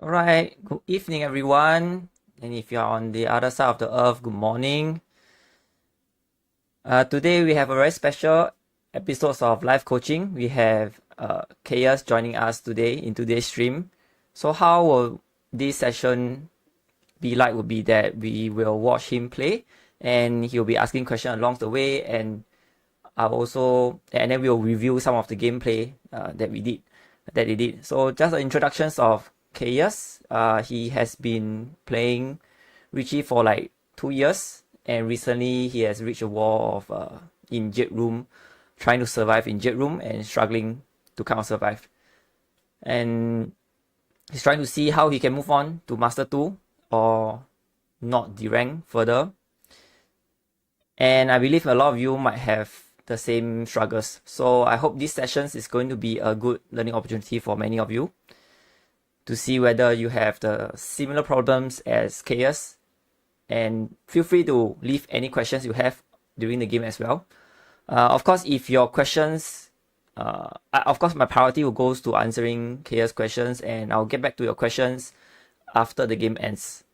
Alright, good evening everyone. And if you're on the other side of the earth, good morning. Today we have a very special episode of live coaching. We have Khaeius joining us today in today's stream. So how will this session be like would be that we will watch him play and he'll be asking questions along the way, and then we'll review some of the gameplay that he did. So just the introductions of Khaeius. He has been playing Riichi for like 2 years, and recently he has reached a wall of in Jade Room, trying to survive in Jade Room and struggling to kind of survive. And he's trying to see how he can move on to Master 2 or not derank further. And I believe a lot of you might have the same struggles. So I hope this sessions is going to be a good learning opportunity for many of you to see whether you have the similar problems as Khaeius. And feel free to leave any questions you have during the game as well. Of course, if your questions, of course, my priority will goes to answering Khaeius questions, and I'll get back to your questions after the game ends.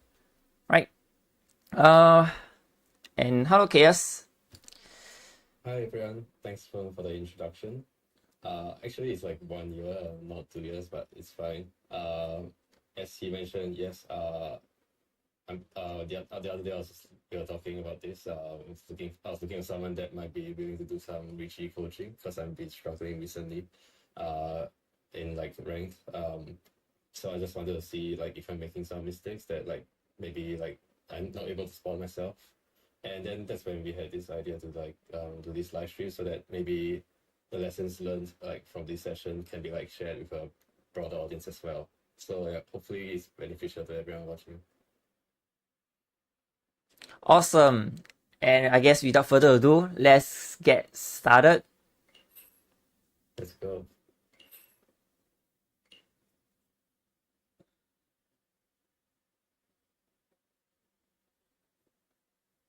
Right? And hello, Khaeius. Hi everyone, thanks for the introduction. Actually it's like 1 year, not 2 years, but it's fine. As he mentioned, yes, the other day we were talking about this. I was looking for someone that might be willing to do some Riichi coaching because I've been struggling recently, in like ranked. So I just wanted to see like if I'm making some mistakes that like maybe like I'm not able to spot myself. And then that's when we had this idea to like do this live stream so that maybe the lessons learned like from this session can be like shared with a broader audience as well. So yeah, hopefully it's beneficial to everyone watching. Awesome. And I guess without further ado, let's get started. Let's go.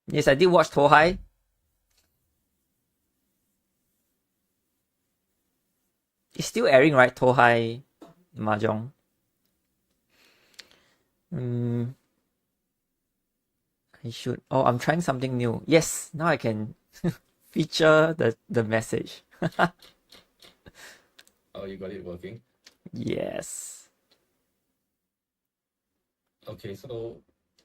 Yes, I did watch Tohai. It's still airing, right? Tohai Mahjong. Mm, I should. Oh, I'm trying something new. Yes, now I can feature the message. Oh, you got it working. Yes. Okay, so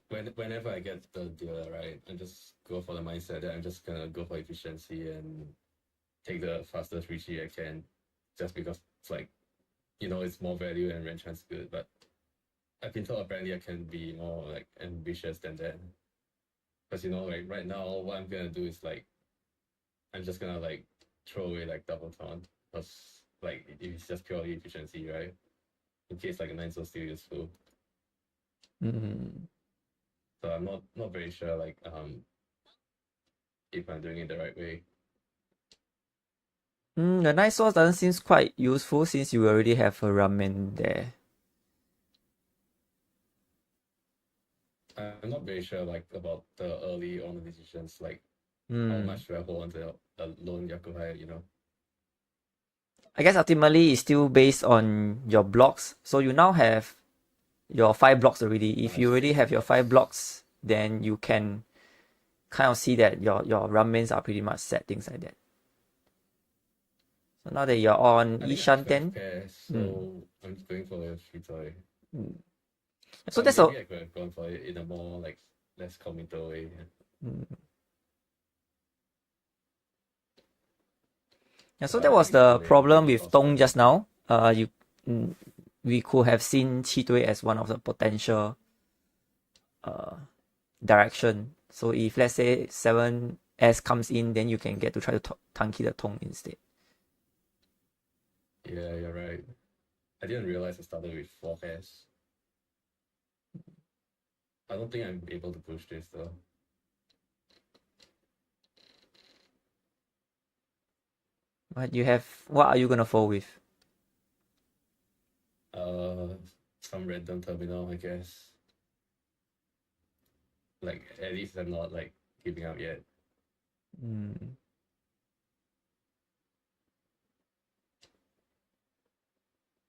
whenever I get the deal right, I just go for the mindset that I'm just gonna go for efficiency and take the fastest Riichi I can, just because it's like, it's more value and rank chance good. But I've been told apparently I can be more like ambitious than that. Because like right now, what I'm gonna do is like I'm just gonna like throw away like double taunt, because like it's just purely efficiency, right? In case like a 9's are still useful. Mm. So I'm not very sure like if I'm doing it the right way. The night source doesn't seem quite useful since you already have a ramen there. I'm not very sure like about the early on decisions, like how Hmm. much should I hold on to a lone Yakuhaya. I guess ultimately it's still based on your blocks. So you now have your 5 blocks already. If you already Nice. have your 5 blocks, then you can kind of see that your ramens are pretty much set, things like that. So now that you're on I think I have 5 Ishanten, pairs, mm, so I'm going for a free toy. mm. So But that's a maybe I could have gone for it in a more like less committal way. mm. Yeah, so that But I was think it's too the late. problem Maybe with lost Tong time. just now. Mm, we could have seen Chitui as one of the potential uh direction. So if let's say 7S comes in, then you can get to try to tanky the Tong instead. Yeah, you're right. I didn't realize I started with 4 pairs. I don't think I'm able to push this though. But you have, what are you gonna fold with? Uh, some random terminal, I guess. Like at least I'm not like giving up yet. Mm.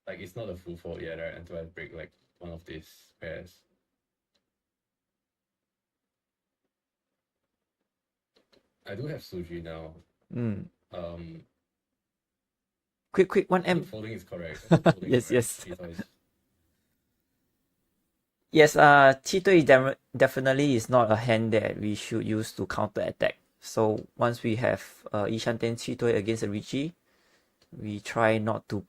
Like it's not a full fold yet, right? Until I break like one of these pairs. I do have Suji now. Quick, I 1M. think folding is correct. I think folding Yes, is correct. yes. Cheetah is... Yes, Chi definitely is not a hand that we should use to counter attack. So once we have Ishanten Chi against a Riichi, we try not to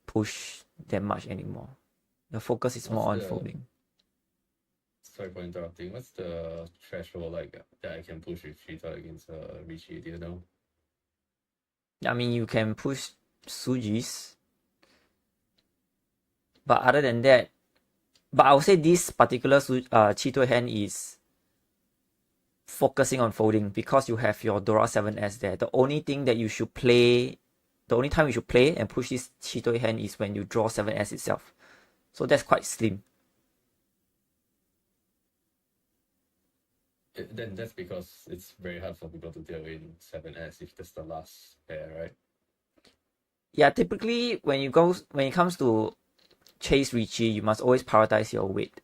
push that much anymore. The focus is more on folding. Sorry for interrupting. What's the threshold like that I can push with Cheetah against Riichi? Do you know? I mean, you can push Sujis, but other than that, but I would say this particular Chito hand is focusing on folding because you have your Dora 7S there. The only thing that you should play, the only time you should play and push this Chito hand is when you draw 7S itself. So that's quite slim. Then that's because it's very hard for people to deal in 7S if that's the last pair, right? Yeah, typically when it comes to chase Riichi, you must always prioritize your weight.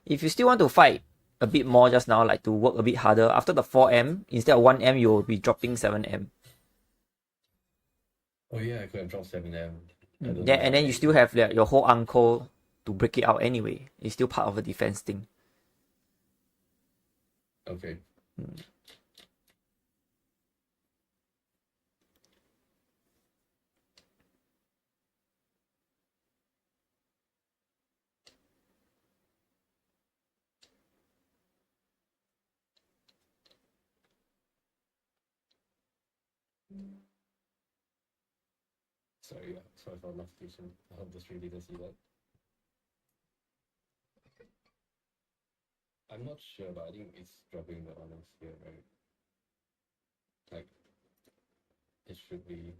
If you still want to fight a bit more just now, like to work a bit harder, after the 4M, instead of 1M, you'll be dropping 7M. Oh yeah, I could have dropped 7M. Yeah, and then you still have your whole uncle to break it out anyway. It's still part of a defense thing. Okay. Sorry for notification. I hope the stream didn't see that. I'm not sure, but I think it's dropping the honors here, right? Like, it should be.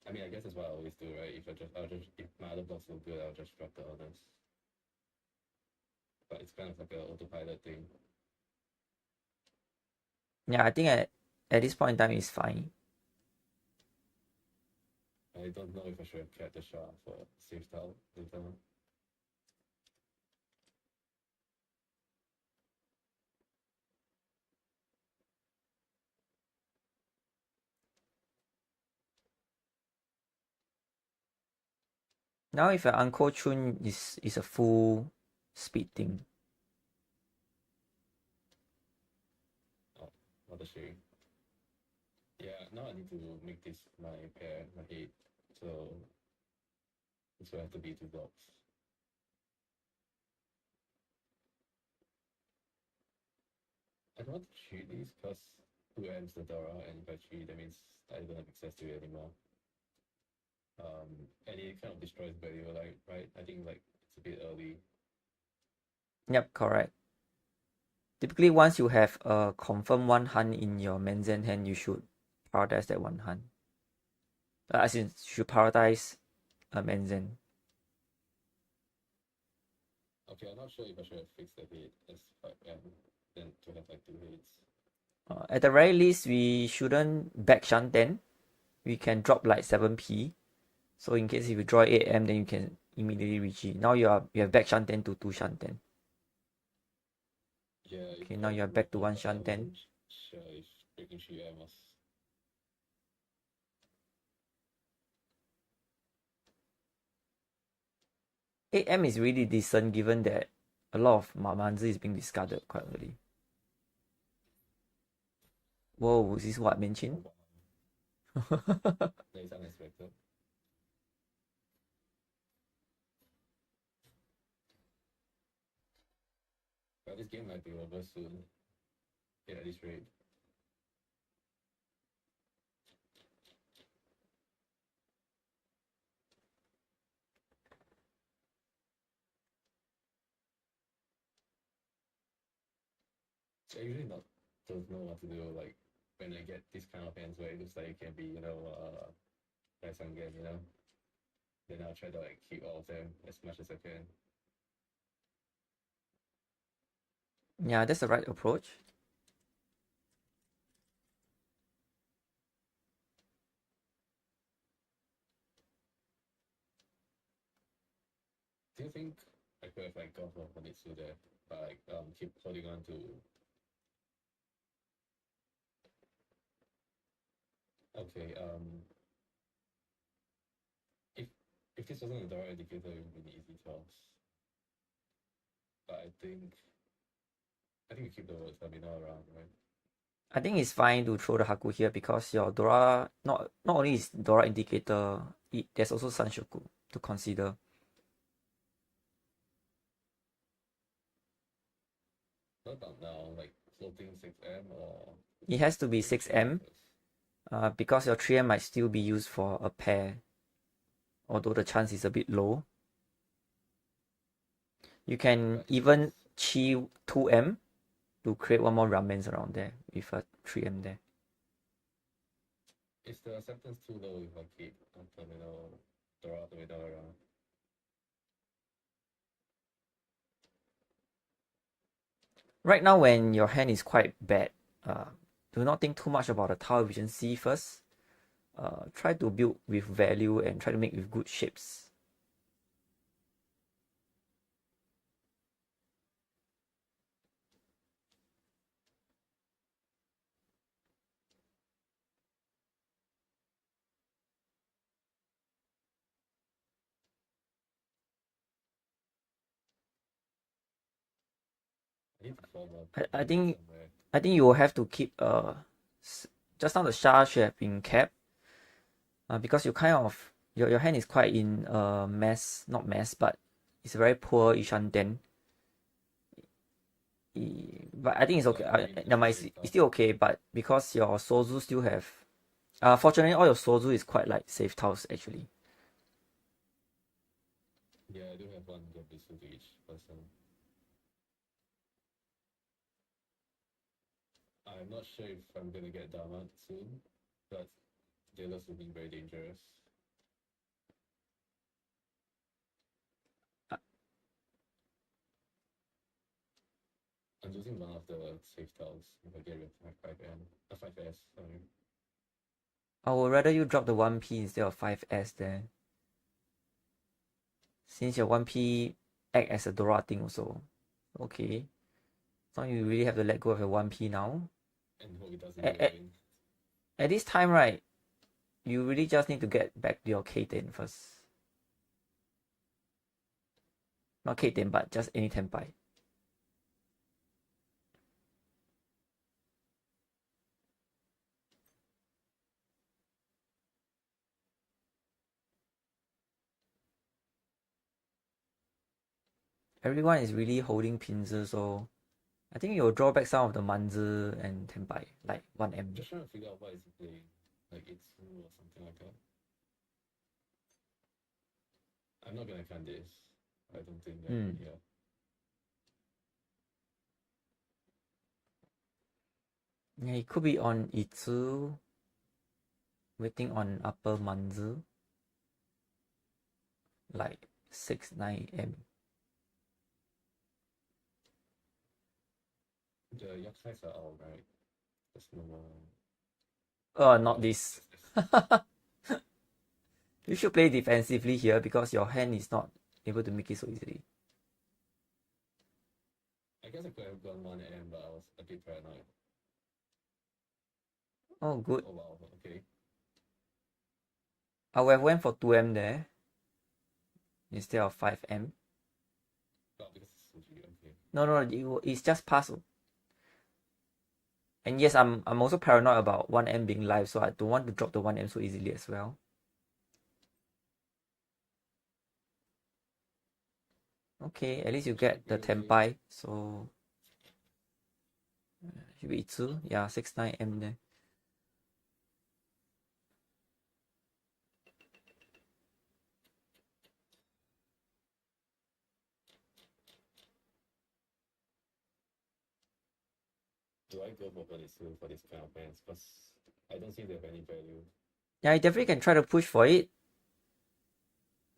I mean, I guess that's what I always do, right? If my other blocks look good, I'll just drop the honors. But it's kind of like an autopilot thing. Yeah, I think at this point in time it's fine. I don't know if I should have kept the shot for safe style later on. Now if your Uncle Chun is a full speed thing. Oh, what a shame. Yeah, now I need to make this my pair, my 8. So this will have to be 2 blocks. I don't want to cheat these because 2M's the Dora, and if I cheat, that means I don't have access to it anymore. And it kind of destroys value, like, right? I think like it's a bit early. Yep, correct. Typically, once you have a confirmed 1 hand in your Menzen hand, you should prioritize that 1 hand. As in, you should prioritize a Menzen. Okay, I'm not sure if I should have fixed the hit as 5M, then to have like 2 hits. At the very least, we shouldn't Backshanten. We can drop like 7p. So in case if you draw 8M, then you can immediately reach it. Now you have Backshanten to 2 Shanten. Yeah. Okay, now you are back to 1 Shanten. Sure, if breaking 3M was... 8M is really decent given that a lot of Mamanzi is being discarded quite early. Whoa, is this what mentioned? That is unexpected. But this game might be over soon. Yeah, at this rate. I usually don't know what to do, like, when I get this kind of hands where it looks like it can be, Raisanggen, Then I'll try to, like, keep all of them as much as I can. Yeah, that's the right approach. Do you think I could have like gone for Honitsu there, but like keep holding on to? Okay, if if this wasn't a Dora indicator, it would have been easy toss. But I think we keep the terminal around, right? I think it's fine to throw the Haku here because your Dora not only is Dora indicator, there's also Sanshoku to consider. What about now, like floating 6M or It has to be 6M because your 3M might still be used for a pair, although the chance is a bit low. You can even chi 2M to create one more Ramen's around there with a 3M there. Is the acceptance too low if I keep terminal Dora terminal around? Right now, when your hand is quite bad, do not think too much about the tower efficiency first. Try to build with value and try to make with good shapes. I think you will have to keep just now the Sha should have been kept because you kind of your hand is quite in mess, not mess, but it's a very poor Ishanten. But I think it's okay. It's still okay, but because your Sozu still have fortunately all your Sozu is quite like safe tiles actually. Yeah, I do have one Gabisu to each person. I'm not sure if I'm gonna get Dharma soon, but Dealer's looking very dangerous. I'm losing one of the safe tiles if I get rid of my 5S, sorry. I would rather you drop the 1P instead of 5S there. Since your 1P act as a Dora thing also. Okay. So you really have to let go of your 1P now. And hope it doesn't at this time, right, you really just need to get back to your K10 first. Not K10, but just any Tenpai. Everyone is really holding pinzers, so I think you'll draw back some of the Manzi and Tenpai, like 1M. Just trying to figure out what is he playing. Like Itsu or something like that. I'm not gonna can this. I don't think that, yeah. Yeah, it could be on Itsu, waiting on upper Manzi, like 6-9M. The Yakais are all right. There's no more. Not this. You should play defensively here because your hand is not able to make it so easily. I guess I could have gone 1M, but I was a bit paranoid. Oh, good. Oh wow, okay. I would have went for 2M there instead of 5M. Oh, because it's Suji, okay. No, it's just pass. And yes, I'm also paranoid about 1M being live, so I don't want to drop the 1M so easily as well. Okay, at least you get the Tenpai, so should be Itsu. Yeah, 6-9M there. Do I go for Honitsu for this kind of hands? Because I don't think they have any value. Yeah, you definitely can try to push for it.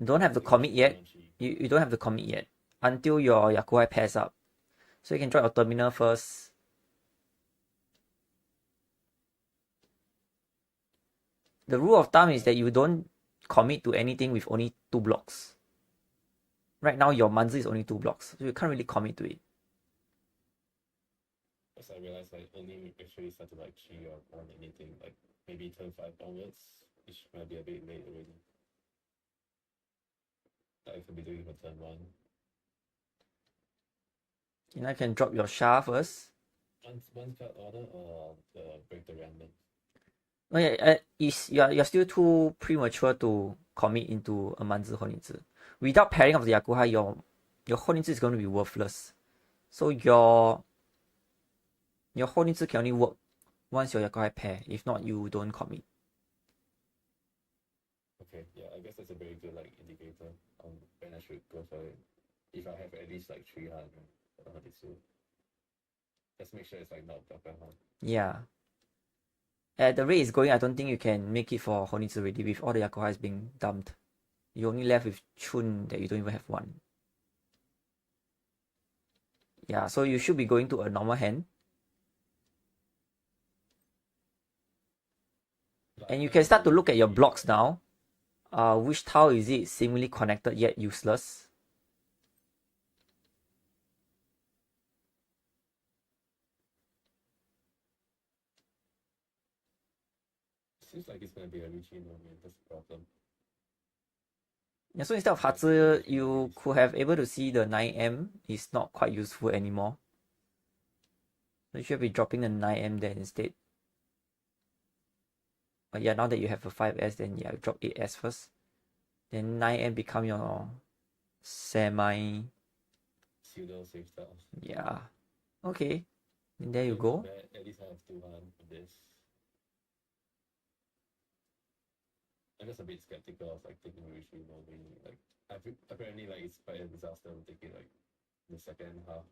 Don't have to commit yet. You don't have to commit yet until your Yakuai pairs up. So you can try your terminal first. The rule of thumb is that you don't commit to anything with only 2 blocks. Right now your manzi is only 2 blocks, so you can't really commit to it. Because I realized like only actually start to like 3 or 1 anything, like maybe turn 5 onwards, which might be a bit late already. I could be doing for turn 1. And I can drop your Sha first. One card order or the break the Ryanmen? Oh yeah, you're still too premature to commit into a manzi Honitsu. Without pairing of the Yakuha, your Honitsu is going to be worthless. So your Honitsu can only work once your Yakuha pair. If not, you don't commit. Okay, yeah, I guess that's a very good like indicator on when I should go for it. If I have at least like 300 Honitsu. Let's make sure it's like not proper. Yeah. At the rate it's going, I don't think you can make it for Honitsu already with all the Yakuhas being dumped. You're only left with Chun that you don't even have one. Yeah, so you should be going to a normal hand. And you can start to look at your blocks now. Which tile is it seemingly connected yet useless? Seems like it's gonna be a Riichi-Nomi, that's the problem. Yeah, so instead of Hatsu, you could have able to see the 9M is not quite useful anymore. So you should be dropping the 9M there instead. But yeah, now that you have a 5S, then yeah, you drop 8S first. Then 9M become your semi pseudo safe style. Yeah. Okay. And there you go. At least I have 200 for this. I'm just a bit skeptical of like taking Riichi-Nomi. Like apparently like it's quite a disaster to take it like the second half.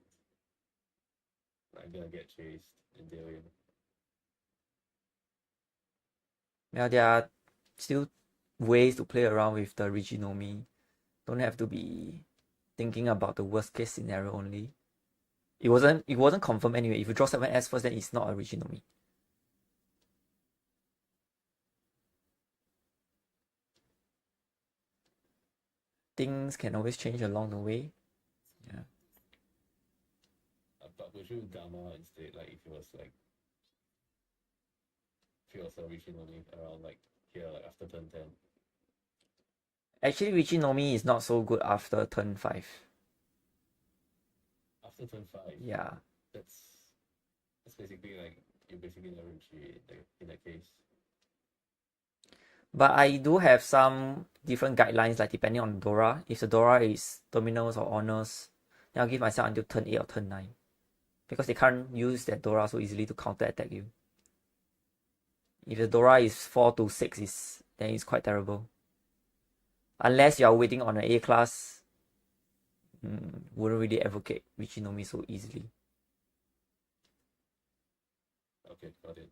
I'm gonna get chased and deal with. Yeah, there are still ways to play around with the Riichi-Nomi. Don't have to be thinking about the worst case scenario only. It wasn't confirmed anyway. If you draw 7S first, then it's not a Riichi-Nomi. Things can always change along the way. Yeah. But would you Gamma instead, like if it was a Riichi-Nomi around like here, like after turn 10? Actually, Riichi-Nomi is not so good after turn 5. After turn 5? Yeah. That's basically like you're basically not Riichi in that case. But I do have some different guidelines, like depending on Dora. If the Dora is terminals or honors, then I'll give myself until turn 8 or turn 9. Because they can't use that Dora so easily to counter attack you. If the Dora is 4 to 6, then it's quite terrible. Unless you are waiting on an A class, wouldn't really advocate Riichi-Nomi so easily. Okay, got it.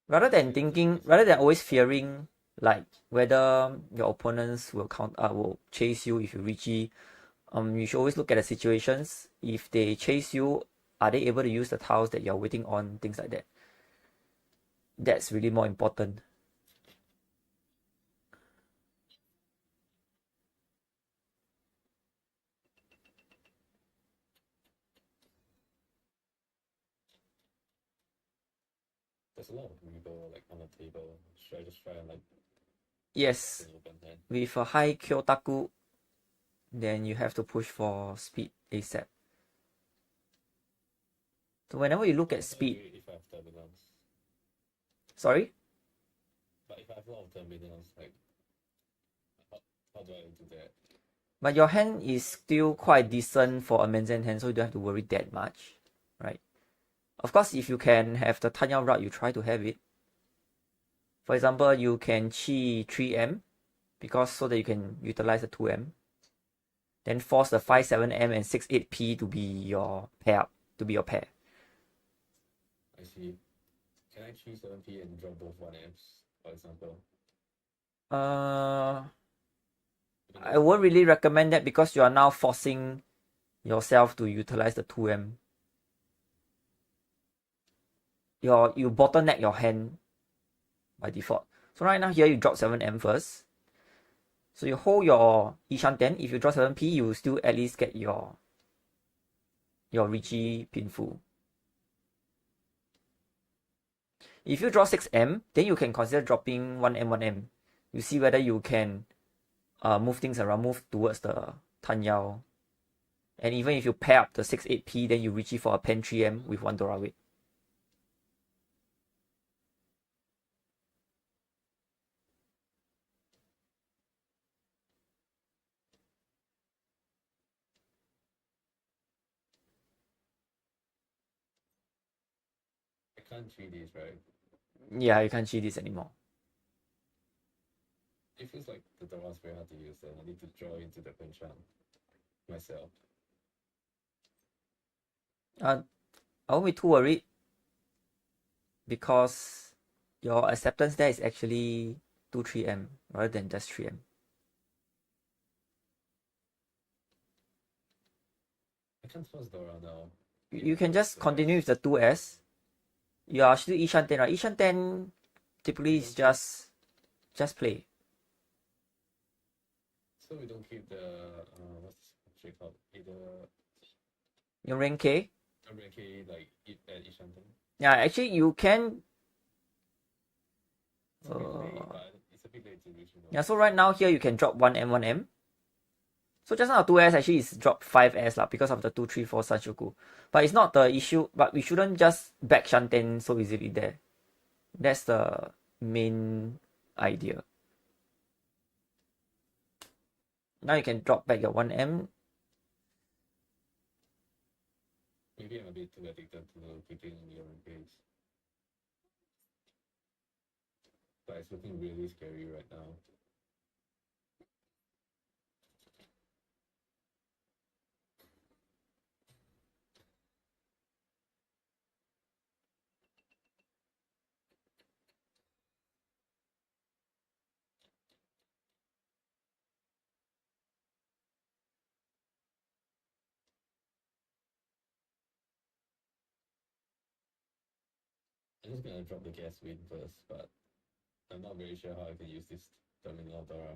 Rather than always fearing like whether your opponents will chase you if you Riichi, you should always look at the situations. If they chase you, are they able to use the tiles that you're waiting on? Things like that. That's really more important. There's a lot of Regal like on the table. Should I just try and like Yes. open hand? With a high Kyotaku, then you have to push for speed ASAP. So whenever you look at speed, if I have terminals. Sorry? But if I have a lot of terminals, like how do I do that? But your hand is still quite decent for a Mjs Saint hand, so you don't have to worry that much, right? Of course, if you can have the Tanya route, you try to have it. For example, you can chi 3M, because so that you can utilize the 2M. Then force the 5-7M and 6-8P to be your pair. I see. Can I choose 7P and drop both 1Ms, for example? I won't really recommend that because you are now forcing yourself to utilize the 2M. You bottleneck your hand by default. So right now here you drop 7M first. So you hold your Ishanten. If you draw 7P, you still at least get your Riichi Pinfu. If you draw 6M, then you can consider dropping 1M, 1M. You see whether you can move things around, move towards the Tanyao. And even if you pair up the 6-8P, then you Riichi for a pen 3M with 1 Dora weight. I can't cheat these, right? Yeah, you can't cheat this anymore. It feels like the Dora's very hard to use, and I need to draw into the Kanchan myself. I won't be too worried because your acceptance there is actually 2-3M rather than just 3M. I can't force Dora now. You can just continue with the 2S. You are still Ishanten, right? Ishanten typically is just play. So we don't keep the what's it called? Either Your rank K. rank K like at Ishanten. Yeah, actually you can. It's a bit late, but it's a bit late to reach. Yeah, so right now here you can drop 1M, 1M. So just now 2S actually is drop 5S lah because of the 2, 3, 4 Sanchoku. But it's not the issue. But we shouldn't just Backshanten so easily there. That's the main idea. Now you can drop back your 1M. Maybe I'm a bit too addicted to keeping your base. But it's looking really scary right now. I'm just gonna drop the gas win first, but I'm not very sure how I can use this terminal Dora.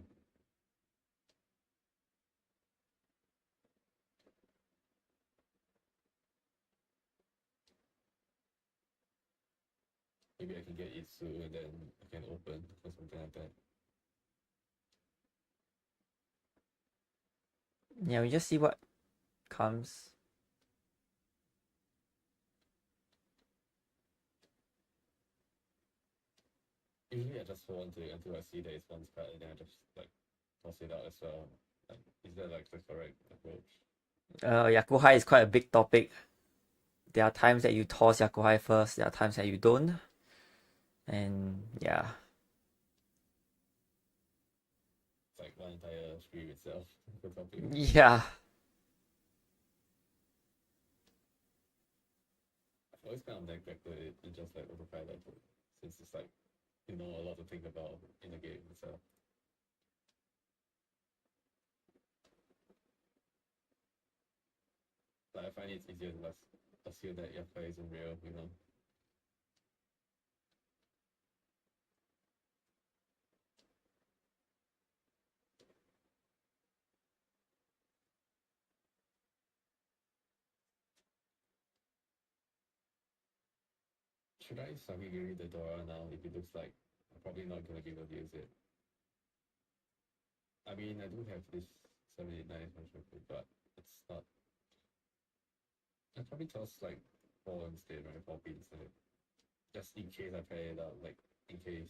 Maybe I can get Itsu and then I can open or something like that. Yeah, we just see what comes. Usually I just hold on to it until I see that it's one card and then I just like toss it out as well. Like, is that like the correct approach? Yakuhai is quite a big topic. There are times that you toss Yakuhai first, there are times that you don't. And yeah. It's like one entire stream itself. The topic. Yeah. I've always kind of neglected it and just like autopilot it, since it's like, you know, a lot to think about in the game itself. But I find it's easier to just assume that Yakuza isn't real, you know. Should I Sakigiri the Dora now if it looks like I'm probably not gonna be able to use it? I mean, I do have this 79 Sanchoku, but it's not. I'd probably toss like 4 instead, right? 4 beats instead. Just in case I play it out, like, in case.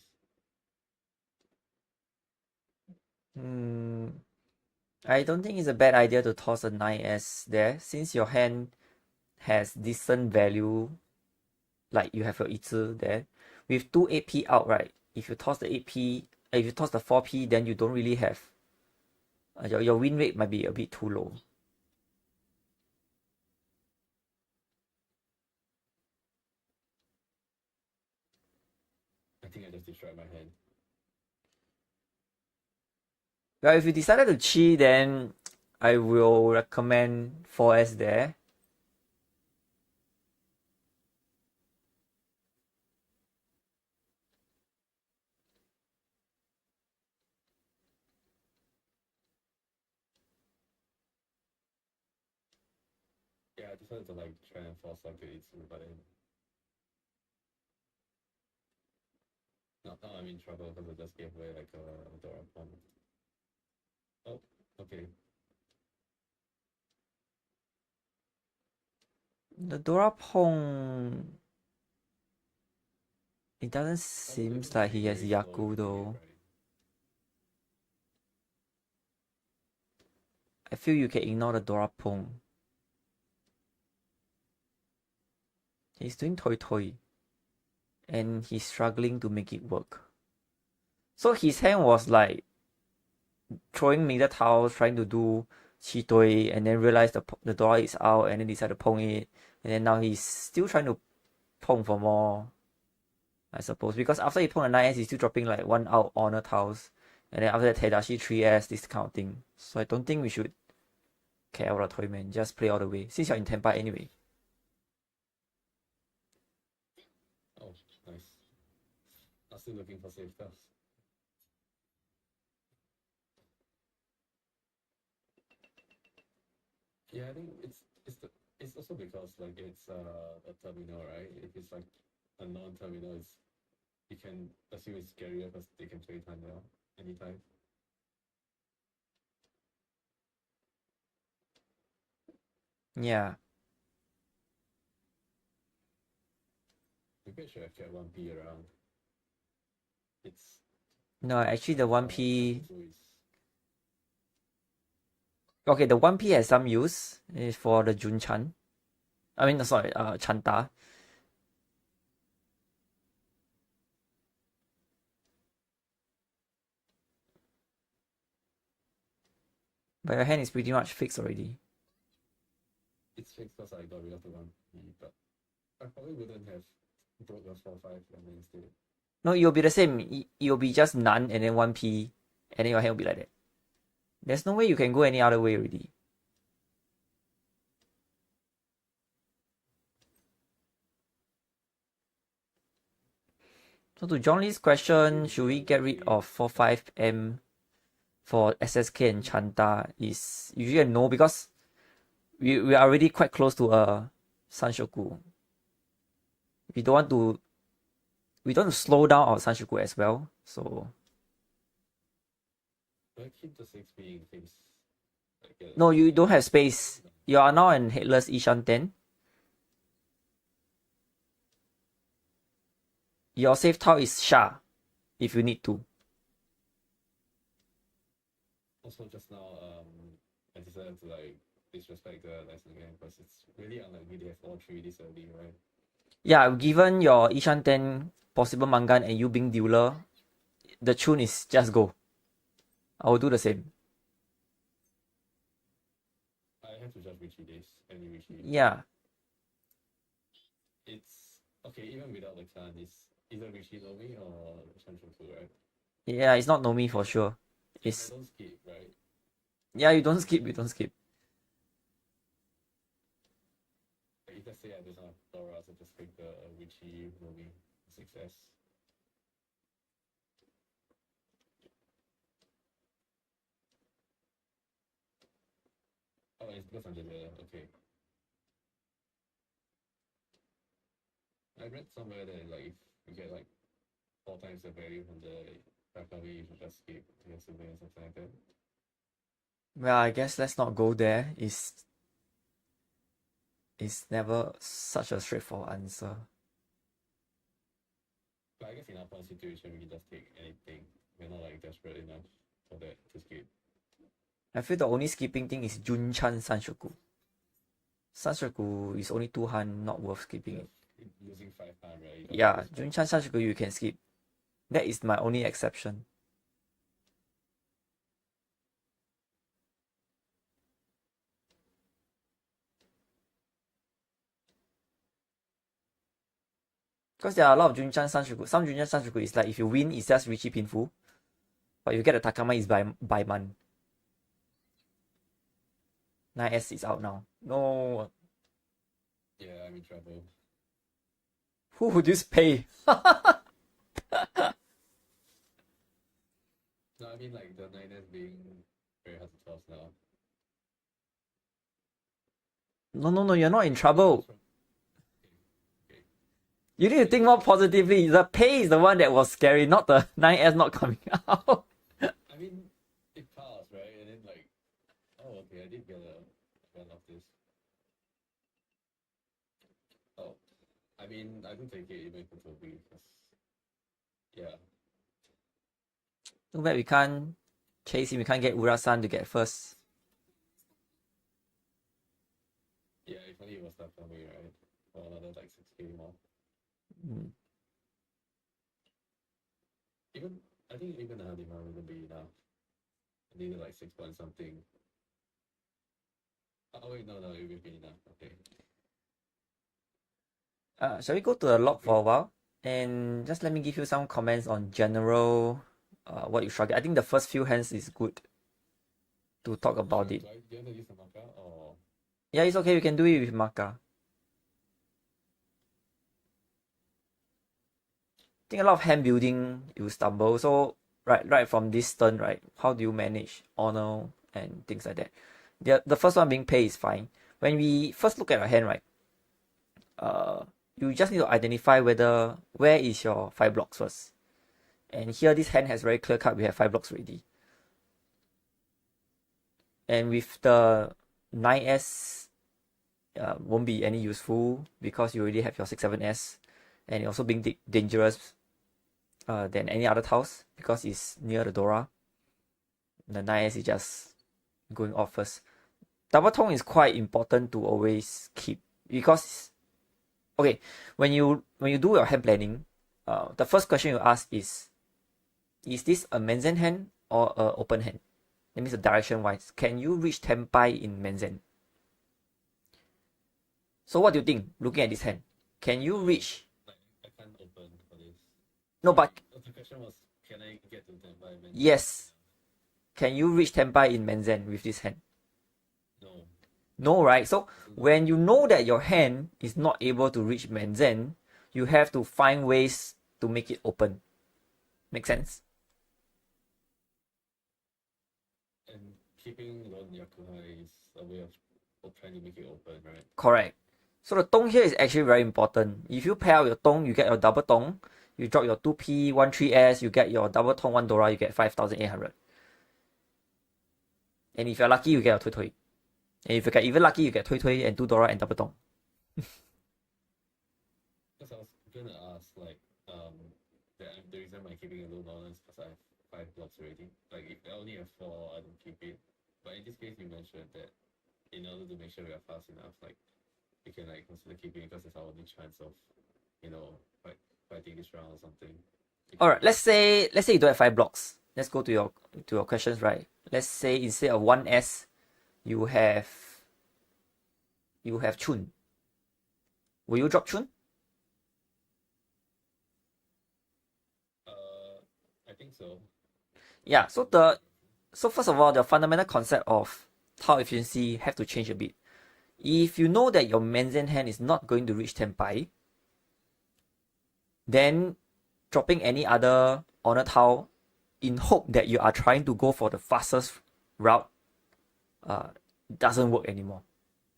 I don't think it's a bad idea to toss a 9S there, since your hand has decent value. Like you have your Itsu there. With 2 8P out, right? If you toss the 8P, if you toss the 4P, then you don't really have. Your win rate might be a bit too low. I think I just destroyed my hand. Well, if you decided to chi, then I will recommend 4S there. Yeah, I decided to like try and force like to Itsu, but then now I'm in trouble because I just gave away like a Dora pawn. Oh, okay. The Dora Pong. It doesn't Also, seem it's like being he has very slow Yaku with the game, though. right? I feel you can ignore the Dora Pong. He's doing Toy Toy. And he's struggling to make it work. So his hand was like throwing middle tiles, trying to do Chi Tui, and then realized the Dora is out, and then decided to Pong it. And then now he's still trying to Pong for more, I suppose. Because after he Pong the 9S, he's still dropping like 1 out honor tiles. And then after that, Tadashi 3S, this kind of thing. So I don't think we should care about the Toyman. Just play all the way. Since you're in Tempa anyway. Oh, nice. I'm still looking for safe stuff. Yeah, I think it's also because like it's a terminal, right? If it's like a non-terminal, it's you can assume it's scarier because they can play time now anytime. Yeah. Maybe I should have kept 1P around. It's No, actually the 1P... Mahjongsoul is Okay, the 1P has some use for the Junchan. I mean, sorry, Chanta. But your hand is pretty much fixed already. it's fixed because I got rid of the 1P, but I probably wouldn't have broke the 4-5 and instead. No, it'll be the same. It'll be just none and then 1P, and then your hand will be like that. There's no way you can go any other way already. So to John Lee's question, should we get rid of 4-5M for SSK and Chanta, is usually a no, because we are already quite close to a Sanshoku. We don't want to slow down our Sanshoku as well, so... I keep the 6 being things like No, you don't have space. You are now in headless Ishan 10. Your safe tile is Sha, if you need to. Also, just now, I decided to like disrespect the lesson again because it's really unlikely they have all 3 this early, right? Yeah, given your Ishan 10 possible Mangan and you being dealer, the tune is just go. I will do the same. I have to just Riichi this, any Riichi. Yeah. It's okay, even without the clan, it's either Riichi-Nomi or Shanshoku, right? Yeah, it's not Nomi for sure. If I don't skip, right? Yeah, you don't skip. If let's say I don't have Dora, so just pick the Riichi-Nomi 6S. Oh, it's because I'm the dealer, okay. I read somewhere that like if you get like 4 times the value from the Kakami, you should just skip to your sibling or something like that. Well, I guess let's not go there. It's never such a straightforward answer. But I guess in our point situation, we can just take anything. We're not like desperate enough for that to skip. I feel the only skipping thing is Junchan Sanshoku. Sanshoku is only 2 hand, not worth skipping it. Losing 5 hand, right? Yeah, Junchan Sanshoku you can skip. That is my only exception. Because there are a lot of Junchan Sanshoku. Some Junchan Sanshoku is like if you win, it's just Riichi Pinfu. But if you get a Takama, it's by man. 9S is out now. No. Yeah, I'm in trouble. Who would you pay? No, I mean like the 9S being very hard to toss now. No, you're not in trouble. Okay, okay. You need to think more positively. The pay is the one that was scary, not the 9S not coming out. I mean, it passed, right? And then like, oh, okay, I did get a run of this. Oh, I mean, I don't take it even if it's a week, because yeah, Too bad we can't chase him. We can't get Ura-san to get first. yeah. If only it was left for me, right? For another like 6K more. Mm. Even I think even a demand wouldn't be enough. I needed like 6 point something. Oh wait, no, it would be enough. Okay. Shall we go to the log for a while? And just let me give you some comments on general what you struggle. I think the first few hands is good to talk about it. Do you want to use the marker or? Yeah, it's okay. We can do it with Maka. I think a lot of hand building you stumble. So right from this turn, right? How do you manage honor and things like that? The first one being pay is fine. When we first look at your hand, right? You just need to identify where is your 5 blocks first. And here this hand has very clear cut. We have 5 blocks already. And with the 9S, won't be any useful because you already have your 6, 7S, and it also being dangerous than any other tiles because it's near the Dora. The 9S is just going off first. Double tone is quite important to always keep because okay, when you do your hand planning, the first question you ask is this a Menzen hand or a open hand? That means the direction wise. Can you reach Tenpai in Menzen? So what do you think looking at this hand? Can you reach? Like, I can't open for this. No, but The question was, can I get to Tenpai? yes. Can you reach Tenpai in Menzen with this hand? No. No, right? So when you know that your hand is not able to reach Menzen, you have to find ways to make it open. Make sense? And keeping Lone Yakuhai is a way of trying to make it open, right? Correct. So the tong here is actually very important. If you pair out your tong, you get your double tong. You drop your 2P, 1-3S, you get your double tong, 1 Dora, you get 5,800. And if you're lucky, you get your Tui Tui. And if you get even lucky, you get Tui Tui and 2 Dora and double tong. Because I was gonna ask, like, the reason I'm keeping a low balance because I have 5 blocks already. Like, if I only have 4, I don't keep it. But in this case, you mentioned that in order to make sure we are fast enough, like, we can like consider keeping it because it's our only chance of, fighting this round or something. Alright, let's say you don't have 5 blocks. Let's go to your questions, right? Let's say instead of 1S, you have Chun. Will you drop Chun? I think so. Yeah, so first of all, the fundamental concept of tile efficiency have to change a bit. If you know that your Menzen hand is not going to reach Tenpai, then dropping any other honor tile in hope that you are trying to go for the fastest route doesn't work anymore.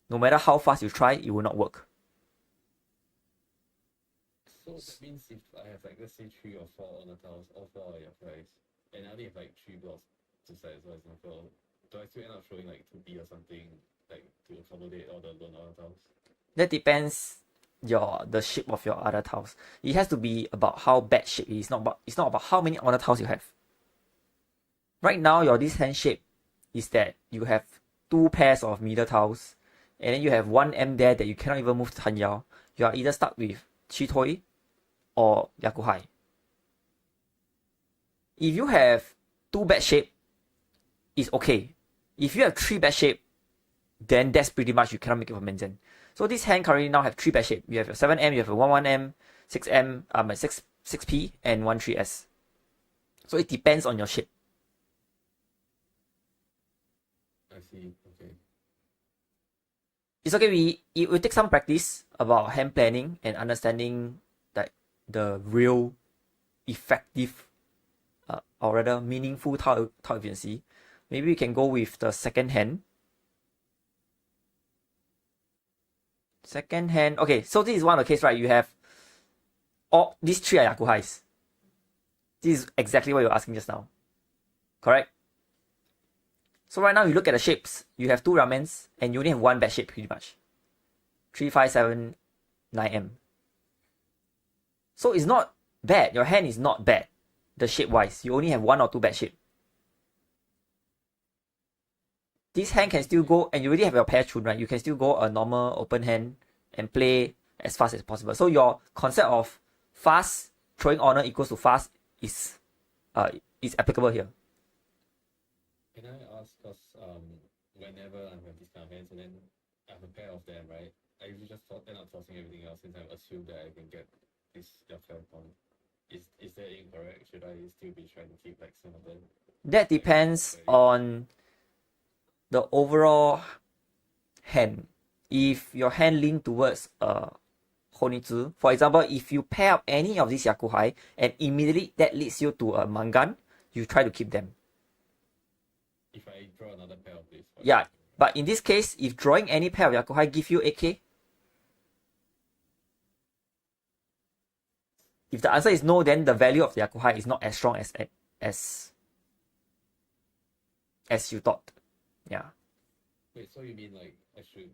No matter how fast you try, it will not work. So that means if I have like, let's say 3 or 4 honor tiles, all 4 are your price, and I only have like 3 blocks to set as well, example, do I still end up throwing like 2B or something like to accommodate all the lone honor tiles? That depends the shape of your other tiles. It has to be about how bad shape it is. It's not about how many honor tiles you have. Right now, your this hand shape is that you have 2 pairs of middle tiles, and then you have 1M there that you cannot even move to Tanyao. You are either stuck with Chitoi or Yakuhai. If you have 2 bad shape, it's okay. If you have 3 bad shape, then that's pretty much you cannot make it for Menzen. So this hand currently now have 3 bad shape. You have a 7M, you have a 1-1M, 6M, 6P, and 1-3S. So it depends on your shape. I see, okay. It's okay, it will take some practice about hand planning and understanding like the real effective or rather meaningful tile efficiency. Maybe we can go with the second hand. Second hand. Okay, so this is one of the case, right? You have all these three are Yakuhais. This is exactly what you're asking just now. Correct? So right now you look at the shapes. You have 2 ramens and you only have 1 bad shape pretty much. 3, 5, 7, 9M. So it's not bad. Your hand is not bad. The shape wise. You only have 1 or 2 bad shape. This hand can still go, and you already have your pair tune, right? You can still go a normal open hand and play as fast as possible. So your concept of fast throwing honor equals to fast is applicable here. Can I ask, because whenever I have these kind of hands and then I have a pair of them, right? I usually just end up tossing everything else since I assume that I can get this Yakuhai pawn. Is that incorrect? Should I still be trying to keep like some of them? That depends on the overall hand. If your hand lean towards Honitsu, for example, if you pair up any of these Yakuhai and immediately that leads you to a Mangan, you try to keep them. If I draw another pair of this. Yeah, but in this case, if drawing any pair of Yakuhai give you 8k, if the answer is no, then the value of the Yakuhai is not as strong as you thought. Yeah. Wait, so you mean like I should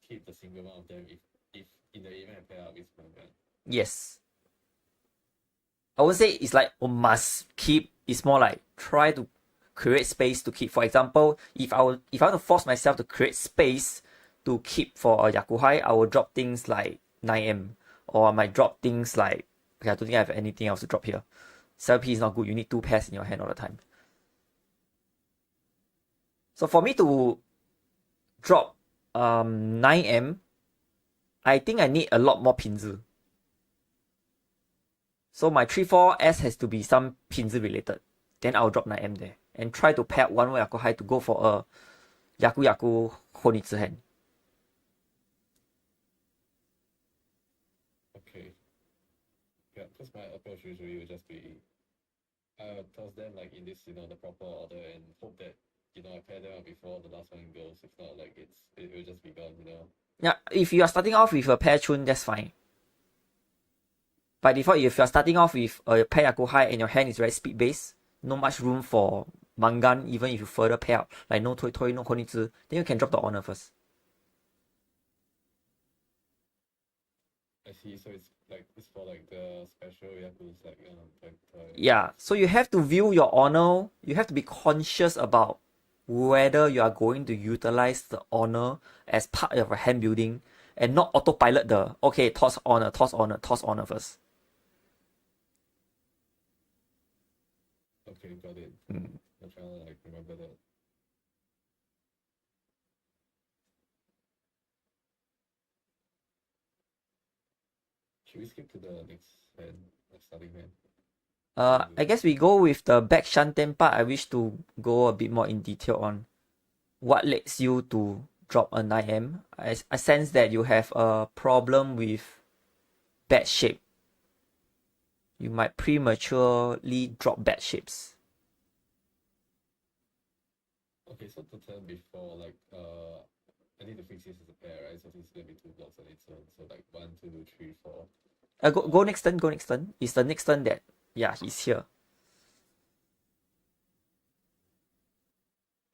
keep the single one of them if in the event I pair up with Mangan? Yes. I would say it's like must keep. It's more like try to create space to keep. For example, if I want to force myself to create space to keep for a Yakuhai, I will drop things like 9M, or I might drop things like, okay, I don't think I have anything else to drop here. 7P is not good. You need 2 pairs in your hand all the time. So for me to drop 9M, I think I need a lot more pinzi. So my 3-4S has to be some pinzi related. Then I'll drop 9M there. And try to pair one more Yakuhai to go for a Yaku Honitsu hand. Okay. Yeah, because my approach usually would just be toss them like in this, the proper order and hope that, I pair them up before the last one goes. If not, like it will just be gone, Yeah, if you are starting off with a pair tune, that's fine. By default, if you are starting off with a pair Yakuhai and your hand is very speed based, no much room for Mangan, even if you further pair up, like no Toi, no Honitsu, then you can drop the honor first. I see, so it's for like the special Yaku's like yeah, so you have to view your honor, you have to be conscious about whether you are going to utilize the honor as part of a hand building and not autopilot the okay, toss honor first. Okay, got it. I'm trying to like remember that. Should we skip to the next hand, starting hand? I guess we go with the Backshanten part. I wish to go a bit more in detail on what leads you to drop a 9M. I sense that you have a problem with bad shape. You might prematurely drop bad shapes. Okay, so the turn before, like, I need to fix this as a pair, right? So this is gonna be 2 blocks on its own. So like 1, 2, 3, 4. Go next turn. It's the next turn that, yeah, he's here.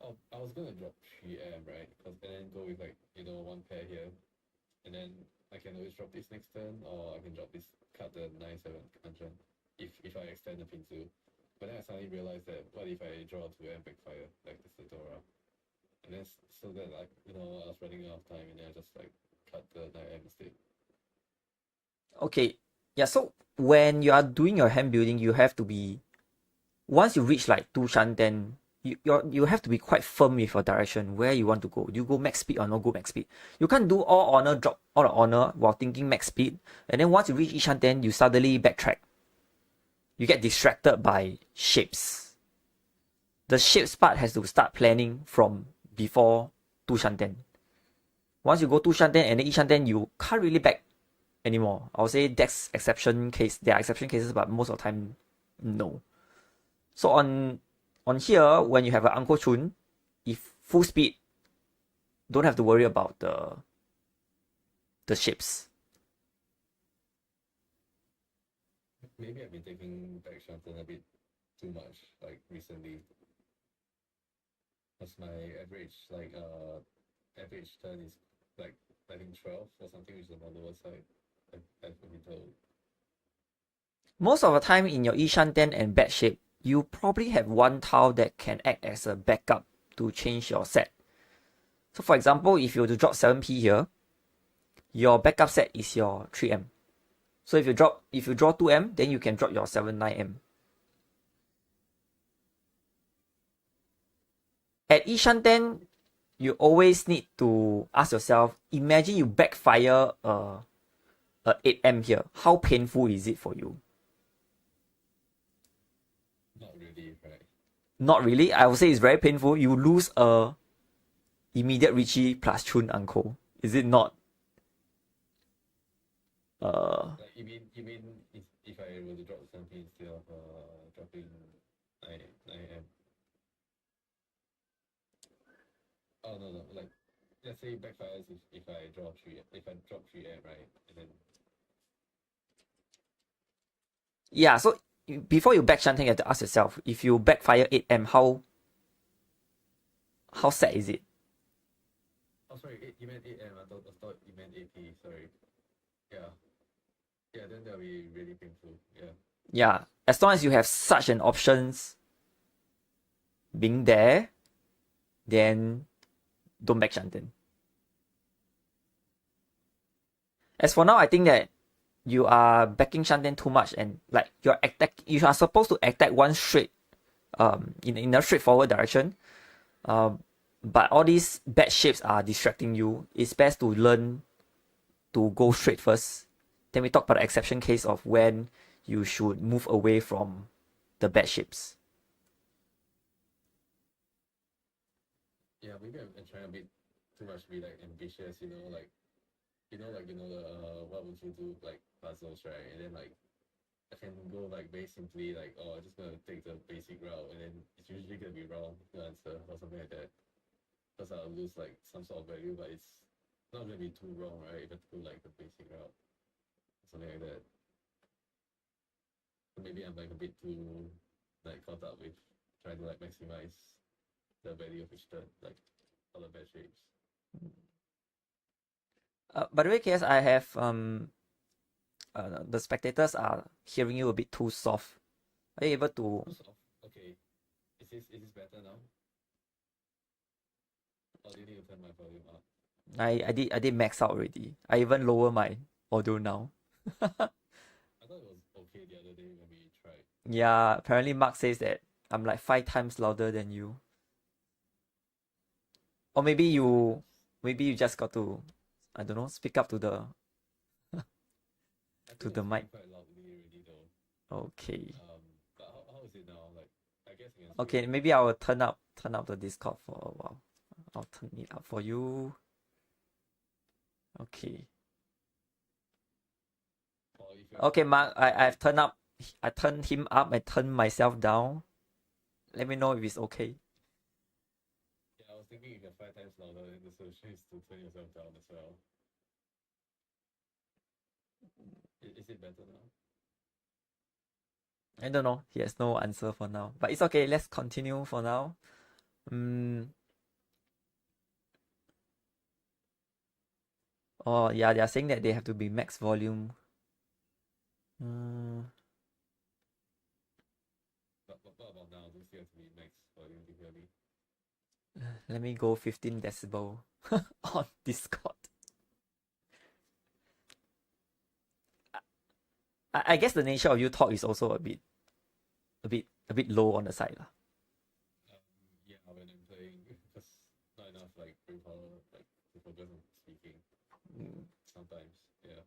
Oh, I was gonna drop 3M, right? And then go with like, 1 pair here. And then I can always drop this next turn, or I can drop this, cut the 9-7 Kanchan, if I extend the Pinfu. But then I suddenly realized that what if I draw 2M backfire, like this, the Dora? And then so that like, I was running out of time and then I just like cut the 9M instead. Okay, yeah, so when you are doing your hand building, you have to be, once you reach like 2 Shanten, you have to be quite firm with your direction, where you want to go. Do you go max speed or not go max speed? You can't do all honor, drop all the honor while thinking max speed, and then once you reach each Shanten, you suddenly backtrack. You get distracted by shapes. The shapes part has to start planning from before 2 Shanten. Once you go 2 Shanten and then each Shanten, you can't really back anymore. I would say that's exception case. There are exception cases, but most of the time, no. So on here, when you have an Uncle Chun, if full speed, don't have to worry about the the shapes. Maybe I've been taking Backshanten a bit too much, like recently. Because my average turn is like I think 12 or something, which is on the lower side. I've been told. Most of the time in your Ishanten and bad shape, you probably have one tile that can act as a backup to change your set. So for example, if you were to drop 7p here, your backup set is your 3m. So if you draw 2m, then you can drop your 7-9m. At Ishanten, you always need to ask yourself, imagine you backfire a 8m here. How painful is it for you? Not really, right? Not really. I would say it's very painful. You lose a immediate Riichi plus Chun uncle. Is it not? Like, you mean if I were to drop something instead of dropping 9m? Oh no, like let's say backfires if I drop 3m, right? And then Yeah, so before you Backshanten, you have to ask yourself, if you backfire 8m, how sad is it? oh sorry, you meant 8m. I thought you meant 8p. Sorry. Yeah, then that'll be really painful. Yeah, as long as you have such an options being there, then don't Backshanten. As for now, I think that you are backing Shanten too much, and like you are supposed to attack one straight in a straightforward direction. But all these bad shapes are distracting you. It's best to learn to go straight first. Then we talk about the exception case of when you should move away from the bad shapes. Yeah, maybe I'm trying a bit too much to be like ambitious, like what would you do, like puzzles, right? And then like I can go like very simply like, oh, I'm just gonna take the basic route, and then it's usually gonna be wrong the answer or something like that. Because I'll lose like some sort of value, but it's not gonna be too wrong, right? If I do like the basic route, something like that. So maybe I'm like a bit too like caught up with trying to like maximize the value of each turn, like all the bad shapes. By the way, KS, I have the spectators are hearing you a bit too soft. Are you able to? Too soft. Okay. Is this better now? Or do you need to turn my volume up? I did max out already. I even lower my audio now. I thought it was okay the other day when we tried. Yeah, apparently Mark says that I'm like 5 times louder than you. Or maybe you just got to, I don't know, speak up to the to the mic. Quite loudly already though. Okay. But how is it now? Like I guess you can Okay, maybe I will turn up the Discord for a while. I'll turn it up for you. Okay. Okay, Mark, I turned him up, I turned myself down. Let me know if it's okay. Yeah, I was thinking if you're 5 times louder, then the solution is to turn yourself down as well. Is it better now? I don't know. He has no answer for now. But it's okay. Let's continue for now. Oh, yeah, they are saying that they have to be max volume. What about now? Do you still have to be max volume to hear me? Let me go 15 decibel on Discord. I guess the nature of you talk is also a bit low on the side. Yeah, when I'm playing, because not enough like brain power like to focus on speaking. Sometimes, yeah.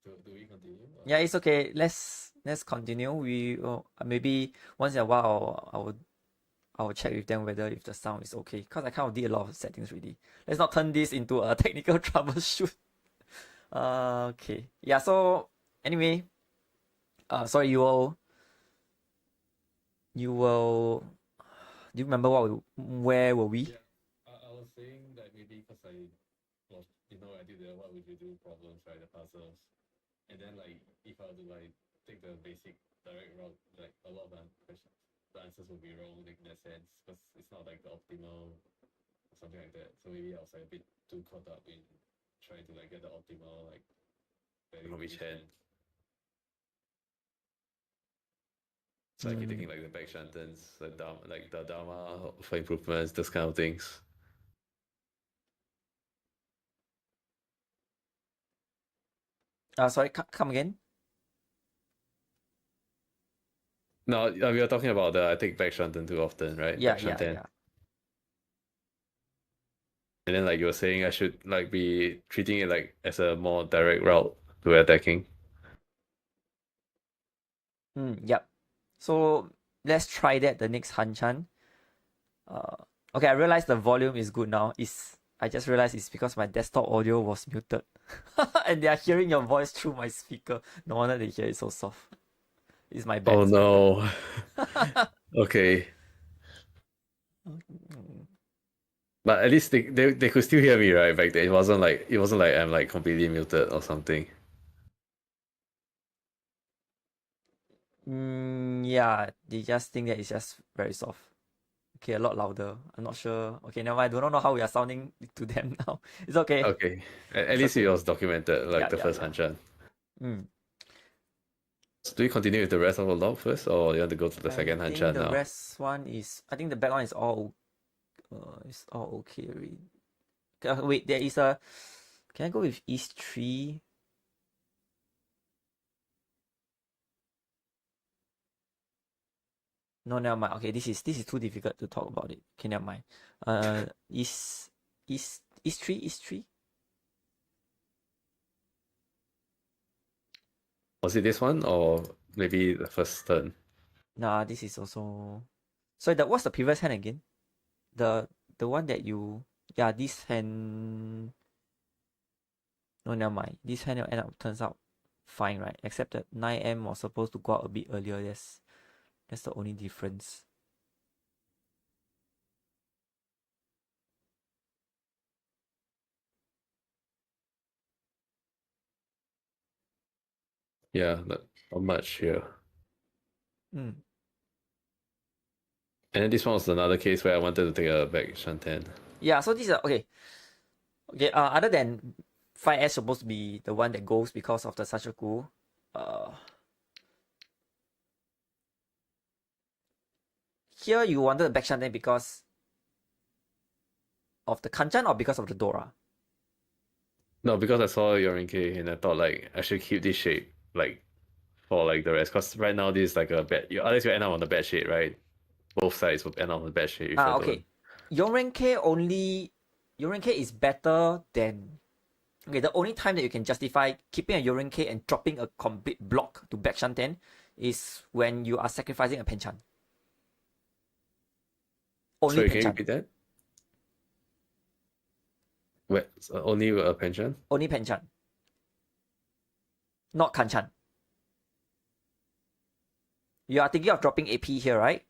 Do we continue? Yeah, it's okay. Let's continue. We maybe once in a while I will check with them whether if the sound is okay. Because I kind of did a lot of settings already. Let's not turn this into a technical troubleshoot. Okay. Yeah, so anyway. Sorry, you will Do you remember where were we? Yeah, I was saying that maybe because I was, I did the what would you do problems, right? The puzzles. And then like if I were to like take the basic direct route, like a lot of the answers will be wrong in that sense because it's not like the optimal or something like that. So maybe I was like a bit too caught up in trying to like get the optimal like value from each hand. So I keep taking like the Backshantens, the Dharma for improvements, those kind of things. Sorry, come again. No, we were talking about I take Backshanten too often, right? Yeah. And then like you were saying, I should like be treating it like as a more direct route to attacking. Yep. So let's try that the next Kanchan. Okay, I realized the volume is good now. I just realized it's because my desktop audio was muted. And they are hearing your voice through my speaker. No wonder they hear it so soft. It's my bad. Oh no. Okay. But at least they could still hear me, right? Back then. It wasn't like I'm like completely muted or something. Yeah, they just think that it's just very soft. Okay, a lot louder. I'm not sure. Okay, never mind. I don't know how we are sounding to them now. It's okay. Okay. At least it was documented, like the first yeah. Hanchan. Mm. So do we continue with the rest of the log first, or you want to go to the second Hanchan now? The rest one is, I think the back one is all okay already. Wait, there is a. Can I go with East 3? No, never mind. Okay, this is too difficult to talk about it. Okay, never mind. East 3. Was it this one or maybe the first turn? Nah, this is also. So what's the previous hand again? The one that you, yeah, this hand. No, never mind. This hand end up turns out fine, right? Except that 9M was supposed to go out a bit earlier. That's the only difference. Yeah, not much here. Mm. And then this one was another case where I wanted to take a Backshanten. Yeah, so this is okay. Okay, other than 5S supposed to be the one that goes because of the Sachoku, here you wanted the Backshanten because of the Kanchan or because of the Dora? No, because I saw Yorinke and I thought like I should keep this shape like for like the rest. Because right now this is like a bad. Unless you end up on the bad shade, right? Both sides will end up on the bad shade. Okay. Yorenke is better than. Okay, the only time that you can justify keeping a Yorenke and dropping a complete block to Backshanten is when you are sacrificing a Penchan. Only Sorry, Penchan. can you repeat that? Wait, only a Penchan? Only Penchan. Not Kanchan. You are thinking of dropping AP here, right?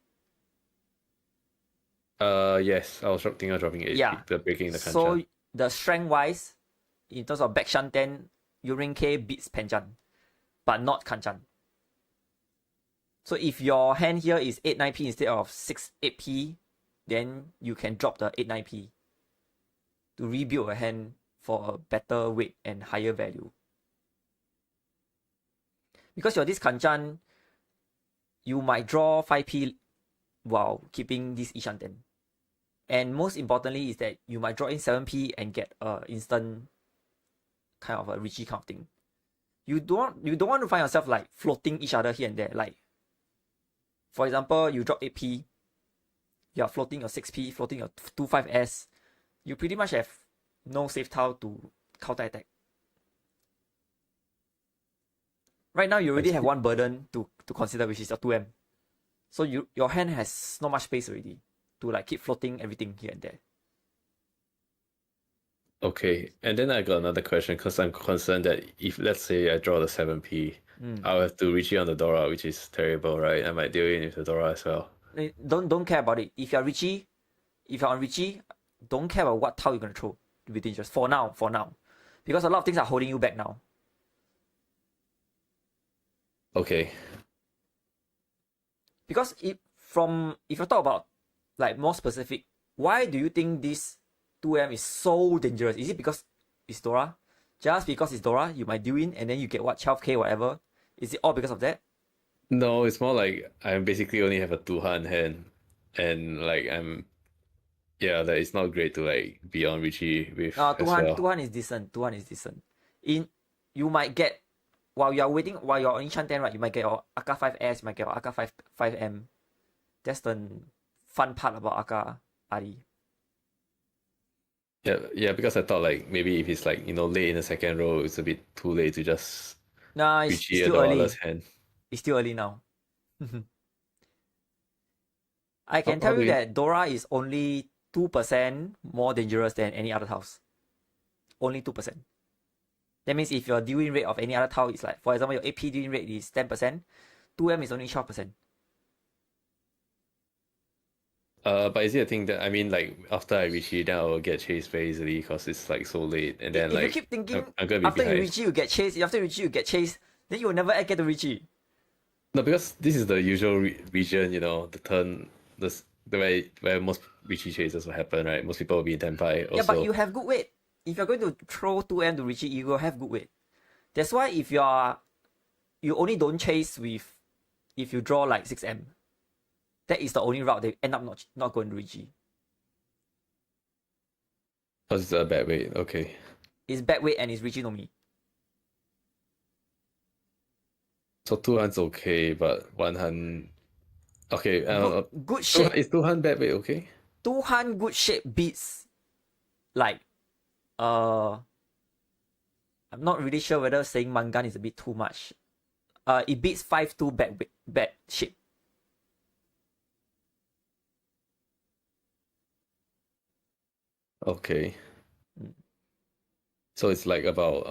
Yes, I was thinking of dropping 8. Yeah. The breaking the Kanchan. So the strength wise, in terms of Backshanten, Yorenke beats Penchan, but not Kanchan. So if your hand here is 8-9P instead of 6-8P, then you can drop the 8-9P to rebuild a hand for a better weight and higher value. Because you're this Kanchan, you might draw 5P while keeping this Ishanten. And most importantly is that you might draw in 7P and get a instant kind of a Riichi kind of thing. You don't want to find yourself like floating each other here and there. Like, for example, you drop 8P, you are floating your 6P, floating your 2-5S. You pretty much have no safe tile to counter attack. Right now, you already have one burden to consider, which is your 2M. So your hand has not much space already to like keep floating everything here and there. Okay, and then I got another question because I'm concerned that if let's say I draw the 7P, I'll have to reach on the Dora, which is terrible, right? I might deal in with the Dora as well. Don't care about it. If you're on Riichi, don't care about what tile you're gonna throw to be dangerous. For now. Because a lot of things are holding you back now. Okay. Because if you talk about like more specific, why do you think this 2M is so dangerous? Is it because it's Dora? Just because it's Dora, you might deal in and then you get what 12k whatever. Is it all because of that? No, it's more like I basically only have a two-hand hand, and like that it's not great to like be on Riichi with as well. 2-1 is decent. 2-1 is decent. You might get while you're on Enchant 10, right, you might get your Aka 5S, you might get your Aka 5M. That's the fun part about Aka Ari. Yeah, because I thought like maybe if it's like, late in the second row, it's a bit too late to just Nah, it's Riichi still early. Adora's hand. It's still early now. I can How tell do you you- that Dora is only 2% more dangerous than any other tiles. Only 2%. That means if your dealing rate of any other tile is like, for example, your AP dealing rate is 10%, 2M is only 12%. But is it a thing that, I mean, like after I Riichi, then I will get chased very easily because it's like so late, and then If like you keep thinking I'm gonna be after you behind. Riichi you get chased, then you will never get to Riichi. No, because this is the usual region, the turn, the way where most Riichi chases will happen, right? Most people will be in Tenpai also. Yeah, but you have good weight. If you're going to throw 2M to Riichi, you will have good weight. That's why if you only don't chase if you draw like 6M. That is the only route they end up not going to Riichi. Because it's a bad weight, okay. It's bad weight and it's Riichi-Nomi. So two hands okay, but one hand okay. Good shape. Is two hand bad weight okay? 2-hand good shape beats like I'm not really sure whether saying Mangan is a bit too much. It beats 5-2 bad shape. Okay. So it's like about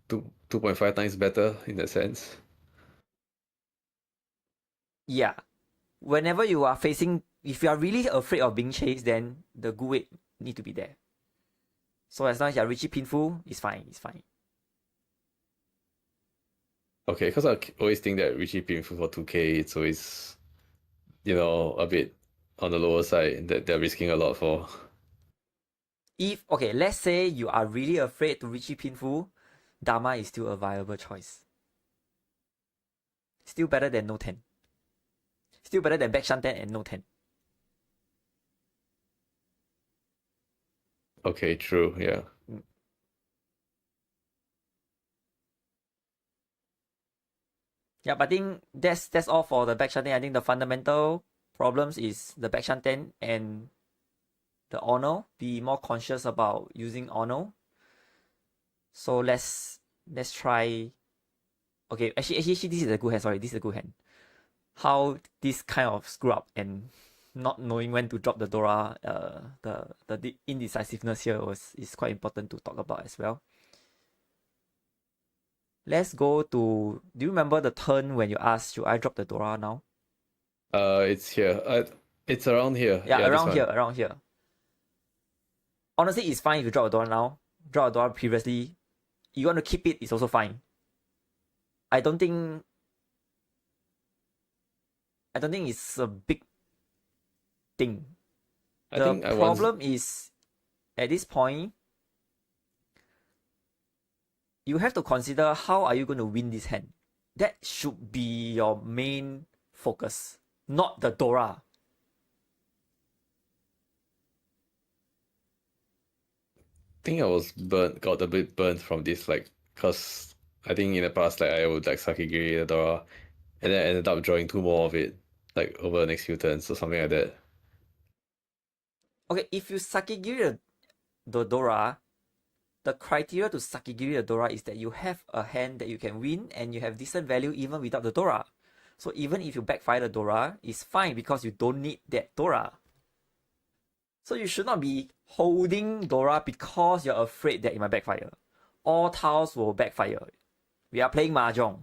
2.5 times better in that sense. Yeah. Whenever you are facing, if you are really afraid of being chased, then the good weight need to be there. So as long as you're Riichi Pinfu, it's fine. Okay, because I always think that Riichi Pinfu for 2k, it's always, a bit on the lower side that they're risking a lot for. Let's say you are really afraid to Riichi Pinfu, Dama is still a viable choice. Still better than no 10. Still better than Backshanten and no 10. Okay, true, yeah. Yeah, but I think that's all for the Backshanten. I think the fundamental problems is the Backshanten and the Ono. Be more conscious about using Ono. So let's try. Okay, actually, this is a good hand. Sorry, this is a good hand. How this kind of screw up and not knowing when to drop the Dora, the indecisiveness here is quite important to talk about as well. Let's go to. Do you remember the turn when you asked, should I drop the Dora now? It's here. It's around here. Yeah, this one. around here. Honestly, it's fine if you drop a Dora now. Drop a Dora previously. You want to keep it, it's also fine. I don't think it's a big thing. The problem is, at this point, you have to consider how are you going to win this hand. That should be your main focus, not the Dora. I think I was got a bit burnt from this, like, because I think in the past, like, I would like Sakigiri the Dora, and then I ended up drawing two more of it, like, over the next few turns or something like that. Okay, if you Sakigiri the Dora, the criteria to Sakigiri the Dora is that you have a hand that you can win and you have decent value even without the Dora. So even if you backfire the Dora, it's fine because you don't need that Dora. So you should not be holding Dora because you're afraid that it might backfire. All tiles will backfire. We are playing Mahjong.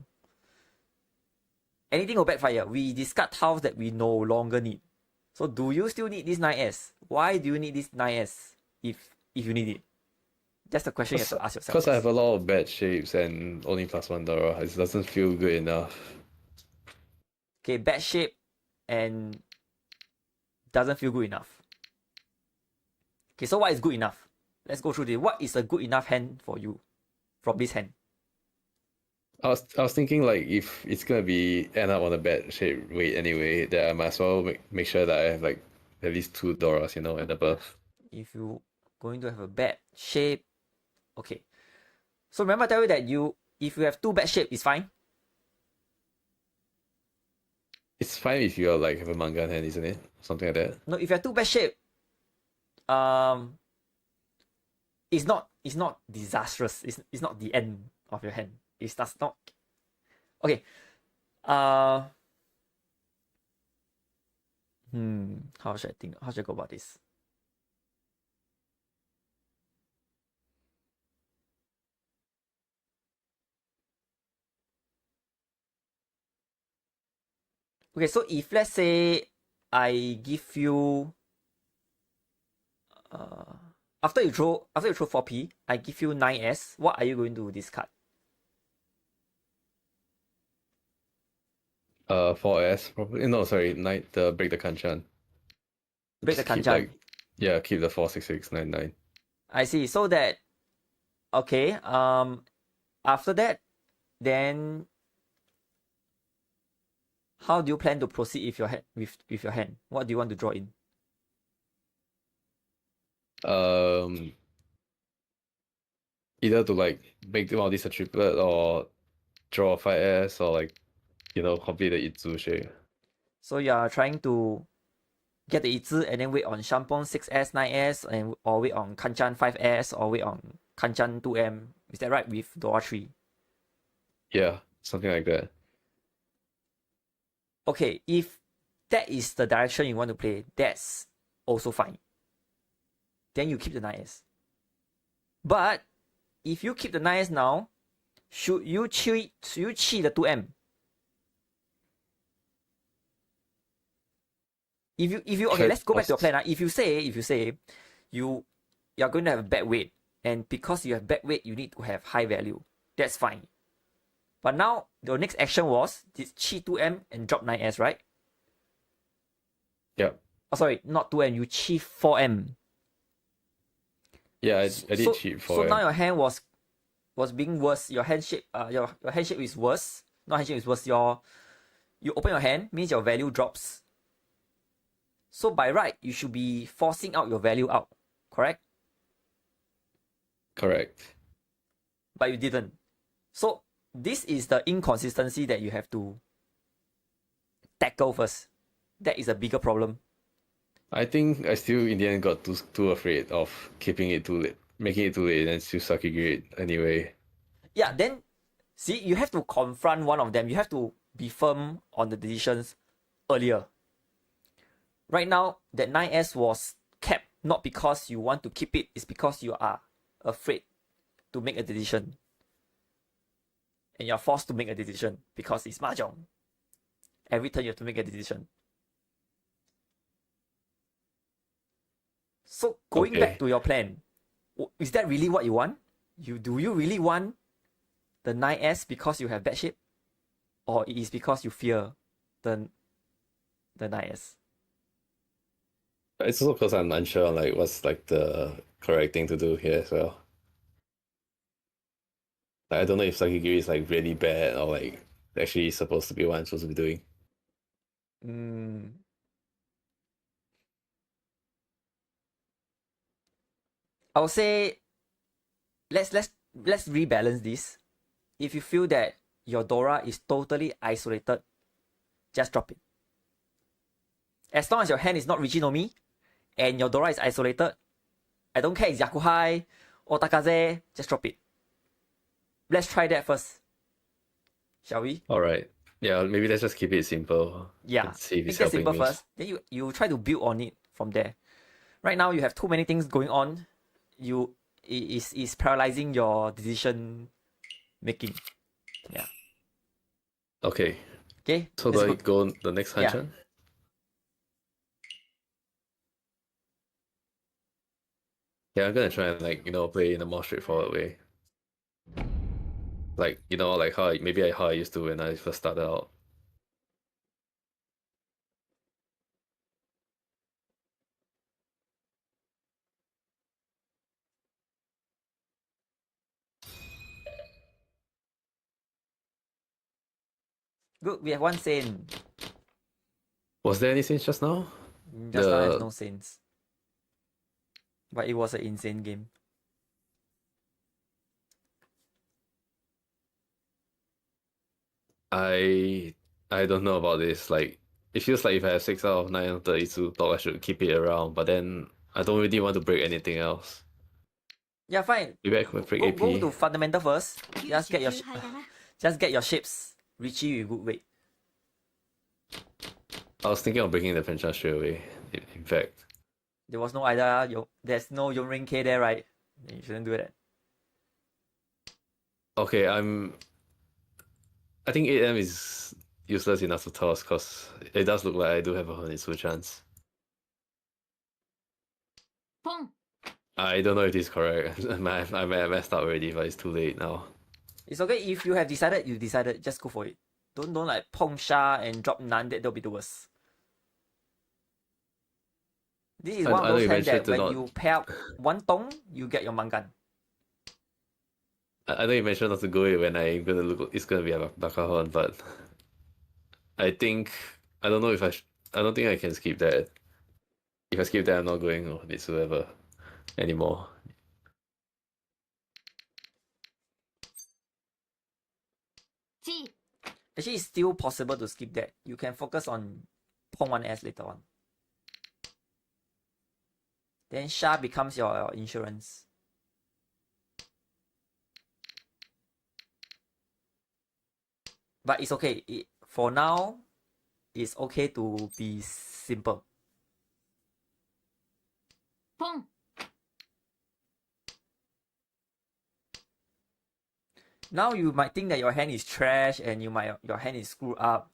anything will backfire. We discard tiles that we no longer need. So do you still need this 9S? Why do you need this 9S if you need it? That's the question you have to ask yourself. Because I have a lot of bad shapes and only +1 Dora. It doesn't feel good enough. Okay, bad shape and doesn't feel good enough. Okay, so what is good enough? Let's go through this. What is a good enough hand for you from this hand? I was thinking like if it's gonna be end up on a bad shape weight anyway, that I might as well make sure that I have like at least 2 Doras, and above. If you going to have a bad shape, okay. So remember I tell you that if you have 2 bad shape, it's fine. It's fine if you like have a manga hand, isn't it? Something like that. No, if you have 2 bad shape, it's not disastrous. It's not the end of your hand. It does not. Okay. How should I think? How should I go about this? Okay, so if let's say I give you after you throw 4P, I give you 9S, what are you going to discard? 4S probably. No, sorry, break the Kanchan. Break the Just Kanchan. keep the 46699. I see. So that okay. After that, then how do you plan to proceed with your hand? With your hand, what do you want to draw in? Either to like make one of these a triplet or draw a 5S or like complete the Itzu shape. So you are trying to get the Itzu and then wait on Shampong 6S, 9S, or wait on Kanchan 5S, or wait on Kanchan 2M. Is that right with Dora 3? Yeah, something like that. Okay, if that is the direction you want to play, that's also fine. Then you keep the 9S. But if you keep the 9S now, should you cheat the 2M? If you okay, let's go back to your plan. If you say you're going to have a bad weight, and because you have bad weight, you need to have high value. That's fine. But now the next action was this cheat 2M and drop 9S, right? Yeah. Oh, sorry, not 2M. You cheat 4M. Yeah, I did cheat 4M. So now your hand was being worse. Your hand shape, your hand shape is worse. Not hand shape is worse. You open your hand means your value drops. So by right, you should be forcing out your value out, correct? Correct. But you didn't. So this is the inconsistency that you have to tackle first. That is a bigger problem. I think I still in the end got too afraid of keeping it too late, making it too late, and still Sakigiri it anyway. Yeah, then see, you have to confront one of them. You have to be firm on the decisions earlier. Right now, that 9S was kept not because you want to keep it, it's because you are afraid to make a decision. And you're forced to make a decision because it's Mahjong. Every turn you have to make a decision. So going back to your plan, is that really what you want? Do you really want the 9S because you have bad shape? Or it is because you fear the 9S? It's also because I'm unsure on like what's like the correct thing to do here as well. Like, I don't know if Sakigiri is like really bad or like actually supposed to be what I'm supposed to be doing. I would say let's rebalance this. If you feel that your Dora is totally isolated, just drop it. As long as your hand is not Riichi-Nomi and your Dora is isolated, I don't care if it's Yakuhai or Takaze, just drop it. Let's try that first. Shall we? Alright. Yeah, maybe let's just keep it simple. Yeah, See if it's make that helping simple me. first. Then you try to build on it from there. Right now you have too many things going on. Is paralyzing your decision making. Yeah. Okay. Okay, So let's do I go. go the next Yeah. Kanchan? Yeah, I'm gonna try and play in a more straightforward way. Like how I used to when I first started out. Good, we have 1's Saint. Was there anything just now? Just now there's The no Saints. But it was an insane game. I don't know about this. Like, it feels like if I have 6 out of 9 on 32 top, I should keep it around. But then I don't really want to break anything else. Yeah, fine. Maybe I could break Go AP. to fundamental first. Just get your shapes. Riichi with good weight. I was thinking of breaking the Kanchan straight away. In fact, There was no either. There's no Yonrin K there, right? You shouldn't do that. okay, I think 8M is useless enough to toss because it does look like I do have a Honitsu chance. Feng. I don't know if this is correct. I messed up already, but it's too late now. It's okay if you have decided. You decided. Just go for it. Don't like Pong Sha and drop none. That'll be the worst. This is one of those hands that when you pair up one tong, you get your mangan. I know you mentioned not to go it when I'm gonna look. It's gonna be a Bakahon, but I think I don't know if I don't think I can skip that. If I skip that, I'm not going Honitsu ever anymore. Actually, it's still possible to skip that. You can focus on Pong 1S later on. Then Sha becomes your insurance. But it's okay. For now, it's okay to be simple. Feng. Now you might think that your hand is trash and your hand is screwed up.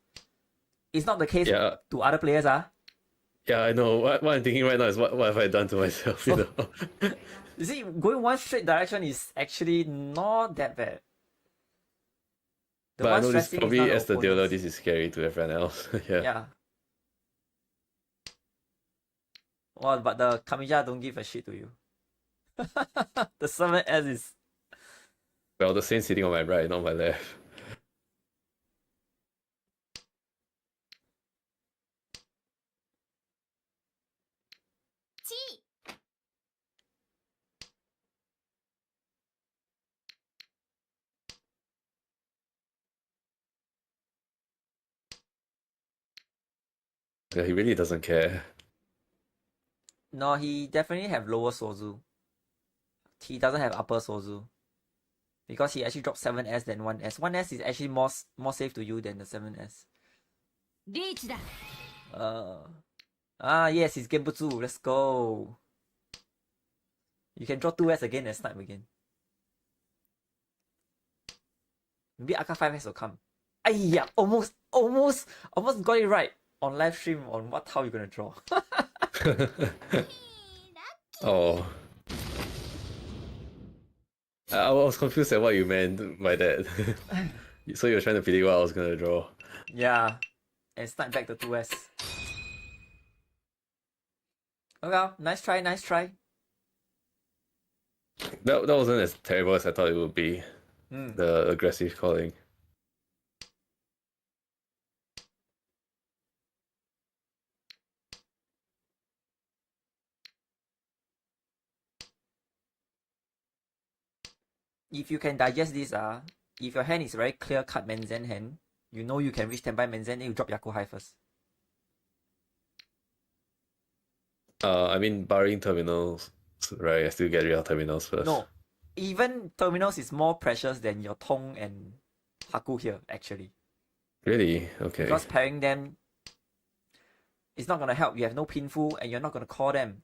It's not the case Yeah. to other players, Yeah, I know. What I'm thinking right now is what have I done to myself, you know? You see, going one straight direction is actually not that bad. But I know this probably is not as the dealer, opponents. this is scary to everyone else. Yeah. Yeah. Well, but the Kamiya don't give a shit to you. The 7S is... Well, the Saint sitting on my right, not my left. Yeah, he really doesn't care. No, he definitely have lower Sozu. He doesn't have upper Sozu. Because he actually dropped 7S than 1S. 1S is actually more safe to you than the 7S. Riichi Yes, he's Genbutsu. Let's go. You can draw 2S again and snipe again. Maybe Aka 5S will come. Ayya, almost got it right on live stream on what tile you're gonna draw. Oh. I was confused at what you meant by that. So you were trying to predict what I was gonna draw. Yeah, and snipe back the 2S. Okay, nice try. That wasn't as terrible as I thought it would be. The aggressive calling. If you can digest this, if your hand is very clear-cut Menzen hand, you know you can reach Tenbai Menzen, then you drop Yaku High first. I mean, barring terminals, right? I still get real terminals first. No, even terminals is more precious than your Tong and Haku here, actually. Really? Okay. Because pairing them is not gonna help. You have no Pinfu and you're not gonna call them.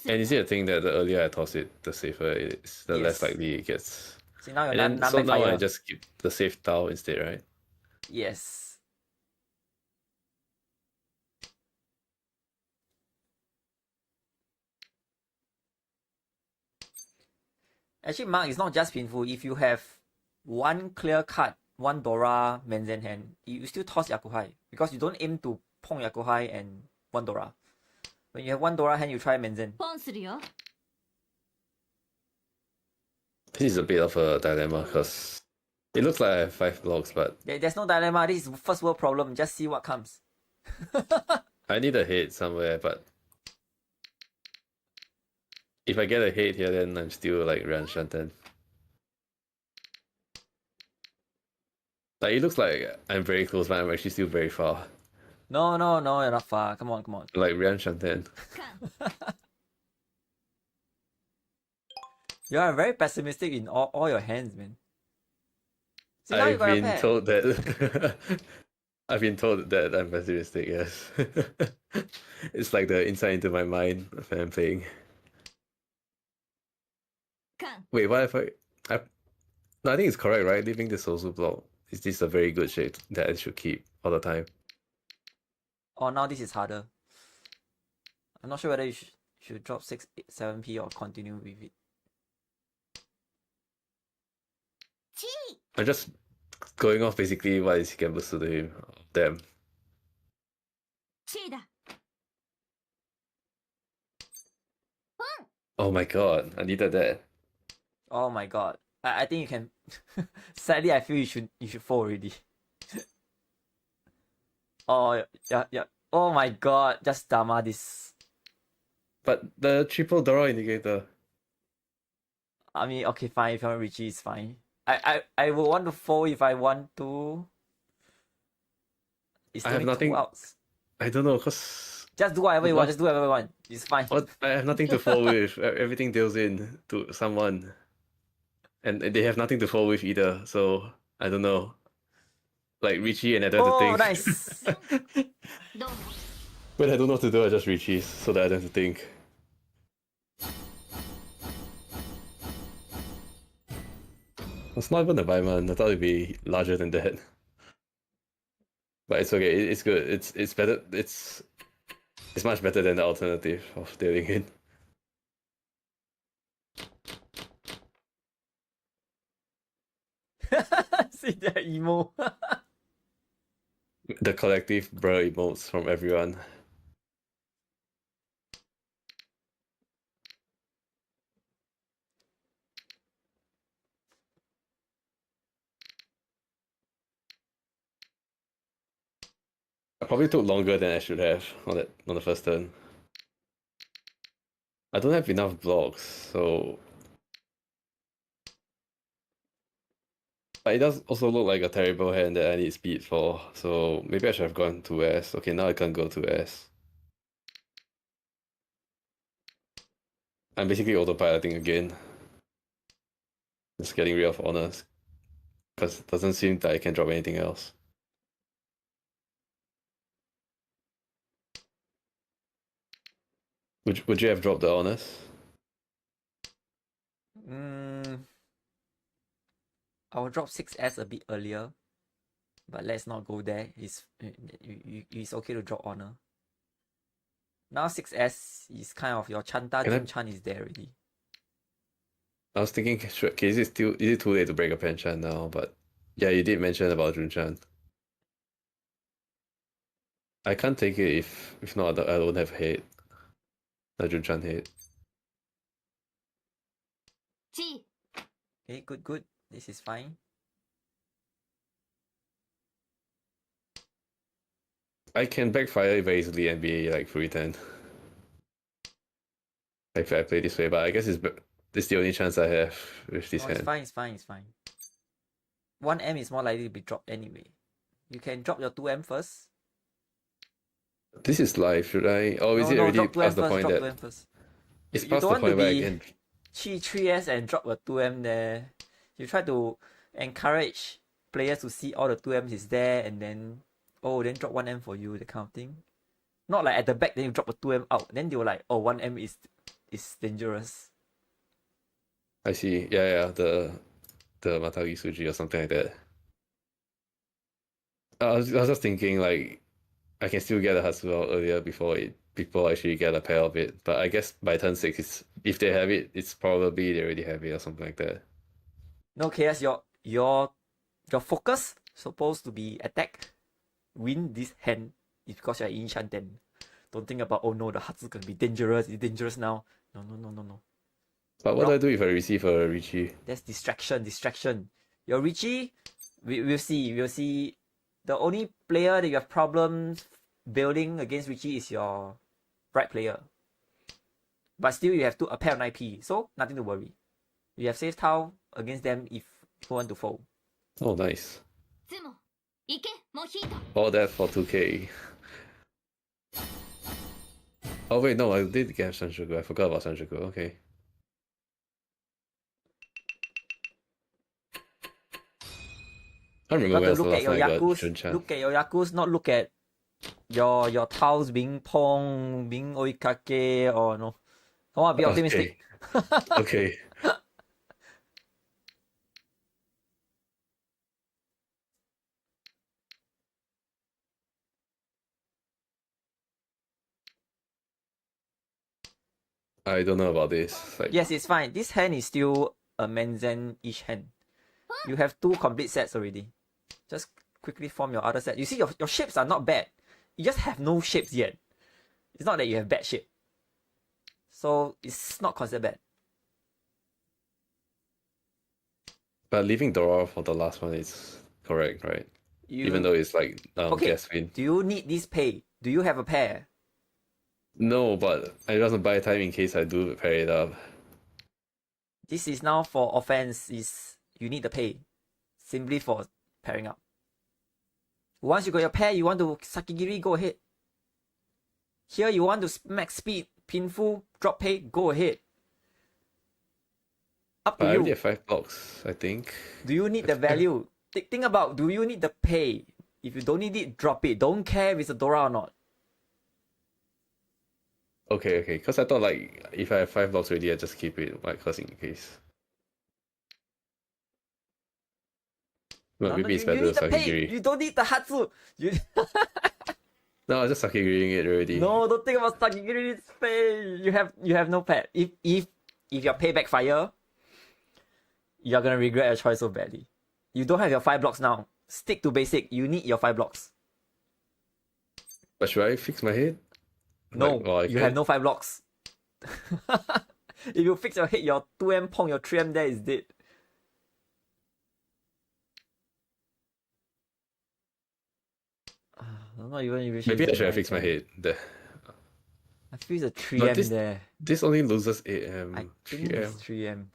And is it a thing that the earlier I toss it, the safer it is, the Yes. less likely it gets? See, now your And then none so now I backfire. just skip the safe tile instead, right? Yes. Actually, Mark, it's not just Pinfu. If you have one clear cut, one Dora Menzen hand, you still toss Yakuhai because you don't aim to Pong Yakuhai and one Dora. When you have one Dora hand, you try Menzen. ポンするよ。 This is a bit of a dilemma because it looks like I have 5 blocks, but There's no dilemma. This is first world problem. Just see what comes. I need a hit somewhere. But if I get a hit here, then I'm still like Backshanten. Like it looks like I'm very close, but I'm actually still very far. No, you're not far. Come on. Like Backshanten. カン。 You are very pessimistic in all your hands, man. See, now you I've got a been pair. told that. I've been told that I'm pessimistic. Yes, it's like the insight into my mind when I'm playing. カン。 Wait, what if I? No, I think it's correct, right? Leaving the Sosu block. Is this a very good shape that I should keep all the time? Oh, now this is harder. I'm not sure whether you should drop 6, 7p or continue with it. チー。 I'm just going off basically what is Hikenbutsu to him. Damn. チーだ。 Oh my god, I needed that. Oh my god. I think you can. Sadly, I feel you should fall already. Oh yeah. Oh my god, just Dama this. But the triple Dora indicator. I mean, okay, fine. If you want Riichi, it's fine. I would want to fall if I want to. It's I have only nothing- 2 outs. I don't know, cause Just do whatever you want. What? Just do whatever you want. It's fine. what I have nothing to fall with. Everything deals in to someone, and they have nothing to fall with either. So I don't know. Like Riichi, and I don't Oh, have to think. nice. どうも。 When I don't know what to do, I just Riichi so that I don't have to think. It's not even a Baiman. I thought it'd be larger than that. But it's okay. It's good. It's better. It's much better than the alternative of dealing in. See that emo. The collective bruh emotes from everyone. I probably took longer than I should have on the first turn. I don't have enough blocks, so. But it does also look like a terrible hand that I need speed for, so maybe I should have gone 2S. Okay, now I can't go 2S. I'm basically autopiloting again. Just getting rid of honors. Because it doesn't seem that I can drop anything else. Would you have dropped the honors? I will drop 6S a bit earlier. But let's not go there. It's okay to drop honor. Now 6S is kind of your Chanta Junchan is there already. I was thinking, okay, is it too late to break a Kanchan now? But yeah, you did mention about Junchan. I can't take it if not I don't have hate. The Junchan hate. チー。 Okay, good. This is fine. I can backfire very easily and be like Furiten. If I play this way, but I guess this is the only chance I have with this No, hand. it's fine. 1M is more likely to be dropped anyway. You can drop your 2M first. This is live, should I? Or is it No, already drop 2M past the first, point drop that 2M first. it's You past don't the want to point where I be can 3S and drop a 2M there. You try to encourage players to see all the 2Ms is there and then then drop 1M for you, that kind of thing. Not like at the back then you drop a 2M out. Then they were like, 1M is dangerous. I see. Yeah, the Matagi Suji or something like that. I was just thinking like I can still get a Hatsu out earlier before people actually get a pair of it. But I guess by turn 6, if they have it, it's probably they already have it or something like that. No, KS, your focus supposed to be attack. Win this hand is because you're in Shanten. Don't think about, oh no, the Hatsu gonna be dangerous. It's dangerous now. No. But what do I do if I receive a Riichi? That's distraction. Your Riichi, we'll see. The only player that you have problems building against Riichi is your right player. But still, you have a pair of IP, so nothing to worry. You have safe tile against them if you want to fold. Oh, nice. ズモ行けモヒート All that for 2k. Oh wait, no, I did get Shanshuku. I forgot about Shanshuku. Okay. I don't remember Got when to was the look at last your time I got Yakus. Junchan. Look at your Yakus, not look at your tiles being pong, being oikake, or no. Come on, be optimistic. Okay. I don't know about this. Like, Yes, it's fine. This hand is still a Menzen-ish hand. You have 2 complete sets already. Just quickly form your other set. You see, your shapes are not bad. You just have no shapes yet. It's not that you have bad shape. So it's not considered bad. but leaving Dora for the last one is correct, right? Even though it's like Okay, guess win. do you need this pay? Do you have a pair? No, but I just buy time in case I do pair it up. This is now for offense. Is you need the pay, simply for pairing up. Once you got your pair, you want to Sakigiri, go ahead. Here you want to max speed, Pinfu, drop pay, go ahead. Up But to I already you. have 5 blocks, I think. Do you need the value? Think about, do you need the pay? If you don't need it, drop it. Don't care if it's a Dora or not. Okay. Because I thought like if I have 5 blocks already, I just keep it, like, cause in case. Well, maybe it's you better need to the pay. Sakigiri. You don't need the Hatsu. No, I'm just Sakigiriing it already. No, don't think about Sakigiri. It's pay. You have no pay. If your pay backfire, you're gonna regret your choice so badly. You don't have your 5 blocks now. Stick to basic. You need your 5 blocks. But should I fix my head? No, Like, I you can? have no 5 blocks. If you fix your head, your 2M Pong, your 3M there is dead. I'm not even sure. Maybe I should have fixed my head. There. I feel it's a 3M this- there. This only loses 8M. I think 3M. it's 3M.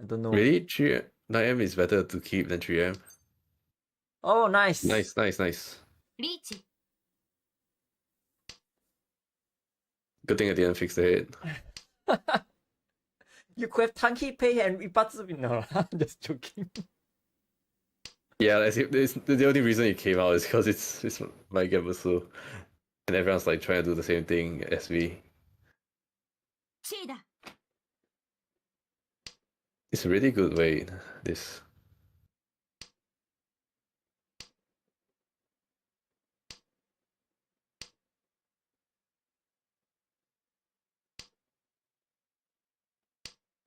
I don't know. Really? 9M is better to keep than 3M? Oh, nice. Nice. リーチ Good thing I didn't fix the head. You could have Tanki Pay and Ipatsu. No, I'm just joking. Yeah, it's the only reason it came out is because it's my Gebusu. And everyone's like trying to do the same thing as me. チーだ It's a really good way, this.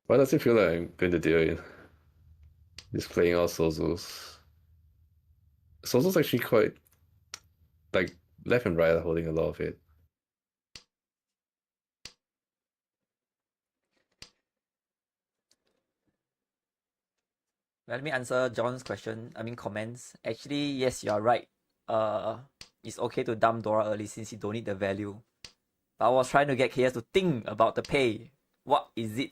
Why does it feel like I'm going to deal in? Just playing all Sozos. Sozo's actually quite, like, left and right are holding a lot of it. Let me answer John's question. Comments. Actually, yes, you are right. It's okay to dump Dora early since you don't need the value. But I was trying to get Khaeius to think about the pay. What is it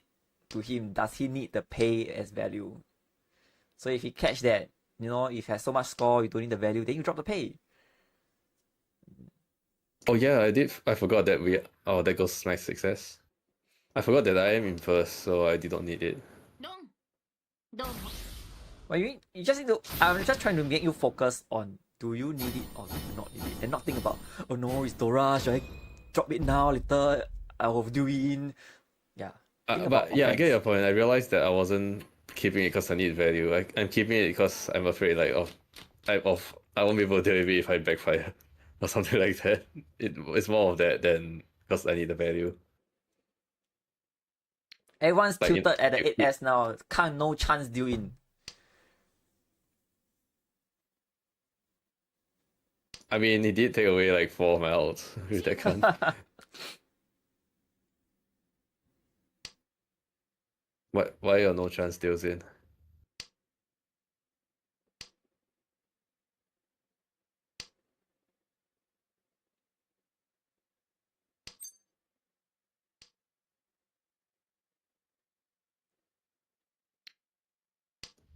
to him? Does he need the pay as value? So if he catch that, if he has so much score, you don't need the value, then you drop the pay. Oh yeah, I forgot that that goes my success. I forgot that I am in first, so I did not need it. ロンどうも Well, you just need to. I'm just trying to make you focus on do you need it or do you not need it, and not think about, oh no, it's Dora. Should I drop it now? Later, I will do in. Yeah. Think about But yeah, I get offense. your point. I realized that I wasn't keeping it because I need value. I'm keeping it because I'm afraid like I won't be able to deal with it if I backfire or something like that. It's more of that than because I need the value. Everyone's Like, tilted at the 8S now. Can't no chance deal in. I mean, he did take away like 4 of my ults with that gun. Why your no chance deals in?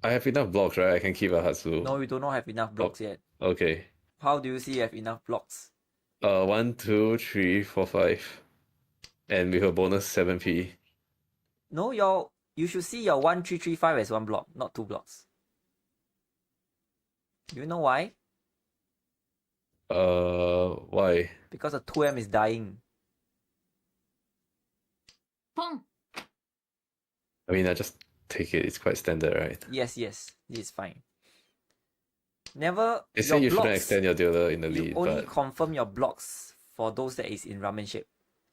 I have enough blocks, right? I can keep a Hatsu. No, we do not have enough blocks yet. Okay. How do you see you have enough blocks? 1, 2, 3, 4, 5. And with a bonus 7p. No, you should see your 1335 as one block, not 2 blocks. Do you know why? Why? Because the 2M is dying. Feng. I mean, I just take it. It's quite standard, right? Yes, this is fine. Never. They say your you shouldn't blocks, extend your dealer in the you lead, only but confirm your blocks for those that is in ramen shape.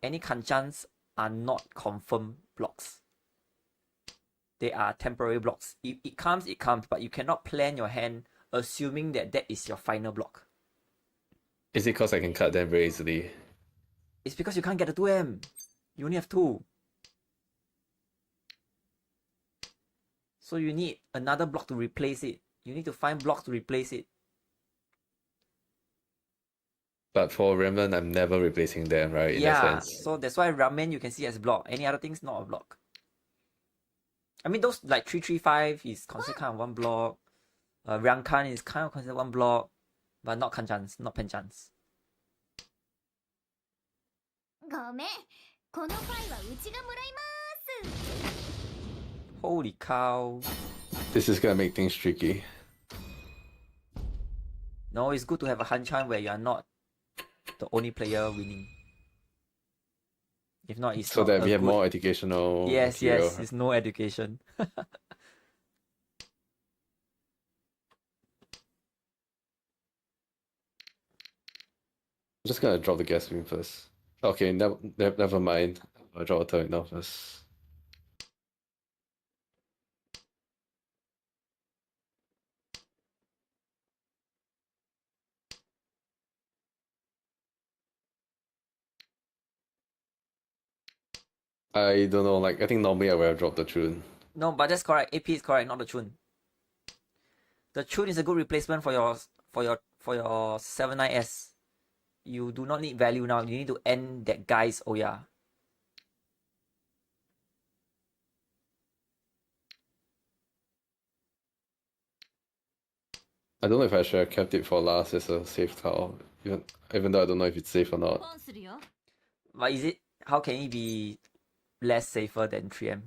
Any Kanchans are not confirmed blocks. They are temporary blocks. If it comes, but you cannot plan your hand assuming that that is your final block. is it because I can cut them very easily? It's because you can't get a 2M. You only have 2. So you need another block to replace it. You need to find blocks to replace it. But for Remnant, I'm never replacing them, right? In that sense. So that's why ramen you can see as block. Any other things not a block. I mean those like 335 is considered kind of one block. Rangkan is kind of considered one block, but not Kanchans, not Penchans. ごめん。このパイはうちがもらいます。 Holy cow. This is gonna make things tricky. No, it's good to have a Hanchan where you are not the only player winning. If not, it's So not that a we have good... more educational Yes, material. it's no education. I'm just gonna drop the gas beam first. Okay, never mind. I'll drop a turret now first. I don't know, like I think normally I would have dropped the Chun. No, but that's correct. AP is correct, not the Chun. The Chun is a good replacement for your 7-9S. You do not need value now. You need to end that guy's Oya. I don't know if I should have kept it for last as a safe tile, even though I don't know if it's safe or not. ポンするよ。 But is it? How can it be less safer than 3M?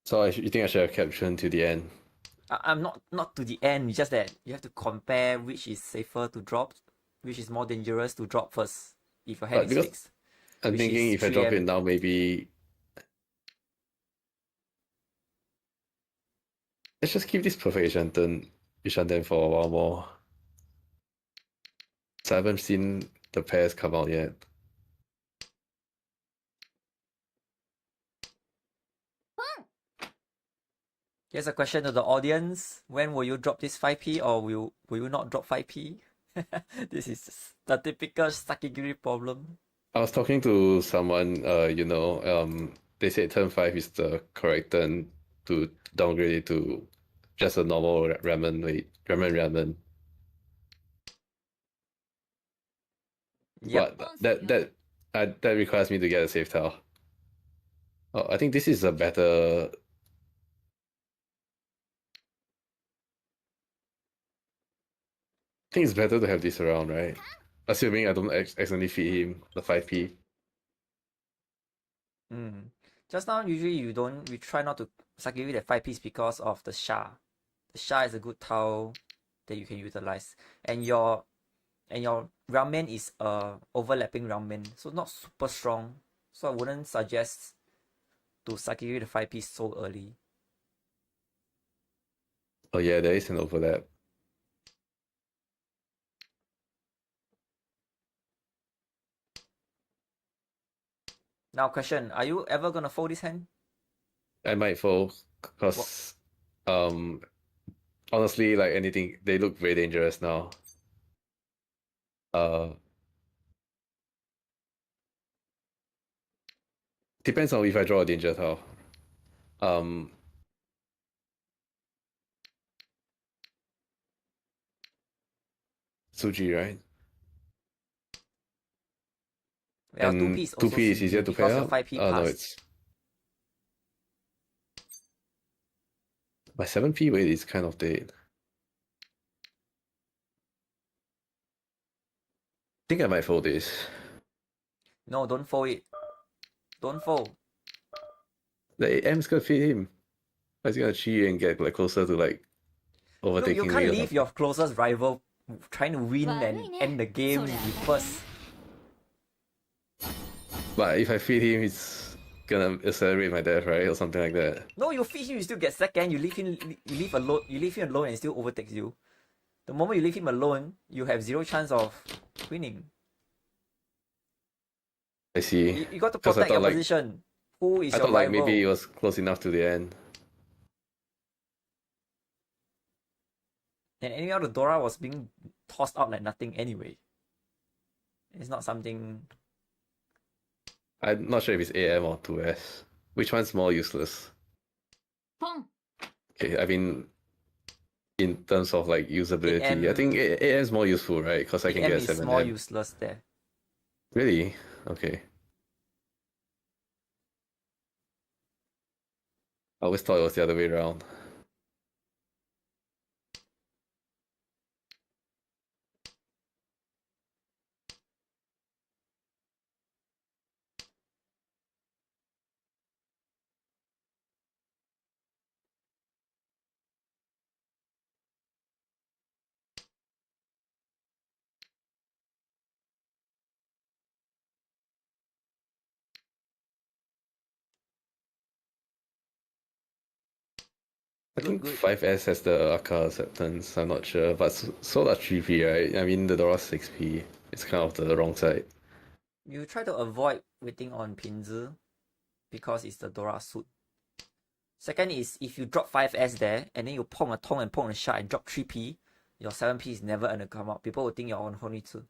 So you think I should have kept Chun to the end? I'm not to the end. It's just that you have to compare which is safer to drop, which is more dangerous to drop first. If your hand is Because fixed. I'm Which thinking is if I drop 3M. it now, maybe let's just keep this perfect Shanten for a while more. So I haven't seen the pairs come out yet. Here's a question to the audience. When will you drop this 5p or will you not drop 5p? This is the typical Sakigiri problem. I was talking to someone, they said turn 5 is the correct turn to downgrade it to just a normal ramen. Yep. But that requires me to get a safe tile. Oh, I think this is a better. I think it's better to have this around, right? Assuming I don't accidentally feed him the 5p. Just now, usually we try not to Sakigiri the 5p's because of the Sha. The Sha is a good tile that you can utilize. And your ramen is a overlapping ramen, so not super strong. So I wouldn't suggest to Sakiri the 5-piece so early. Oh yeah, there is an overlap. Now question, are you ever gonna fold this hand? I might fold because honestly, like anything, they look very dangerous now. Depends on if I draw a danger tile. Suji, right? Well, And 2-piece also 2P is easier Suji to because pair your up? 5P Oh no, passed. it's my 7P weight is kind of dead. I think I might fold this. No, don't fold it. Don't fold. The M's gonna feed him. He's gonna cheat and get like closer to like Look, overtaking you me can't or leave something. your closest rival trying to win and end the game with first. But if I feed him, it's gonna accelerate my death, right? Or something like that. No, you feed him, you still get second. You leave him alone. You leave him alone, and he still overtakes you. The moment you leave him alone, you have 0 chance of winning. I see. You got to Because protect your position. Who is I your thought like rival? maybe it was close enough to the end. And anyhow, the Dora was being tossed out like nothing anyway. It's not something. I'm not sure if it's AM or 2S. Which one's more useless? Feng. Okay, I mean, in terms of like usability, I think AM is more useful, right? Because I can AM get is more 7M. useless there. Really? Okay. I always thought it was the other way around. I think Good. 5S has the Aka acceptance, I'm not sure, but so does 3P, right? I mean, the Dora 6P. It's kind of the wrong side. You try to avoid waiting on Pinzi because it's the Dora suit. Second is if you drop 5S there and then you Pong a Tong and Pong a Shot and drop 3P, your 7P is never gonna come out. People will think you're on Honitsu.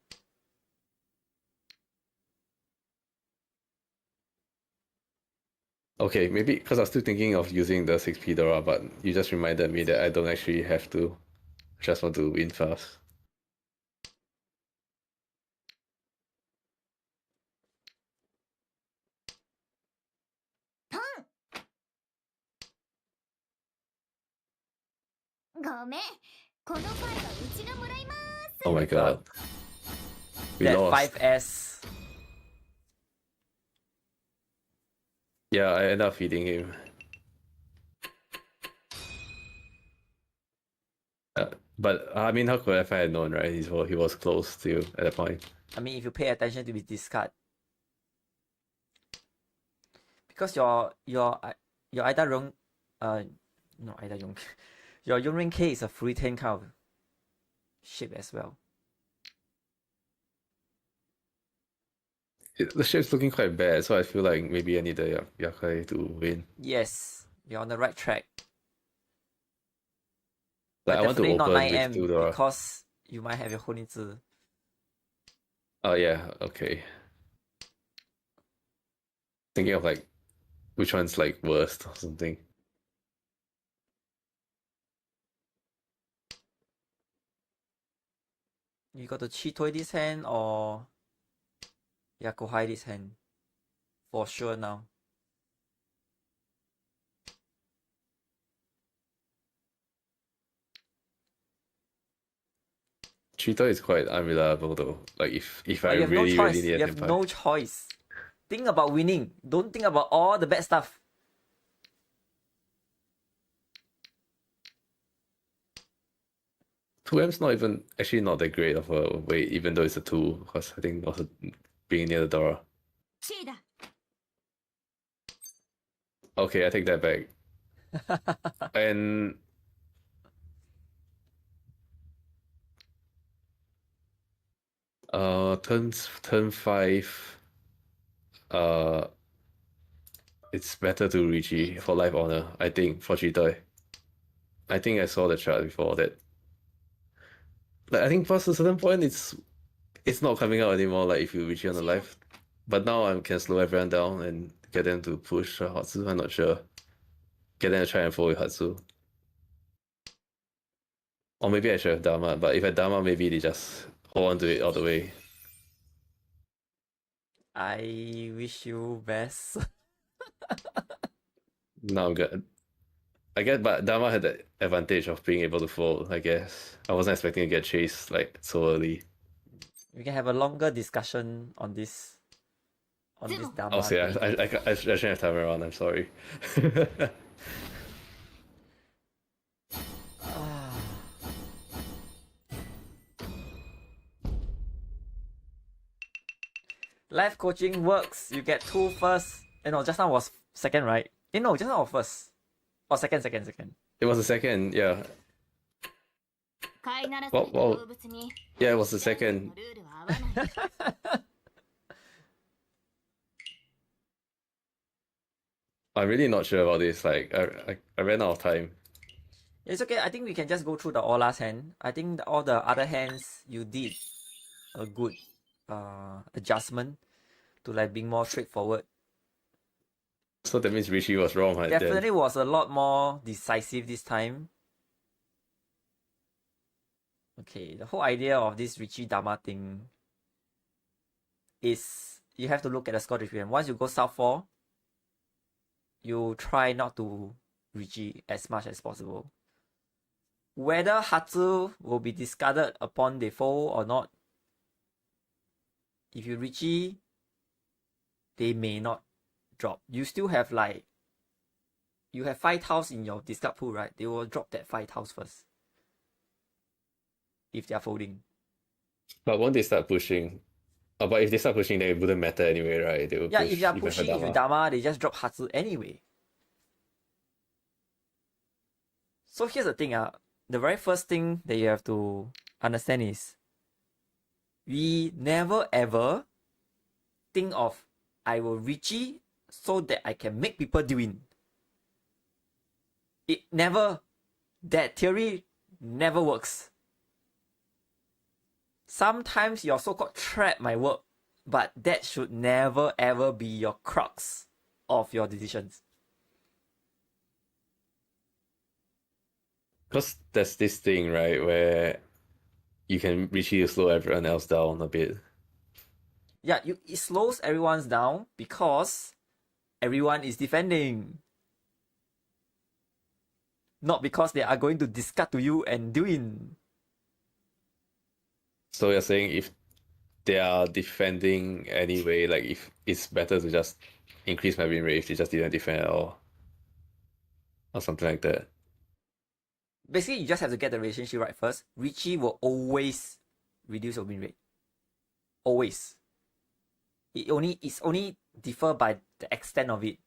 Okay, maybe because I was still thinking of using the 6P Dora, but you just reminded me that I don't actually have to. I just want to win fast. Oh my god. We that lost. 5S. Yeah, I end up feeding him. But I mean, how could I have known, right? He was close to you at that point. I mean, if you pay attention to his discard, because your Ida Rong, no Ida Rong, your Yunrin K is a Furiten kind of shape as well. The shape's looking quite bad, so I feel like maybe I need the Yakai to win. Yes, you're on the right track. Like, But I want to definitely not open 9M with 2 Dora. because you might have your Honitsu. Oh yeah, okay. Thinking of like which one's like worst or something. You got to Chitoi this hand or Yakuhai this hand. For sure now. Cheetah is quite unreliable though. Like if I But you have really no choice. really need You an have empire. no choice. Think about winning. Don't think about all the bad stuff. Two M's not even actually not that great of a weight, even though it's a 2, because I think also being near the Dora. Okay, I take that back. And turn 5, uh it's better to Riichi for life honor, I think, for Cheetah. I think I saw the chart before that. Like I think past a certain point it's not coming out anymore, like if you Riichi on the life. But now I can slow everyone down and get them to push Hatsu, I'm not sure. Get them to try and fold with Hatsu. Or maybe I should have Dharma, but if I Dharma, maybe they just hold on to it all the way. I wish you best. No, I'm good. I guess, but Dharma had the advantage of being able to fold, I guess. I wasn't expecting to get chased like so early. We can have a longer discussion on this Dharma Oh, see, thing. I shouldn't have time around, I'm sorry. Life coaching works. You get 2 first. No, just now was second, right? No, just now was first. Or second. It was the second, yeah. Well, yeah, it was the second. I'm really not sure about this. Like, I ran out of time. It's okay. I think we can just go through the all last hand. I think all the other hands you did a good adjustment to like being more straightforward. So that means Riichi was wrong, right? Definitely was a lot more decisive this time. Okay, the whole idea of this Riichi Dharma thing is you have to look at the score distribution. Once you go South 4, you try not to Riichi as much as possible. Whether Hatsu will be discarded upon they fold or not, if you Riichi, they may not drop. You still have like, you have 5 tiles in your discard pool, right? They will drop that 5 tiles first. If they are folding. But won't they start pushing? Oh, but if they start pushing, then it wouldn't matter anyway, right? They will Yeah, push if they are even for pushing, if you Dharma, they just drop Hatsu anyway. So here's the thing, the very first thing that you have to understand is we never ever think of I will Riichi so that I can make people deal in. It never, that theory never works. Sometimes your so-called trap might work, but that should never ever be your crux of your decisions. Because there's this thing, right, where you can Riichi to slow everyone else down a bit. Yeah, it slows everyone down because everyone is defending. Not because they are going to discard to you and do in. So you're saying if they are defending anyway, like if it's better to just increase my win rate if they just didn't defend at all. Or something like that. Basically, you just have to get the relationship right first. Riichi will always reduce your win rate. Always. It's only differ by the extent of it.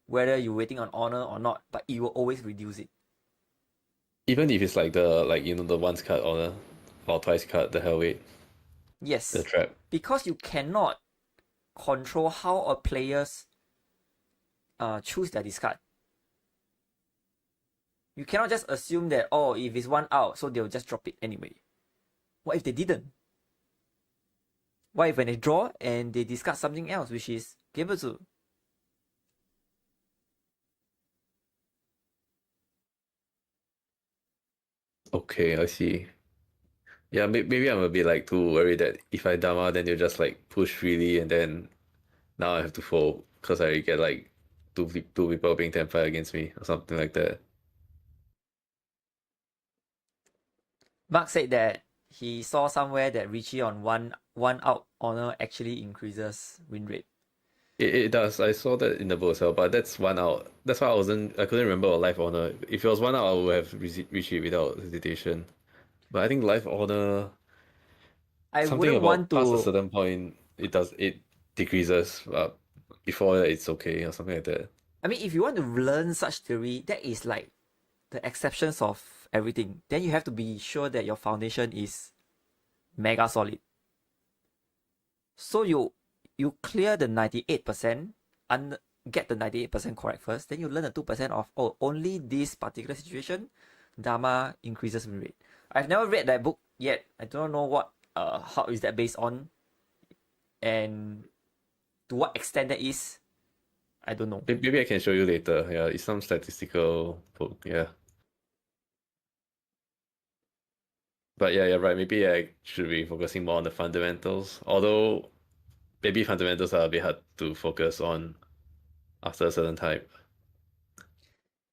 Whether you're waiting on honor or not, but it will always reduce it. Even if it's like the once cut honor or twice cut the hell weight. Yes. The trap. Because you cannot control how a players choose their discard. You cannot just assume that, oh, if it's 1 out, so they'll just drop it anyway. What if they didn't? What if when they draw and they discard something else, which is Gebatsu? Okay, I see. Yeah, maybe I'm a bit like too worried that if I Dharma, then you just like push freely and then now I have to fold because I get like two people being 10-5 against me or something like that. Mark said that he saw somewhere that Riichi on one out honor actually increases win rate. It does. I saw that in the book as well, but that's 1 out. That's why I couldn't remember a life honor. If it was 1 out, I would have reached it without hesitation. But I think life honor, I something wouldn't about want past a to. certain point, it decreases. Before that, it's okay or something like that. I mean, if you want to learn such theory, that is like the exceptions of everything. Then you have to be sure that your foundation is mega solid. So you clear the 98% and get the 98% correct first. Then you learn the 2% of only this particular situation, Dharma increases win rate. I've never read that book yet. I don't know what how is that based on, and to what extent that is. I don't know. Maybe I can show you later. Yeah, it's some statistical book. Yeah. But yeah, you're right. Maybe I should be focusing more on the fundamentals. Although maybe fundamentals are a bit hard to focus on after a certain type.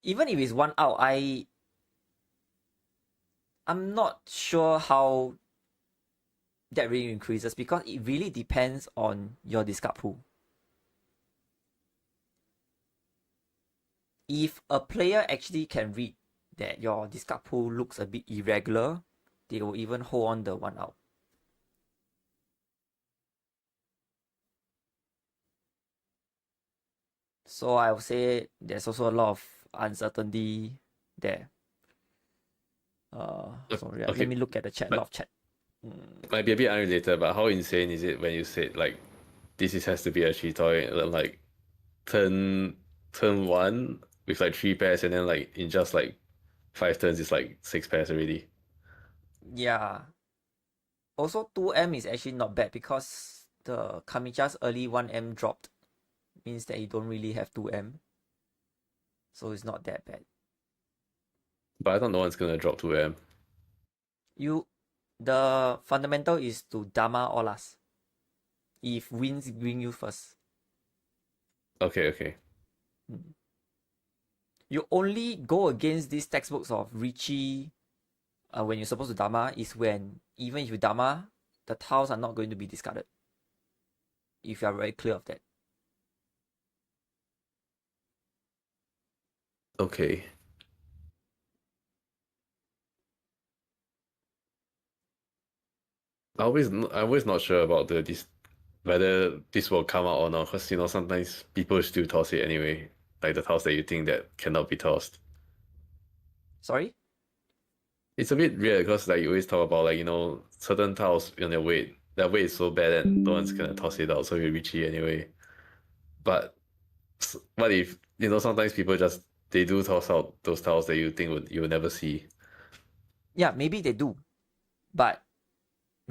Even if it's 1 out, I'm not sure how that really increases, because it really depends on your discard pool. If a player actually can read that your discard pool looks a bit irregular, they will even hold on the 1 out. So I would say there's also a lot of uncertainty there. Sorry, okay. let me look at the chat. A lot of chat. Might be a bit unrelated, but how insane is it when you said like this has to be a Chitoy, and then like turn 1 with like 3 pairs, and then like in just like 5 turns it's like 6 pairs already. Yeah. Also 2M is actually not bad, because the Kamicha's early 1M dropped. Means that you don't really have 2M. So it's not that bad. But I thought no one's gonna drop 2M. The fundamental is to Dharma all us. If wins bring you first. Okay. You only go against these textbooks of Riichi when you're supposed to Dharma is when, even if you Dharma, the tiles are not going to be discarded. If you are very clear of that. Okay. I'm always not sure about whether this will come out or not, because sometimes people still toss it anyway, like the tiles that you think that cannot be tossed. Sorry? It's a bit weird because like you always talk about like certain tiles on their weight is so bad that no one's gonna toss it out, so you reach it anyway. But what if sometimes people they do toss out those tiles that you think you will never see? Yeah, maybe they do, but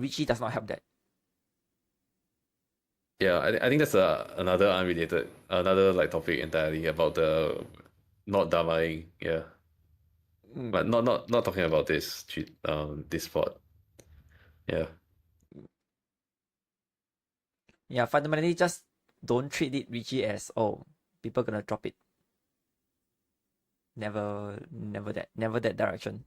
Riichi does not help that. Yeah, I think that's another like topic entirely about the not damaing. Yeah. But not talking about this spot. Yeah. Yeah, fundamentally just don't treat it Riichi as people gonna drop it. Never that direction.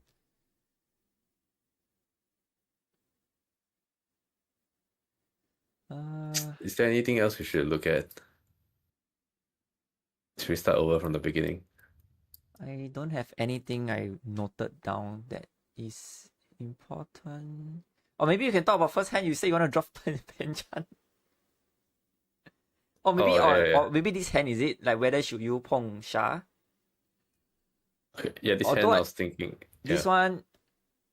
Is there anything else we should look at? Should we start over from the beginning? I don't have anything I noted down that is important. Or maybe you can talk about first hand. You say you want to drop Kanchan. Or maybe or maybe this hand, is it? Like whether should you Feng Sha? Okay. Yeah, this hand I was thinking. This one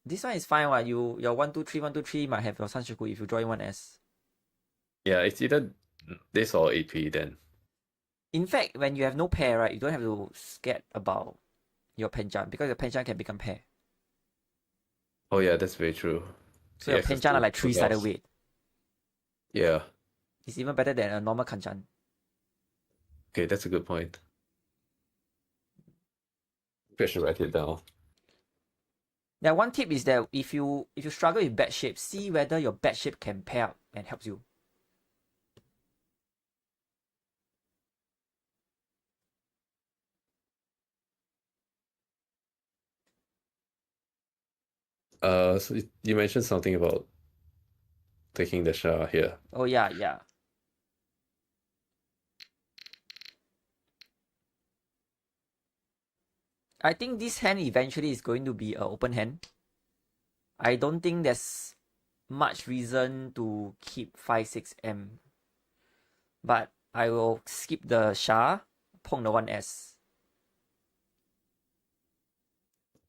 is fine. What your 1-2-3 might have your Sanshoku if you draw in 1S. Yeah, it's either this or AP then. In fact, when you have no pair, right, you don't have to scared about your Kanchan, because your Kanchan can become pair. Oh yeah, that's very true. So your Kanchan are like 3-sided weight. Yeah. It's even better than a normal Kanchan. Okay, that's a good point. I should write it down. Now, one tip is that if you struggle with bad shape, see whether your bad shape can pair up and helps you. So you mentioned something about taking the Sha here. Oh yeah. I think this hand eventually is going to be an open hand. I don't think there's much reason to keep 5-6M. But I will skip the Sha, Pong the 1S.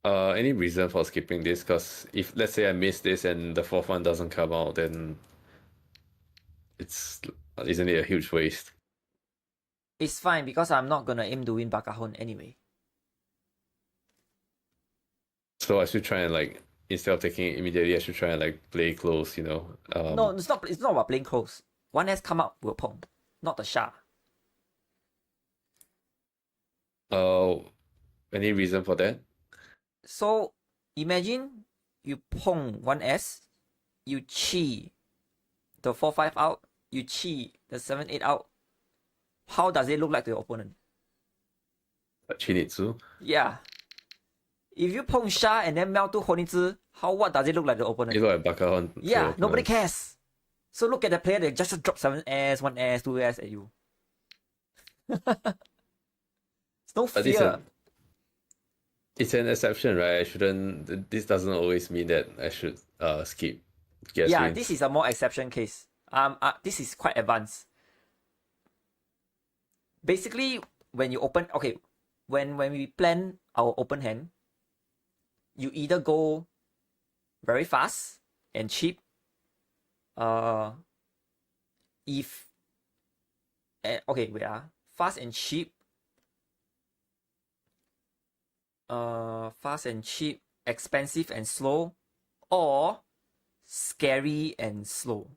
Any reason for skipping this? Because if let's say I miss this and the fourth one doesn't come out, then isn't it a huge waste? It's fine because I'm not gonna aim to win Bakahon anyway. So I should try and like, instead of taking it immediately, I should try and like play close, you know. No, it's not about playing close. 1S come up will Pong, not the Sha. Any reason for that? So imagine you Pong 1S, you Chi the 4-5 out, you Chi the 7-8 out. How does it look like to your opponent? Chinitsu? Yeah. If you Pong Sha and then melt to Honitsu, what does it look like to the opponent? You look like Bakahon. Yeah, nobody cares. So look at the player that just drop 7S, 1S, 2S at you. It's no fear. It's an exception, right? This doesn't always mean that I should skip. Yeah, this is a more exception case. This is quite advanced. Basically, when you open, okay, when we plan our open hand, you either go very fast and cheap. Fast and cheap. Fast and cheap, expensive and slow, or scary and slow.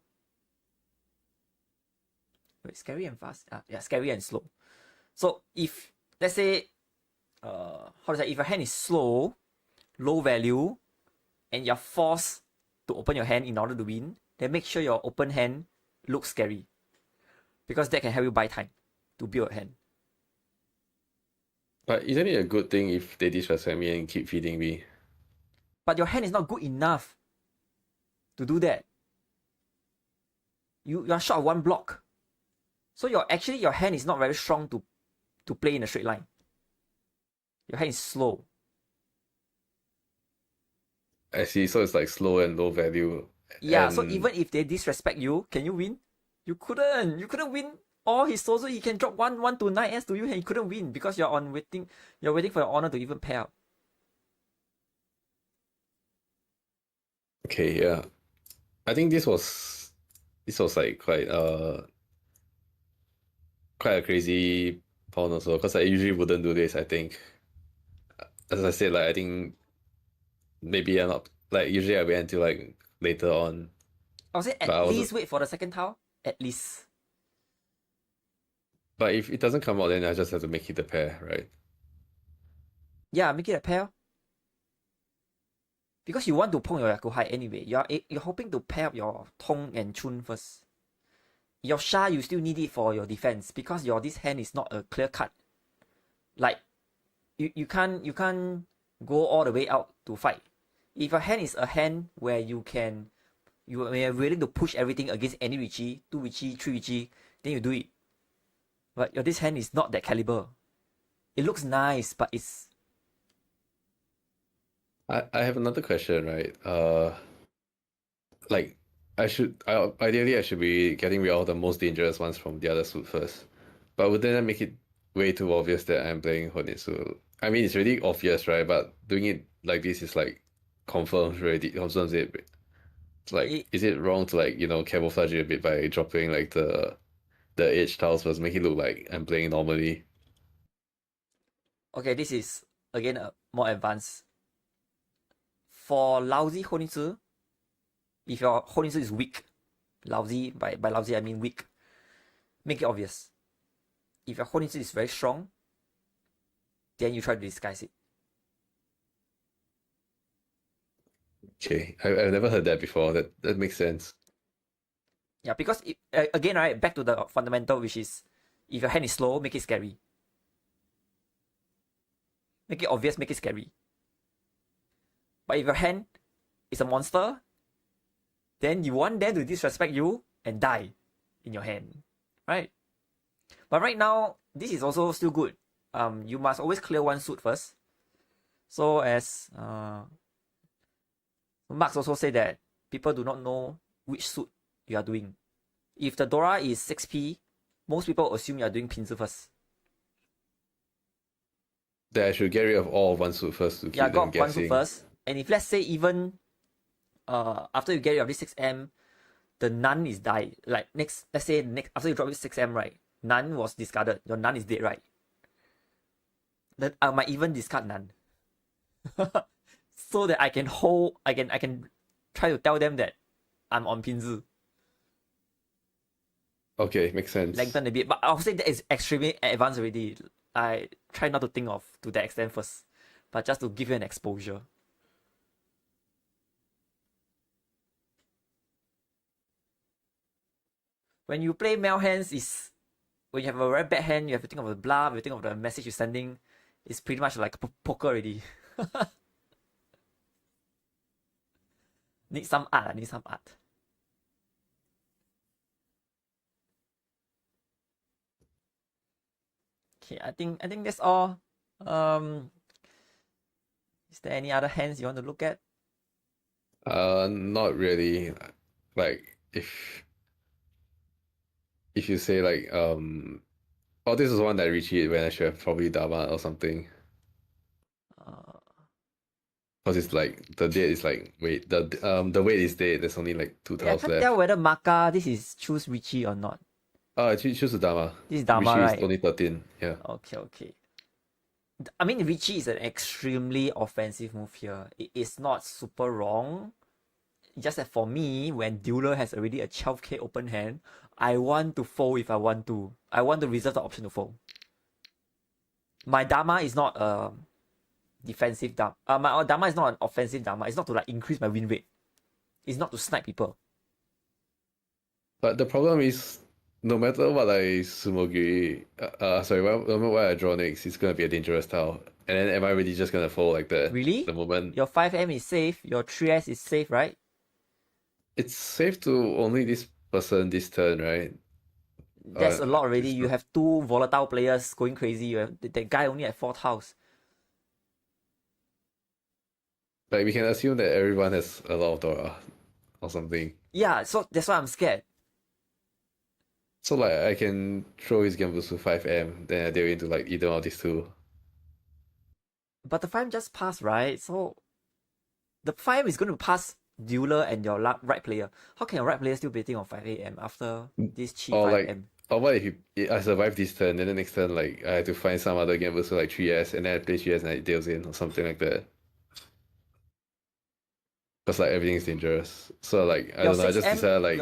Wait, scary and fast? Yeah, scary and slow. So if, let's say, if your hand is slow, low value, and you're forced to open your hand in order to win, then make sure your open hand looks scary. Because that can help you buy time to build a hand. But isn't it a good thing if they disrespect me and keep feeding me? But your hand is not good enough to do that. You're short of one block. So your hand is not very strong to play in a straight line. Your hand is slow. I see, so it's like slow and low value. Yeah, so even if they disrespect you, can you win? You couldn't. You couldn't win all his souls. He can drop 1 to 9S to you and you couldn't win because you're waiting for your honor to even pair up. Okay, yeah. I think this was like quite a crazy pawn also, because I usually wouldn't do this, I think. As I said, like I think maybe I'm not, like usually I wait until like later on. I would say at least wait for the second tile. At least. But if it doesn't come out, then I just have to make it a pair, right? Yeah, make it a pair. Because you want to Pong your Yakuhai anyway. You're hoping to pair up your Tong and Chun first. Your Sha, you still need it for your defense because this hand is not a clear cut. Like you can't go all the way out to fight. If your hand is a hand where you are willing to push everything against any Riichi, 2 Riichi, 3 Riichi, then you do it. But this hand is not that caliber. It looks nice, but it's... I have another question, right? Like ideally I should be getting rid of the most dangerous ones from the other suit first. But would that make it way too obvious that I'm playing Honitsu? I mean, it's really obvious, right? But doing it like this is like confirms it. Like, is it wrong to like, camouflage it a bit by dropping like the edge tiles first, make it look like I'm playing normally? Okay, this is again more advanced. For lousy Honitsu, if your Honitsu is weak, lousy, by lousy I mean weak, make it obvious. If your Honitsu is very strong, then you try to disguise it. Okay, I've never heard that before. That makes sense. Yeah, because again, right, back to the fundamental, which is if your hand is slow, make it scary. Make it obvious, make it scary. But if your hand is a monster, then you want them to disrespect you and die in your hand, right? But right now, this is also still good. You must always clear one suit first. So as Marx also say that people do not know which suit you are doing. If the Dora is 6P, most people assume you are doing Pinfu first. that I should get rid of all of one suit first to keep Yeah, them got one suit guessing. first. And if let's say even after you get rid of this 6M, the none is died. Like next, let's say next after you drop this 6M, right? None was discarded. Your none is dead, right? Then I might even discard none. So that I can hold, I can try to tell them that I'm on Pinzi. Okay, makes sense. Lengthen a bit. But I'll say that is extremely advanced already. I try not to think of to that extent first. But just to give you an exposure. When you play male hands, is when you have a very bad hand, you have to think of the bluff, you think of the message you're sending. It's pretty much like poker already. Need some art, need some art. Okay, I think that's all. Is there any other hands you want to look at? Not really. Like if you say like oh, this is one that I reached when I should have probably Dama or something. Because it's like the date is like wait the weight is dead. There's only like 2 Yeah, I tiles can't left. tell whether Maka this is choose Riichi or not. I choose the Dama. This is Dama, Riichi right? is only 13. Yeah. Okay. I mean, Riichi is an extremely offensive move here. It is not super wrong. Just that for me, when dealer has already a 12k open hand, I want to fold if I want to. I want to reserve the option to fold. My Dama is not a defensive Dama. My Dama is not an offensive Dama. It's not to like increase my win rate. It's not to snipe people. But the problem is, no matter what I Sumogi, no matter what I draw next, it's gonna be a dangerous tile. And then am I really just gonna fold like that? Really? The moment Your 5M is safe. Your 3S is safe, right? it's safe to only this person this turn, right? That's a lot already. it's You not- have 2 volatile players going crazy. You have that guy only at 4th house. Like we can assume that everyone has a lot of Dora or something. Yeah, so that's why I'm scared. So like I can throw his Gambus 5M, then I deal into like either of these two. But the 5M just passed, right? So the 5M is going to pass dealer and your right player. How can your right player still betting on 5am after this cheap Or 5M? or what if I survive this turn, then the next turn like I have to find some other Gambus like 3S, and then I play 3S and it deals in or something like that. Because like everything is dangerous. So like I Your don't know, I just 6M decided like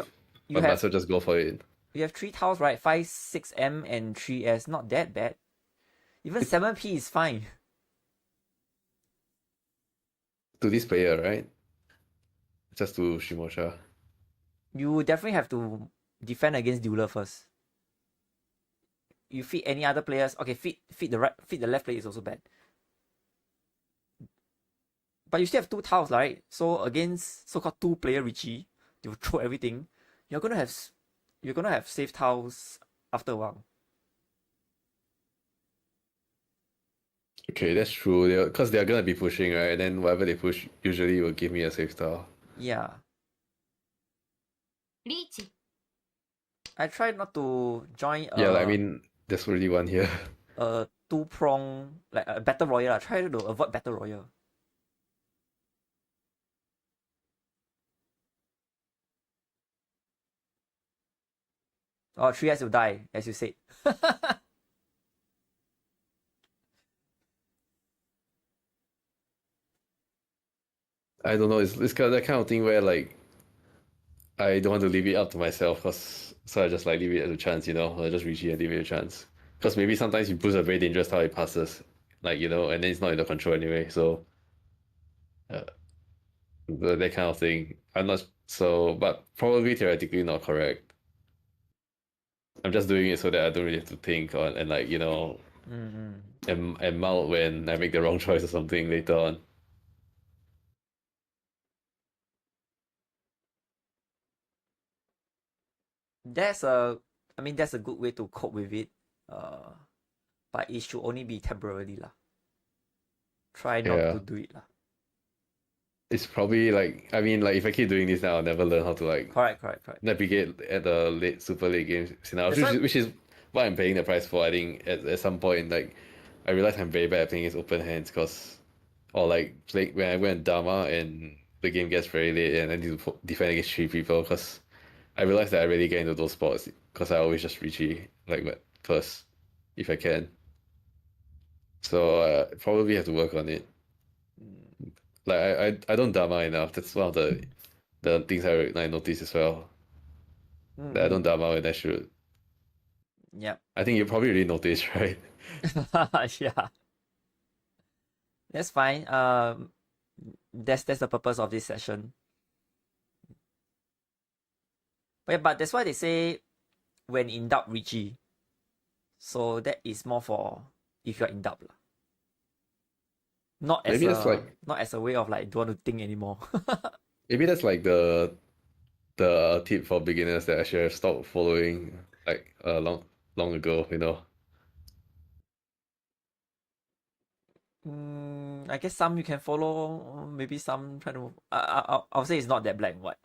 you I might have as well just go for it. you have 3 tiles, right? 5, 6M and 3S. Not that bad. Even 7P is fine. To this player, right? Just to Shimosha. You definitely have to defend against dealer first. You feed any other players. Okay, feed the left player is also bad. But you still have 2 tiles, right? So against so-called 2-player Riichi, you throw everything. You're gonna have safe tiles after a while. Okay, that's true. Because they're gonna be pushing, right? And then whatever they push usually will give me a safe style. Yeah. リーチ I try not to join Yeah, like, I mean, there's already one here. a 2-prong, like a battle royale. I try to avoid battle royale. Oh, 3S will die, as you said. I don't know, it's kind of that kind of thing where like I don't want to leave it up to myself, so I just like leave it as a chance, I just reach it and leave it a chance. Because maybe sometimes you boost a very dangerous how it passes, like, and then it's not in the control anyway, so that kind of thing. I'm not so, but probably theoretically not correct. I'm just doing it so that I don't really have to think on and like, and mount when I make the wrong choice or something later on. That's a good way to cope with it. But it should only be temporarily lah. Try not Yeah. to do it lah. It's probably like, I mean, like if I keep doing this now, I'll never learn how to like Correct. navigate at the super late game scenario, That's why- which is what I'm paying the price for. I think at some point, like I realized I'm very bad at playing his open hands or like when I went Dharma and the game gets very late and I need to defend against three people because I realized that I really get into those spots because I always just Riichi like first if I can. So probably have to work on it. Like I don't Dharma enough. That's one of the things I noticed as well. That I don't Dharma when I should. Yep. I think you probably already noticed, right? Yeah. That's fine. That's the purpose of this session. But that's why they say when in doubt, Riichi. So that is more for if you're in doubt. Not as not as a way of like don't want to think anymore. Maybe that's like the tip for beginners that I should have stopped following like long ago, you know. I guess some you can follow, maybe some try to. I'll say it's not that black and white.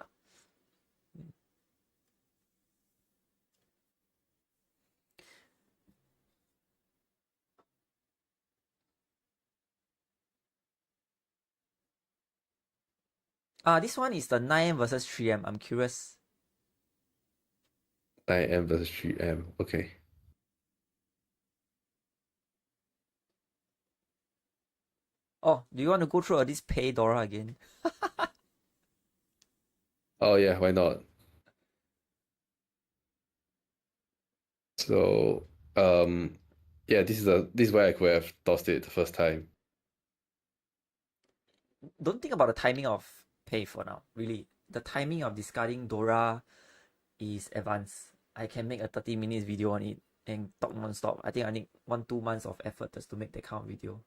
This one is the 9M versus 3M. I'm curious. 9M versus 3M. Okay. Oh, do you want to go through this pay Dora again? Oh yeah, why not? So yeah, this is why I could have tossed it the first time. Don't think about the timing of pay for now. Really, the timing of discarding Dora is advanced. I can make a 30 minutes video on it and talk non-stop. I think I need 1-2 months of effort just to make that kind of video.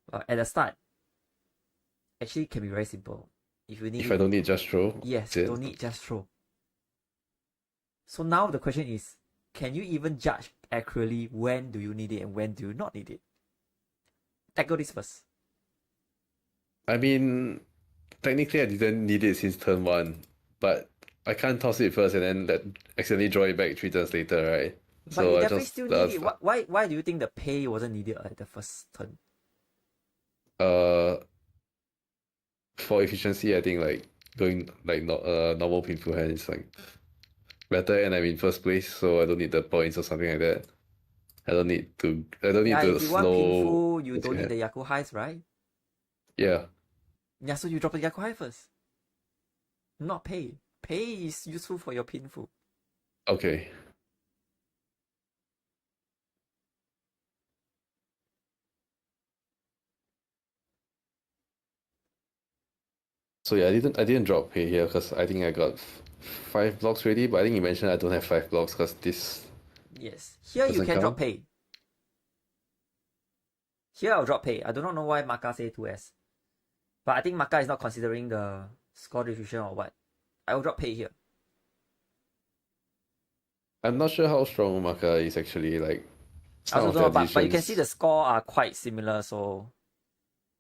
But at the start, actually it can be very simple. If I don't need just throw. Yes, don't need just throw. So now the question is, can you even judge accurately when do you need it and when do you not need it? Tackle this first. I mean, technically I didn't need it since turn 1, but I can't toss it first and then accidentally draw it back 3 turns later, right? But so you I definitely just still need it. Why do you think the pay wasn't needed at the first turn? For efficiency, I think like going like normal Pinfu hand is like better, and I'm in first place, so I don't need the points or something like that. I don't need to if you want slow. Pinfu, you don't need the Yaku highs, right? Yeah. Yeah, so you drop the Yaku high first. Not pay. Pay is useful for your Pinfu. Okay. So yeah, I didn't drop pay here because I think I got 5 blocks ready, but I think you mentioned I don't have 5 blocks because this. Yes. Here you can drop count. pay. Here I'll drop pay. I do not know why Maka say 2S. But I think Maka is not considering the score distribution or what. I will drop pay here. I'm not sure how strong Maka is actually, like. I also don't know, but you can see decisions. the score are quite similar, so.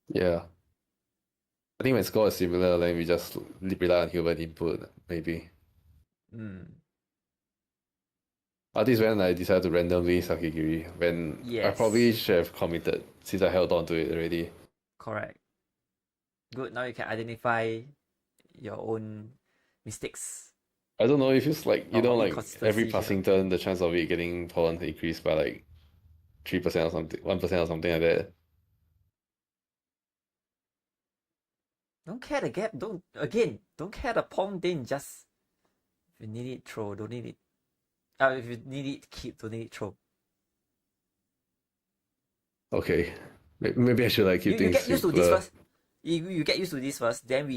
Yeah. I think my score is similar, like we just rely on human input, maybe. This is when I decided to randomly Sakigiri, when I probably should have committed, since I held on to it already. Correct. Good, now you can identify your own mistakes. I don't know, it feels like, like every passing here. turn, the chance of it getting pollen increased by like 3% or something, 1% or something like that. Don't care the gap, don't care the pong, then just, if you need it, throw, don't need it. If you need it, keep, don't need it, throw. Okay. Maybe I should like keep things you get used to this simpler. first. You get used to this first, then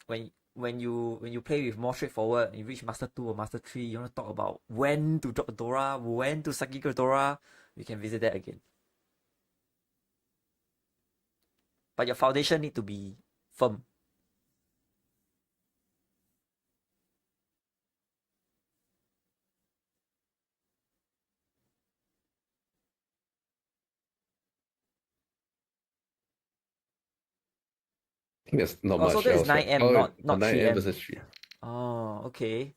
when you play with more straightforward, you reach Master 2 or Master 3, you want to talk about when to drop Dora, when to Sakigiri Dora, we can visit that again. But your foundation need to be firm. I think there's not much so that is else. 9M, not 9M 3M. versus 3. Oh, okay.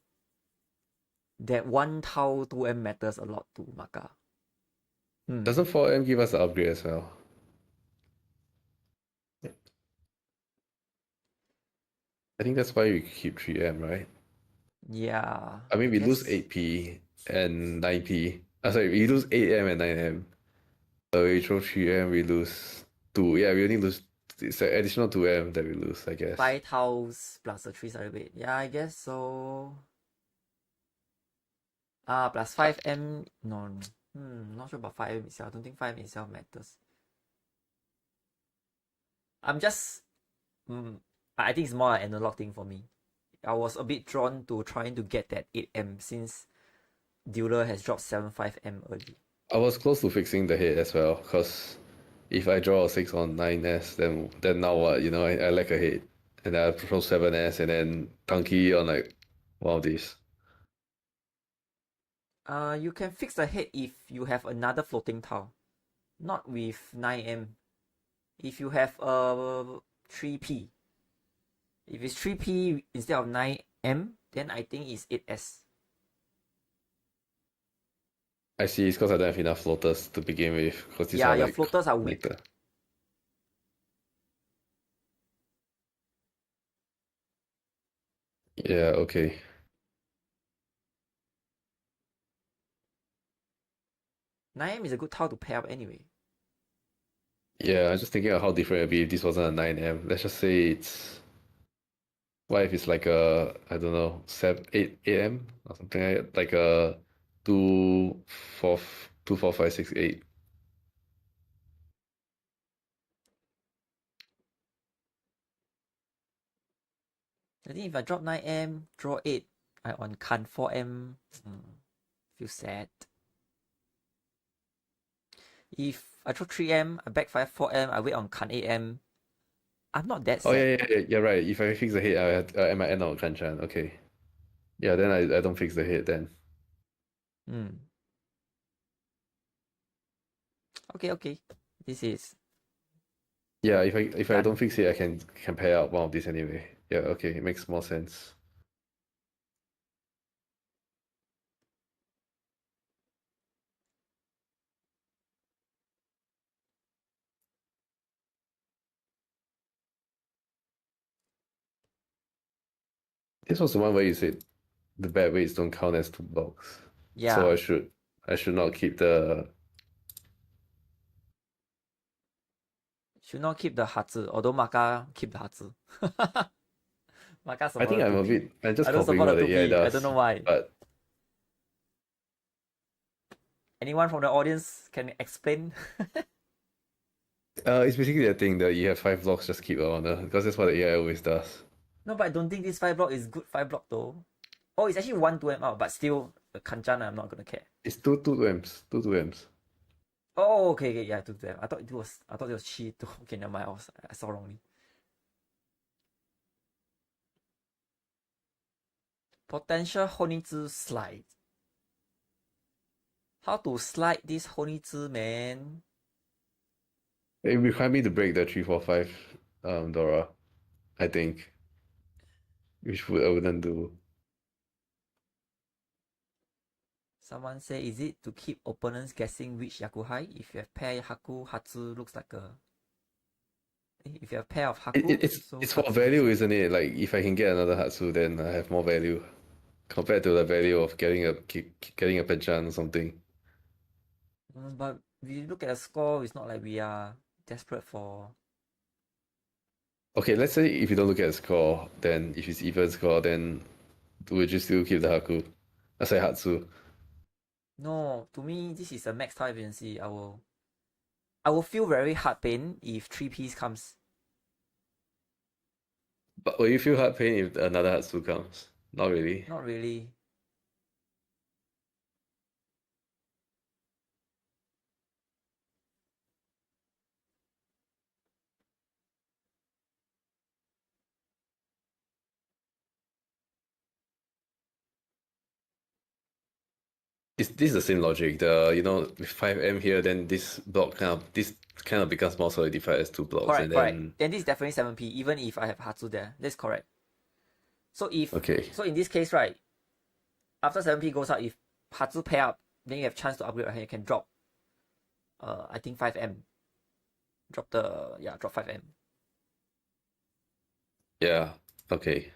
That 1 tau 2M matters a lot to Maka. Doesn't 4M give us the upgrade as well? I think that's why we keep 3M, right? Yeah. I mean, we lose guess 8P and 9P. Sorry, we lose 8M and 9M. So we throw 3M, we lose 2. Yeah, we only lose. It's an additional 2M that we lose, I guess. 5 tiles plus a 3 weight. Yeah, I guess so. Plus 5M. No. Not sure about 5M itself. I don't think 5M itself matters. I'm just. I think it's more an analog thing for me. I was a bit drawn to trying to get that 8M since Dealer has dropped 7.5M early. I was close to fixing the head as well, because if I draw a 6 on 9S, then now what? You know, I lack a head. And I throw 7S and then Tanky on like one of these. You can fix the head if you have another floating tile. Not with 9M. If you have a 3P. If it's 3P instead of 9M, then I think it's 8S. I see, it's because I don't have enough floaters to begin with. Because these are your like floaters are weak. Yeah, okay. Nine is a good tile to pair up anyway. Yeah, I'm just thinking of how different it would be if this wasn't a 9M. Let's just say it's... What if it's like a, I don't know, 8M or something like a 2, 4, 2, 4, 5, 6, 8. I think if I drop 9M, draw 8, I on Kan 4M, feel sad. If I throw 3M, I back 5 4M, I wait on Kan 8M. I'm not that sad. Oh yeah, you're right. If I fix the head, I might end up on Kanchan. Okay. Yeah, then I don't fix the head then. Okay. This is... Yeah, if I don't fix it, I can pair out one of these anyway. Yeah, okay, it makes more sense. This was the one where you said the bad weights don't count as 2 blocks. Yeah. So I should not keep the... Should not keep the Hatsu, although Maka keep the Hatsu. Maka I think I'm just I don't copying support what the the AI 2P. does. I don't know why. But anyone from the audience can explain? it's basically the thing that you have 5 blocks, just keep a honor, because that's what the AI always does. No, but I don't think this 5 block is good 5 block though. Oh, it's actually 1 2M out, but still, the Kanchan I'm not gonna care. It's 2 2Ms. 2 2Ms. Oh, okay, yeah, 2 2M. I thought it was Chi 2. Okay, never mind, I saw wrongly. Potential Honitsu slide. How to slide this Honitsu, man? It required me to break the 3 4 5 Dora, I think. Which I wouldn't do. Someone say, is it to keep opponents guessing which Yakuhai? If you have pair Haku, Hatsu looks like a... If you have pair of Haku... It's for value, isn't it? Like, if I can get another Hatsu, then I have more value. Compared to the value of getting a Penchan or something. But if you look at the score, it's not like we are desperate for... Okay, let's say if you don't look at the score, then if it's even score, then would you still keep the Haku? I say Hatsu. No, to me, this is a max tile efficiency. I will feel very heart pain if 3Ps comes. But will you feel heart pain if another Hatsu comes? Not really. Not really. This is the same logic. With 5M here, then this kind of becomes more solidified as 2 blocks. Correct, and correct. then Then this is definitely 7P, even if I have Hatsu there. That's correct. So okay. So in this case, right, after 7P goes out, if Hatsu pair up, then you have chance to upgrade your hand, you can drop I think 5M. Drop 5M. Yeah, okay.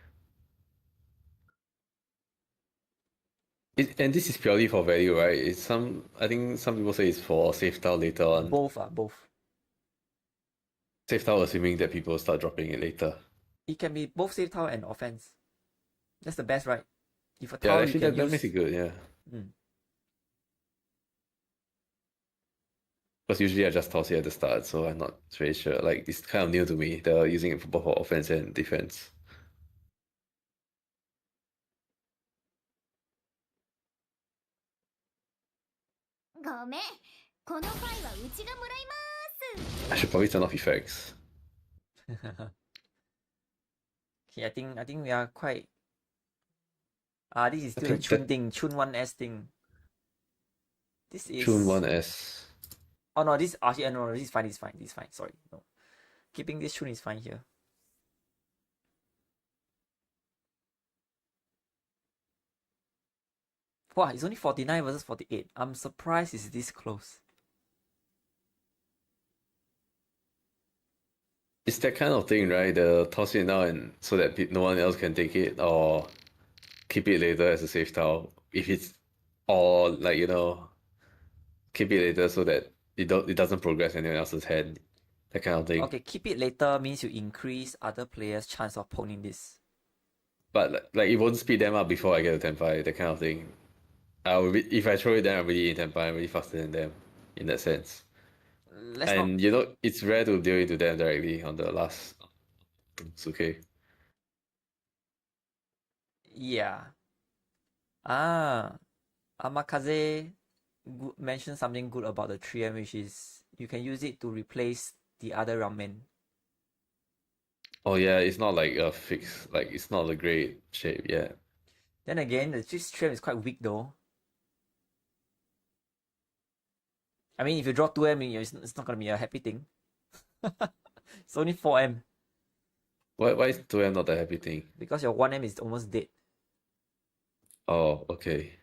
And this is purely for value, right? I think some people say it's for safe tile later on. Both. Safe tile assuming that people start dropping it later. It can be both safe tile and offense. That's the best, right? If a Yeah, tile you actually can that use. makes it good, yeah. Mm. Because usually I just toss it at the start, so I'm not very sure. Like, it's kind of new to me. They're using it for both for offense and defense. ごめん、このパイはうちがもらいま I should probably turn off effects. Okay, I think we are quite. This is still Okay, the Chun thing, Chun 1S thing. This is Chun 1S. Oh no, this actually no, this is fine. Sorry, no. Keeping this Chun is fine here. Wow, it's only 49 versus 48. I'm surprised it's this close. It's that kind of thing, right? They'll toss it now and so that no one else can take it, or keep it later as a safe tile. If it's or like, keep it later so that it doesn't progress anyone else's hand. That kind of thing. Okay, keep it later means you increase other players' chance of pawning this. But like it won't speed them up before I get a 10-5, that kind of thing. If I throw it then I'm really in 10-5, I'm really faster than them in that sense. Let's And not. it's rare to deal into them directly on the last. It's okay. Yeah. Amakaze mentioned something good about the 3M, which is you can use it to replace the other ramen. Oh yeah, it's not like a fix, like it's not a great shape, yeah. Then again, this 3M is quite weak though. I mean, if you draw 2M, it's not gonna be a happy thing. It's only 4M. Why is 2M not a happy thing? Because your 1M is almost dead. Oh, okay.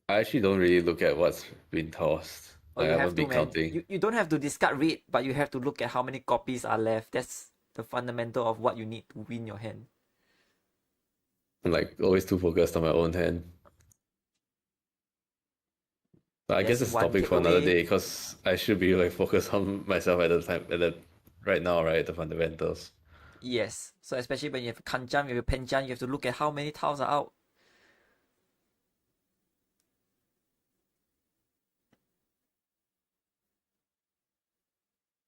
I actually don't really look at what's been tossed. Oh, I you have haven't to, been man. counting. You don't have to discard red, but you have to look at how many copies are left. That's the fundamental of what you need to win your hand. I'm like always too focused on my own hand. But I guess Just it's a one topic for another takeaway. day because I should be like focused on myself right now, right? The fundamentals. Yes. So especially when you have Kanchan, you have Penchan, you have to look at how many tiles are out.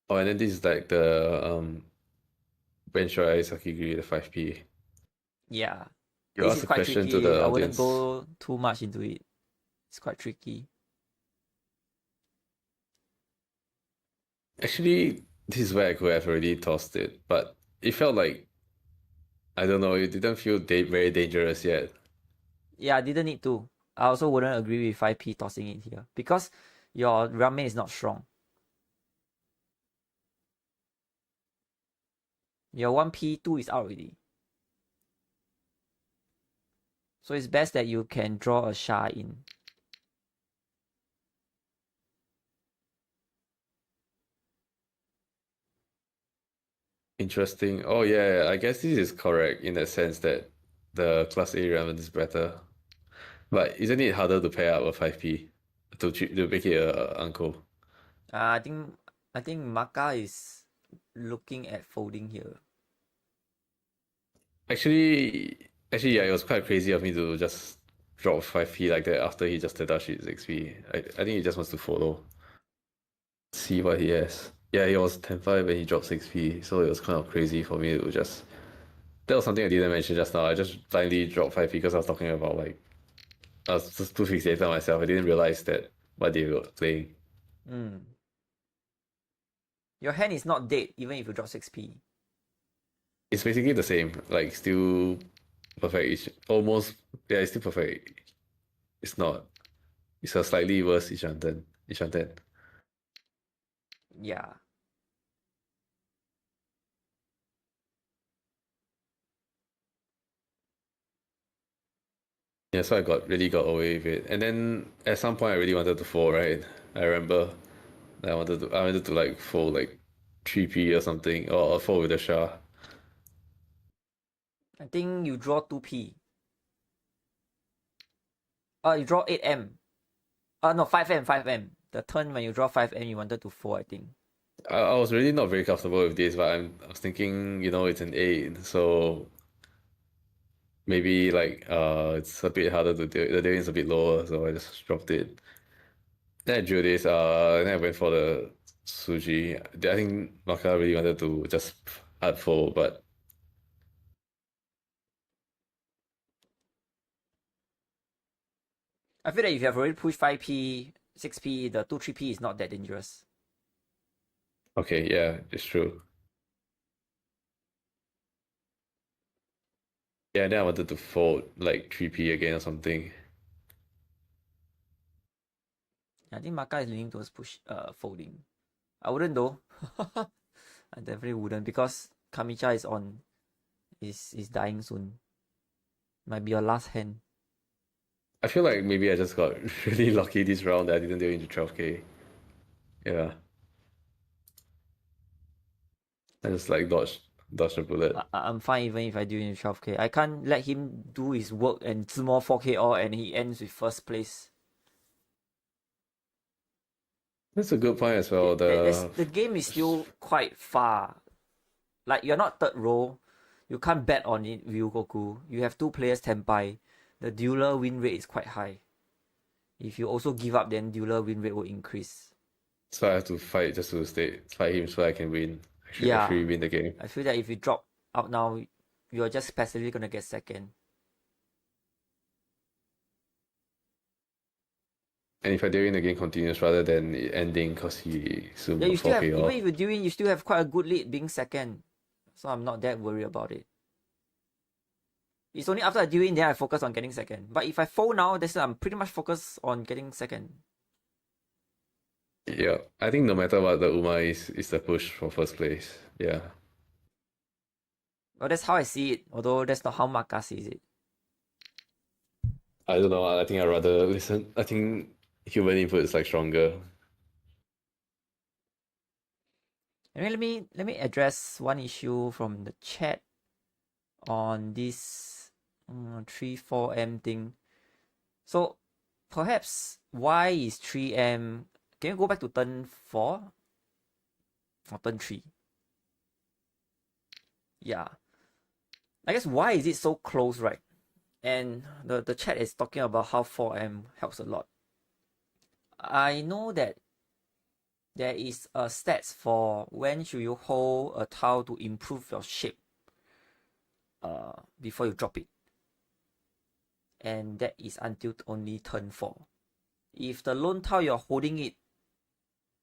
Oh, and then this is like the Benshoi Sakigiri, the 5P. Yeah. You This ask is a quite question to tricky. the I wouldn't audience. go too much into it. It's quite tricky. Actually, this is where I could have already tossed it, but it felt like I don't know, it didn't feel very dangerous yet. Yeah, I didn't need to. I also wouldn't agree with 5P tossing it here because your ramen is not strong. Your 1P2 is out already. So it's best that you can draw a Sha in. Interesting. Oh yeah, I guess this is correct in the sense that the Class A ramen is better. But isn't it harder to pair up a 5P to make it a uncle? I think Maka is looking at folding here. Actually, yeah, it was quite crazy of me to just drop 5P like that after he just Tadashi 6P. I think he just wants to follow. See what he has. Yeah, he was 10-5 when he dropped 6P, so it was kind of crazy for me to just. That was something I didn't mention just now. I just blindly dropped 5P because I was talking about like. I was just too fixated on myself. I didn't realize that what they were playing. Your hand is not dead even if you drop 6P. It's basically the same. Like, still perfect. Almost. Yeah, it's still perfect. It's not. It's a slightly worse Ishanten. Yeah. Yeah, so I really got away with it. And then at some point I really wanted to fold, right? I remember I wanted to like fold like 3p or something, or fold with a Shah. I think you draw 2p. You draw 8m. No, 5m, 5m. The turn when you draw 5m, you wanted to fold, I think. I was really not very comfortable with this, but I was thinking, it's an 8, so maybe like it's a bit harder to do. The dealing is a bit lower, so I just dropped it. Then I drew this, then I went for the Suji. I think Maka really wanted to just hard fold, but I feel that if you have already pushed 5p, 6p, the 2, 3p is not that dangerous. okay, yeah, it's true. Yeah, then I wanted to fold like 3p again or something. I think Maka is leaning towards folding. I wouldn't though. I definitely wouldn't because Kamicha is on. Is dying soon. Might be your last hand. I feel like maybe I just got really lucky this round that I didn't deal into 12k. Yeah. I just like dodged a bullet. I'm fine even if I do in 12k. I can't let him do his work and more 4k all and he ends with first place. That's a good point as well. The game is still quite far. Like you're not third row. You can't bet on it, Ryugoku. You have 2 players tenpai. The dueler win rate is quite high. If you also give up, then dueler win rate will increase. So I have to fight just to fight him so I can win. Actually win the game. I feel that if you drop out now, you're just passively gonna get second. And if I do win, the game continues rather than it ending because he soon You still have, 4k even off. if you do win, you still have quite a good lead being second. So I'm not that worried about it. It's only after I do win, then I focus on getting second. But if I fold now, I'm pretty much focused on getting second. Yeah, I think no matter what, the Uma is the push for first place. Yeah. Well, that's how I see it, although that's not how Maka sees it. I don't know. I think I'd rather listen. I think human input is like stronger. Anyway, let me address one issue from the chat on this 3-4M thing. So perhaps why is 3M? Can you go back to turn 4 or turn 3? Yeah. I guess why is it so close, right? And the chat is talking about how 4M helps a lot. I know that there is a stats for when should you hold a tile to improve your shape before you drop it. And that is until only turn 4. If the lone tile you're holding it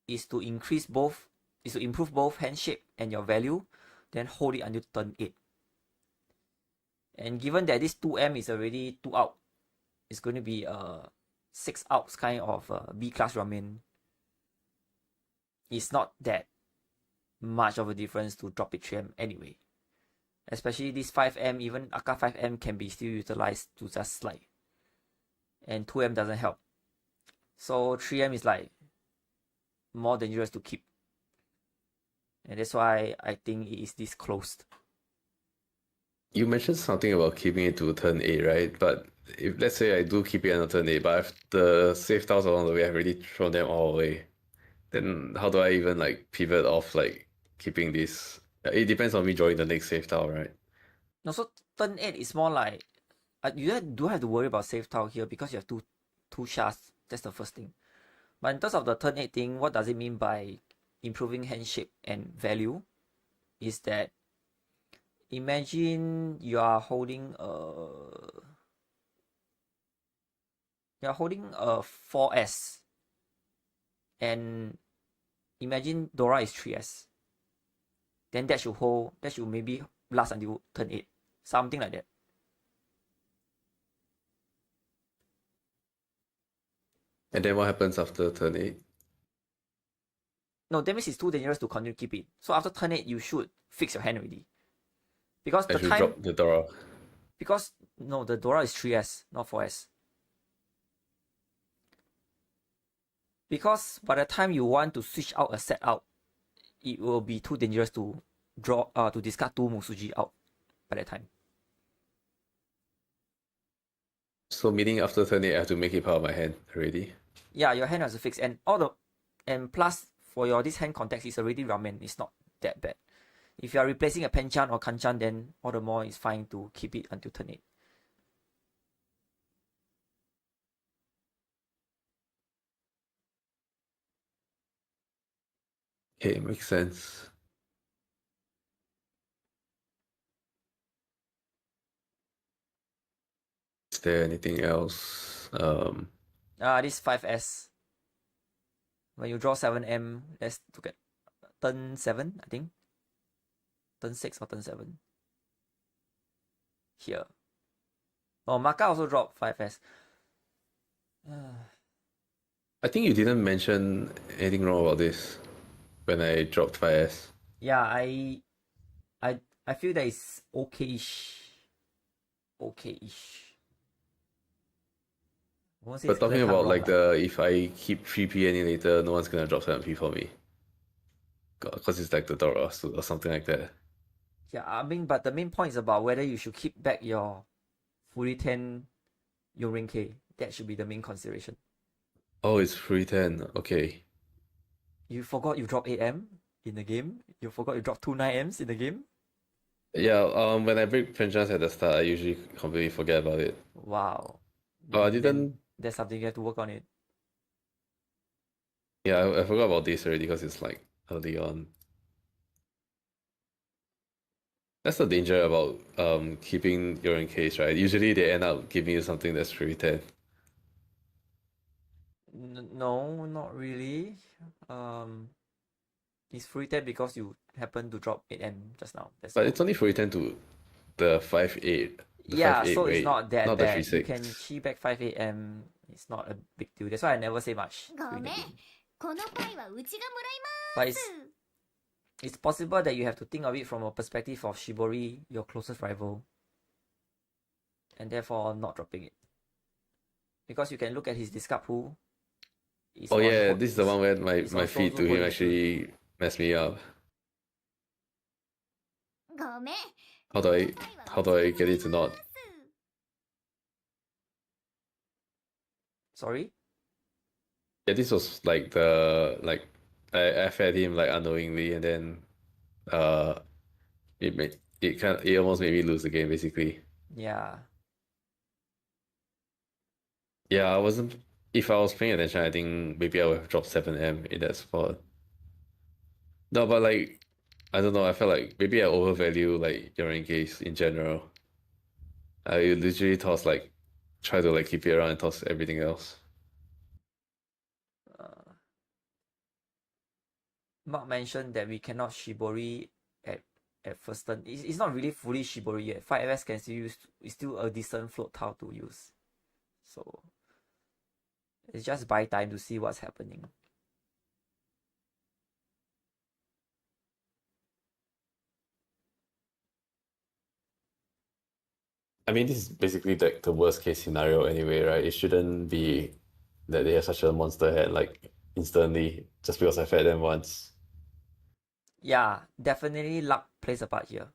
is to improve both hand shape and your value, then hold it until turn 8. And given that this 2M is already 2 out, it's going to be a 6 outs kind of B class ramen. It's not that much of a difference to drop it 3M anyway. Especially this 5M, even Aka 5M can be still utilized to just slide. And 2M doesn't help. So 3M is like more dangerous to keep. And that's why I think it is this closed. You mentioned something about keeping it to turn 8, right? But if let's say I do keep it on turn 8, but if the safe tiles along the way, I've already thrown them all away, then how do I even like pivot off like keeping this? It depends on me drawing the next safe tile, right? No, so turn 8 is more like you don't have to worry about safe tile here because you have two shafts. That's the first thing. But in terms of the turn 8 thing, what does it mean by improving hand shape and value? Is that imagine you are holding a 4S and imagine Dora is 3S. Then that should maybe last until turn 8. Something like that. And then what happens after turn 8? No, that means it's too dangerous to continue to keep it. So after turn 8, you should fix your hand already. Because I should drop the Dora. Because No, the Dora is 3S, not 4S. Because by the time you want to switch out a set out, it will be too dangerous to to discard 2 Musuji out by that time. So meaning after turn 8, I have to make it part of my hand already. Yeah, your hand has to fix, and plus for your this hand context, it's already ramen. It's not that bad. If you are replacing a Penchan or Kanchan, then all the more it's fine to keep it until turn 8. Okay, makes sense. Is there anything else? This 5S. When you draw 7M, let's look at turn 7, I think. Turn 6 or turn 7. Here. Oh, Maka also dropped 5S. I think you didn't mention anything wrong about this when I dropped 5S. Yeah, I feel that it's okay-ish. Okay-ish. But talking about like if I keep 3P any later, no one's gonna drop 7P for me. Because it's like the Dora or something like that. Yeah, I mean, but the main point is about whether you should keep back your Furiten Yorinke. That should be the main consideration. Oh, it's Furiten. Okay. You forgot you dropped 8M in the game? You forgot you dropped 2 9Ms in the game? Yeah, when I break Penchants at the start, I usually completely forget about it. Wow. Oh, I Then didn't. that's something you have to work on it. Yeah, I forgot about this already because it's like early on. That's the danger about keeping your in case, right? Usually they end up giving you something that's Furiten. No, not really. It's Furiten because you happen to drop 8M just now. That's But all. it's only Furiten to the 5-8. Yeah, 5-8 so it's weight, not that not bad. the You can 3-6. chi back 5-8M. It's not a big deal. That's why I never say much during the ごめん game. このパイはうちがもらい But ます it's possible that you have to think of it from a perspective of Shibori, your closest rival, and therefore not dropping it. Because you can look at his discard pool. Oh yeah, this is the one where my on feed to Shozu him Honitsu. actually messed me up. ごめん How do I get it to not? Sorry? Yeah, this was like I fed him like unknowingly, and then it almost made me lose the game basically. Yeah. Yeah, I wasn't. If I was paying attention, I think maybe I would have dropped 7M in that spot. No, but like I don't know. I felt like maybe I overvalue like your case in general. I literally try to like keep it around and toss everything else. Mark mentioned that we cannot Shibori at first turn. It's not really fully Shibori yet. 5FS can still use. It's still a decent float tile to use. So it's just buy time to see what's happening. I mean, this is basically like the worst case scenario anyway, right? It shouldn't be that they have such a monster head like instantly just because I fed them once. Yeah, definitely luck plays a part here.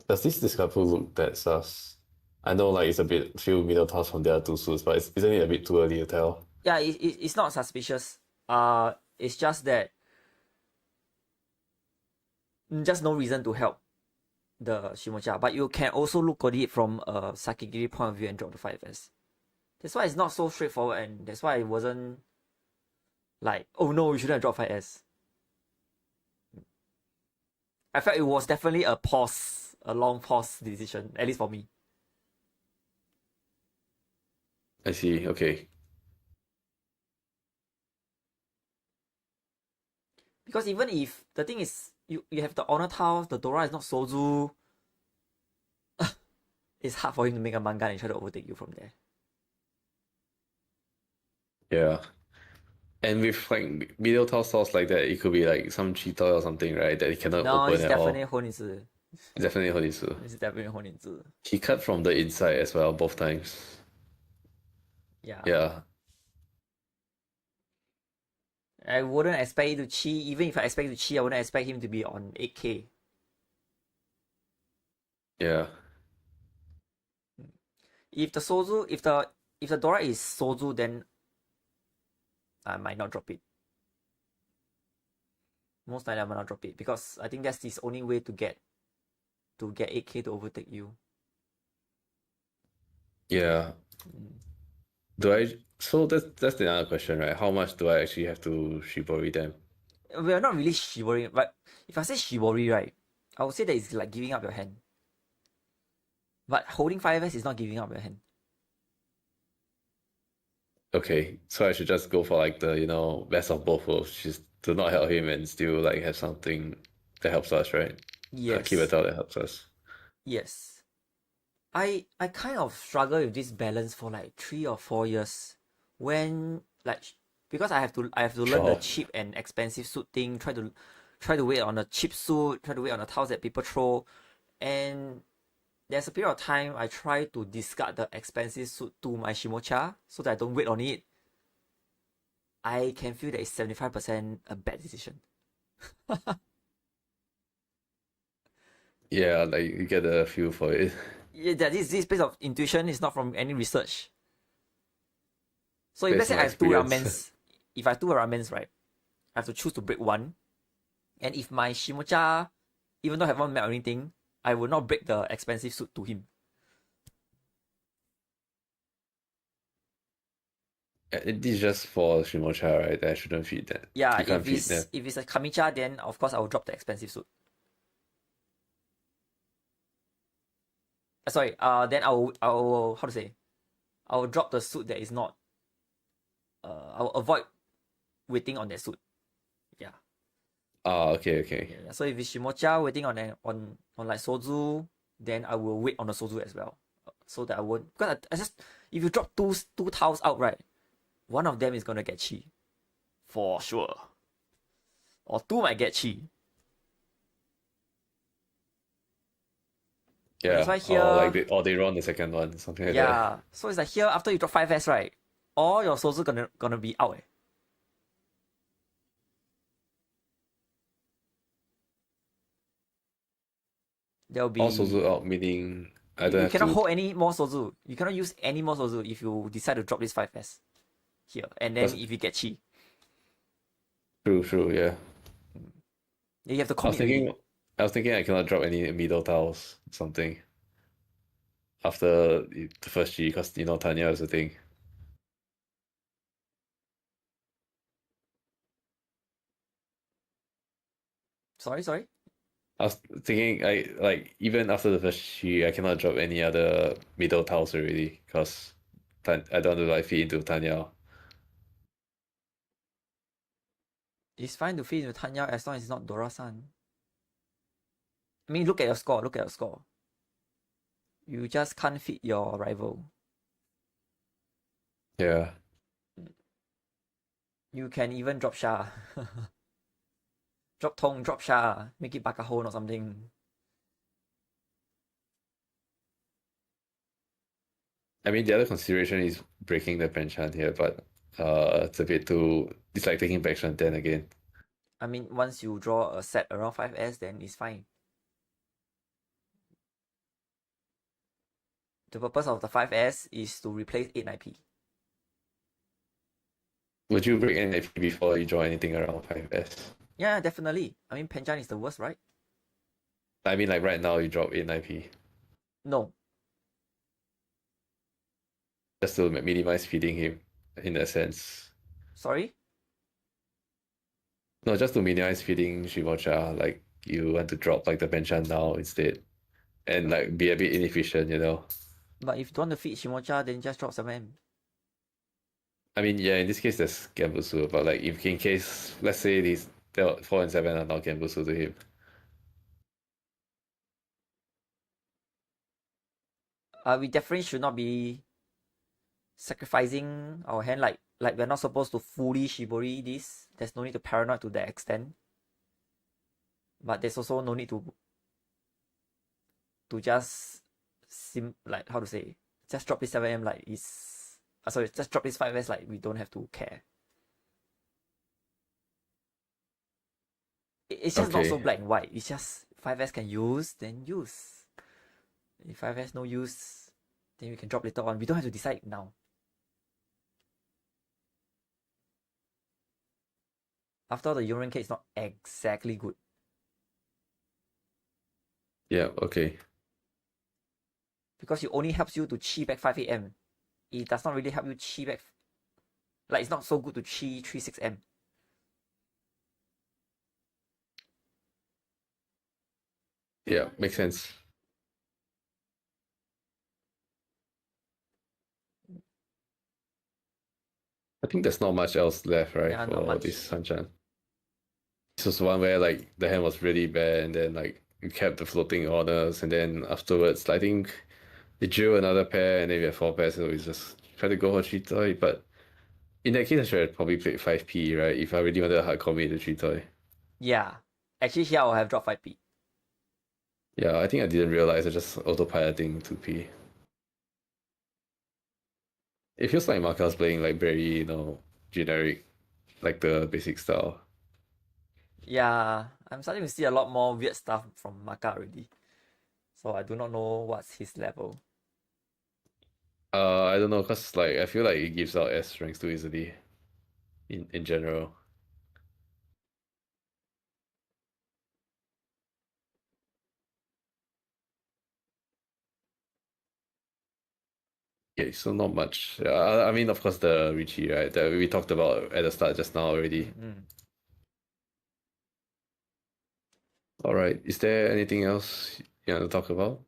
Does this discard pool look that sus? I know like it's a bit few middle toss from the other two suits, but isn't it a bit too early to tell? Yeah, it's not suspicious. It's just that just no reason to help the Shimocha. But you can also look at it from a Sakigiri point of view and drop the 5S. That's why it's not so straightforward, and that's why it wasn't like, oh no, you shouldn't have dropped 5S. I felt it was definitely a long pause decision, at least for me. I see, okay. Because even if the thing is you have the honor tile, the Dora is not Sozu, it's hard for him to make a manga and try to overtake you from there. Yeah. And with like middle tile source like that, it could be like some cheater or something, right? That it cannot No, open it's at definitely all. Honitsu. Definitely Honitsu. It's definitely Honitsu. He cut from the inside as well, both times. Yeah. Yeah. I wouldn't expect him to chi. Even if I expect him to chi, I wouldn't expect him to be on 8k. Yeah. If the Sozu, if the Dora is Sozu, then I might not drop it. Most likely I might not drop it because I think that's his only way to get 8k to overtake you. Yeah. So that's the other question, right? How much do I actually have to shibori them? We are not really shibori, but if I say shibori, right, I would say that it's like giving up your hand. But holding 5S is not giving up your hand. Okay, so I should just go for like the, best of both worlds. Just do not help him and still like have something that helps us, right? Yes. Keep it out that helps us. Yes. I kind of struggle with this balance for like 3 or 4 years. When like because I have to learn the Sure. cheap and expensive suit thing, try to wait on a cheap suit, try to wait on the tiles that people throw, and there's a period of time I try to discard the expensive suit to my Shimocha so that I don't wait on it. I can feel that it's 75% a bad decision. Yeah, like you get a feel for it. Yeah, this is based on intuition, it's not from any research. So if let's Based say on I have two experience. ramens, if I have two ramens, right, I have to choose to break one. And if my Shimocha, even though I haven't met or anything, I will not break the expensive suit to him. It is just for Shimocha, right? I shouldn't feed that. Yeah, You can't feed them. if it's a Kamicha, then of course I will drop the expensive suit. Sorry, then I will how to say? I will drop the suit that is not. I will avoid waiting on that suit. Yeah. Okay. Yeah. So if it's Shimocha waiting on like Sozu, then I will wait on the Sozu as well, so that I won't. Because I just if you drop two tiles out, right, one of them is gonna get chi, for sure, or two might get chi. Yeah. That's why here, Or they run the second one, something like that. yeah. So it's like here after you drop 5S, right, all your Sozu gonna be out. There'll be. All Sozu out, meaning I don't You have cannot to. hold any more Sozu. You cannot use any more Sozu if you decide to drop this 5S here. And then if you get chi, True, yeah. you have to I was commit already. thinking I cannot drop any middle tiles, something. After the first G, because Tanya is the thing. Sorry. I was thinking even after the first G, I cannot drop any other middle tiles already, because I don't want to like feed into Tanya. It's fine to feed into Tanya as long as it's not Dora-san. I mean, look at your score. You just can't feed your rival. Yeah. You can even drop Sha. Drop Tong, drop Sha. Make it Bakahon or something. I mean, the other consideration is breaking the Kanchan here, but it's a bit too. It's like taking Backshanten again. I mean, once you draw a set around 5S, then it's fine. The purpose of the 5S is to replace 8-9P. Would you break NFP before you draw anything around 5S? Yeah, definitely. I mean, Kanchan is the worst, right? I mean, like right now you drop 8-9P No. just to minimize feeding him in that sense. Sorry? No, just to minimize feeding Shimocha, like you want to drop like the Benchan now instead. And like be a bit inefficient, But if you don't want to feed Shimocha, then just drop 7M. I mean, yeah, in this case there's Genbutsu, but like if in case, let's say these 4 and 7 are not Genbutsu to him. We definitely should not be sacrificing our hand, like we're not supposed to fully shibori this. There's no need to paranoid to that extent. But there's also no need to just like how to say, just drop this 7M like is sorry, just drop this 5S like we don't have to care. It's just not so Okay. black and white. It's just 5S can use, then use. If 5S no use, then we can drop later on. We don't have to decide now. After all, the urine case is not exactly good. Yeah, okay. Because it only helps you to chi back 5AM. It does not really help you chi back. Like, it's not so good to chi 36M. Yeah, makes sense. I think there's not much else left, right, Yeah, not for much. this Kanchan. This was one where like the hand was really bad, and then like you kept the floating honors, and then afterwards I think they drew another pair, and then we had 4 pairs, so we just tried to go for 3 toy. But in that case, I should have probably played 5P, right? If I really wanted to hard commit the 3 toy. Yeah. Actually, here I'll have dropped 5P. Yeah, I think I didn't realize I just autopiloting 2P. It feels like Maka's playing like very, generic, like the basic style. Yeah, I'm starting to see a lot more weird stuff from Maka already. So I do not know what's his level. I don't know, cause like I feel like it gives out S ranks too easily in general. Okay, so not much. I mean, of course, the Riichi, right? That we talked about at the start just now already. Mm. All right. Is there anything else you want to talk about?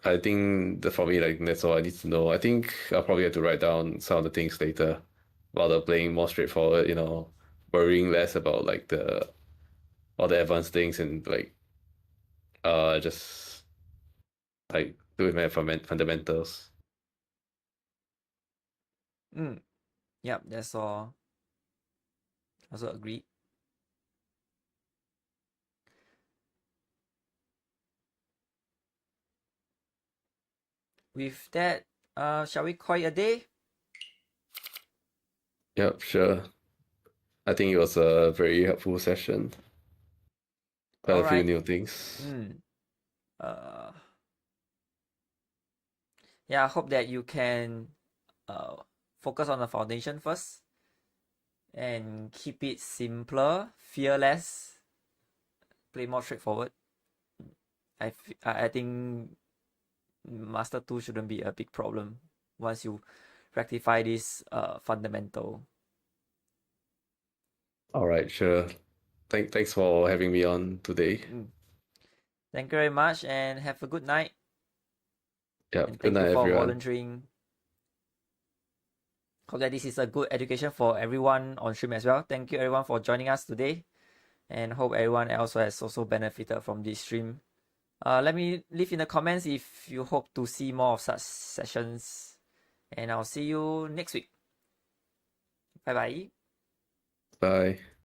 I think that for me, like that's all I need to know. I think I'll probably have to write down some of the things later, rather playing more straightforward. Worrying less about like the all the advanced things and like just like doing my fundamentals. Mm. Yep, that's all. Also agreed. With that, shall we call it a day? Yep, sure. I think it was a very helpful session. Quite a few Alright. new things. Yeah, I hope that you can focus on the foundation first and keep it simpler, fearless, play more straightforward. I think Master 2 shouldn't be a big problem once you rectify this fundamental. All right, sure. Thanks for having me on today. Thank you very much and have a good night. Yeah, And good thank you night, for everyone. volunteering. Hope that this is a good education for everyone on stream as well. Thank you everyone for joining us today. And hope everyone else has also benefited from this stream. Let me leave in the comments if you hope to see more of such sessions. And I'll see you next week. Bye bye. Bye.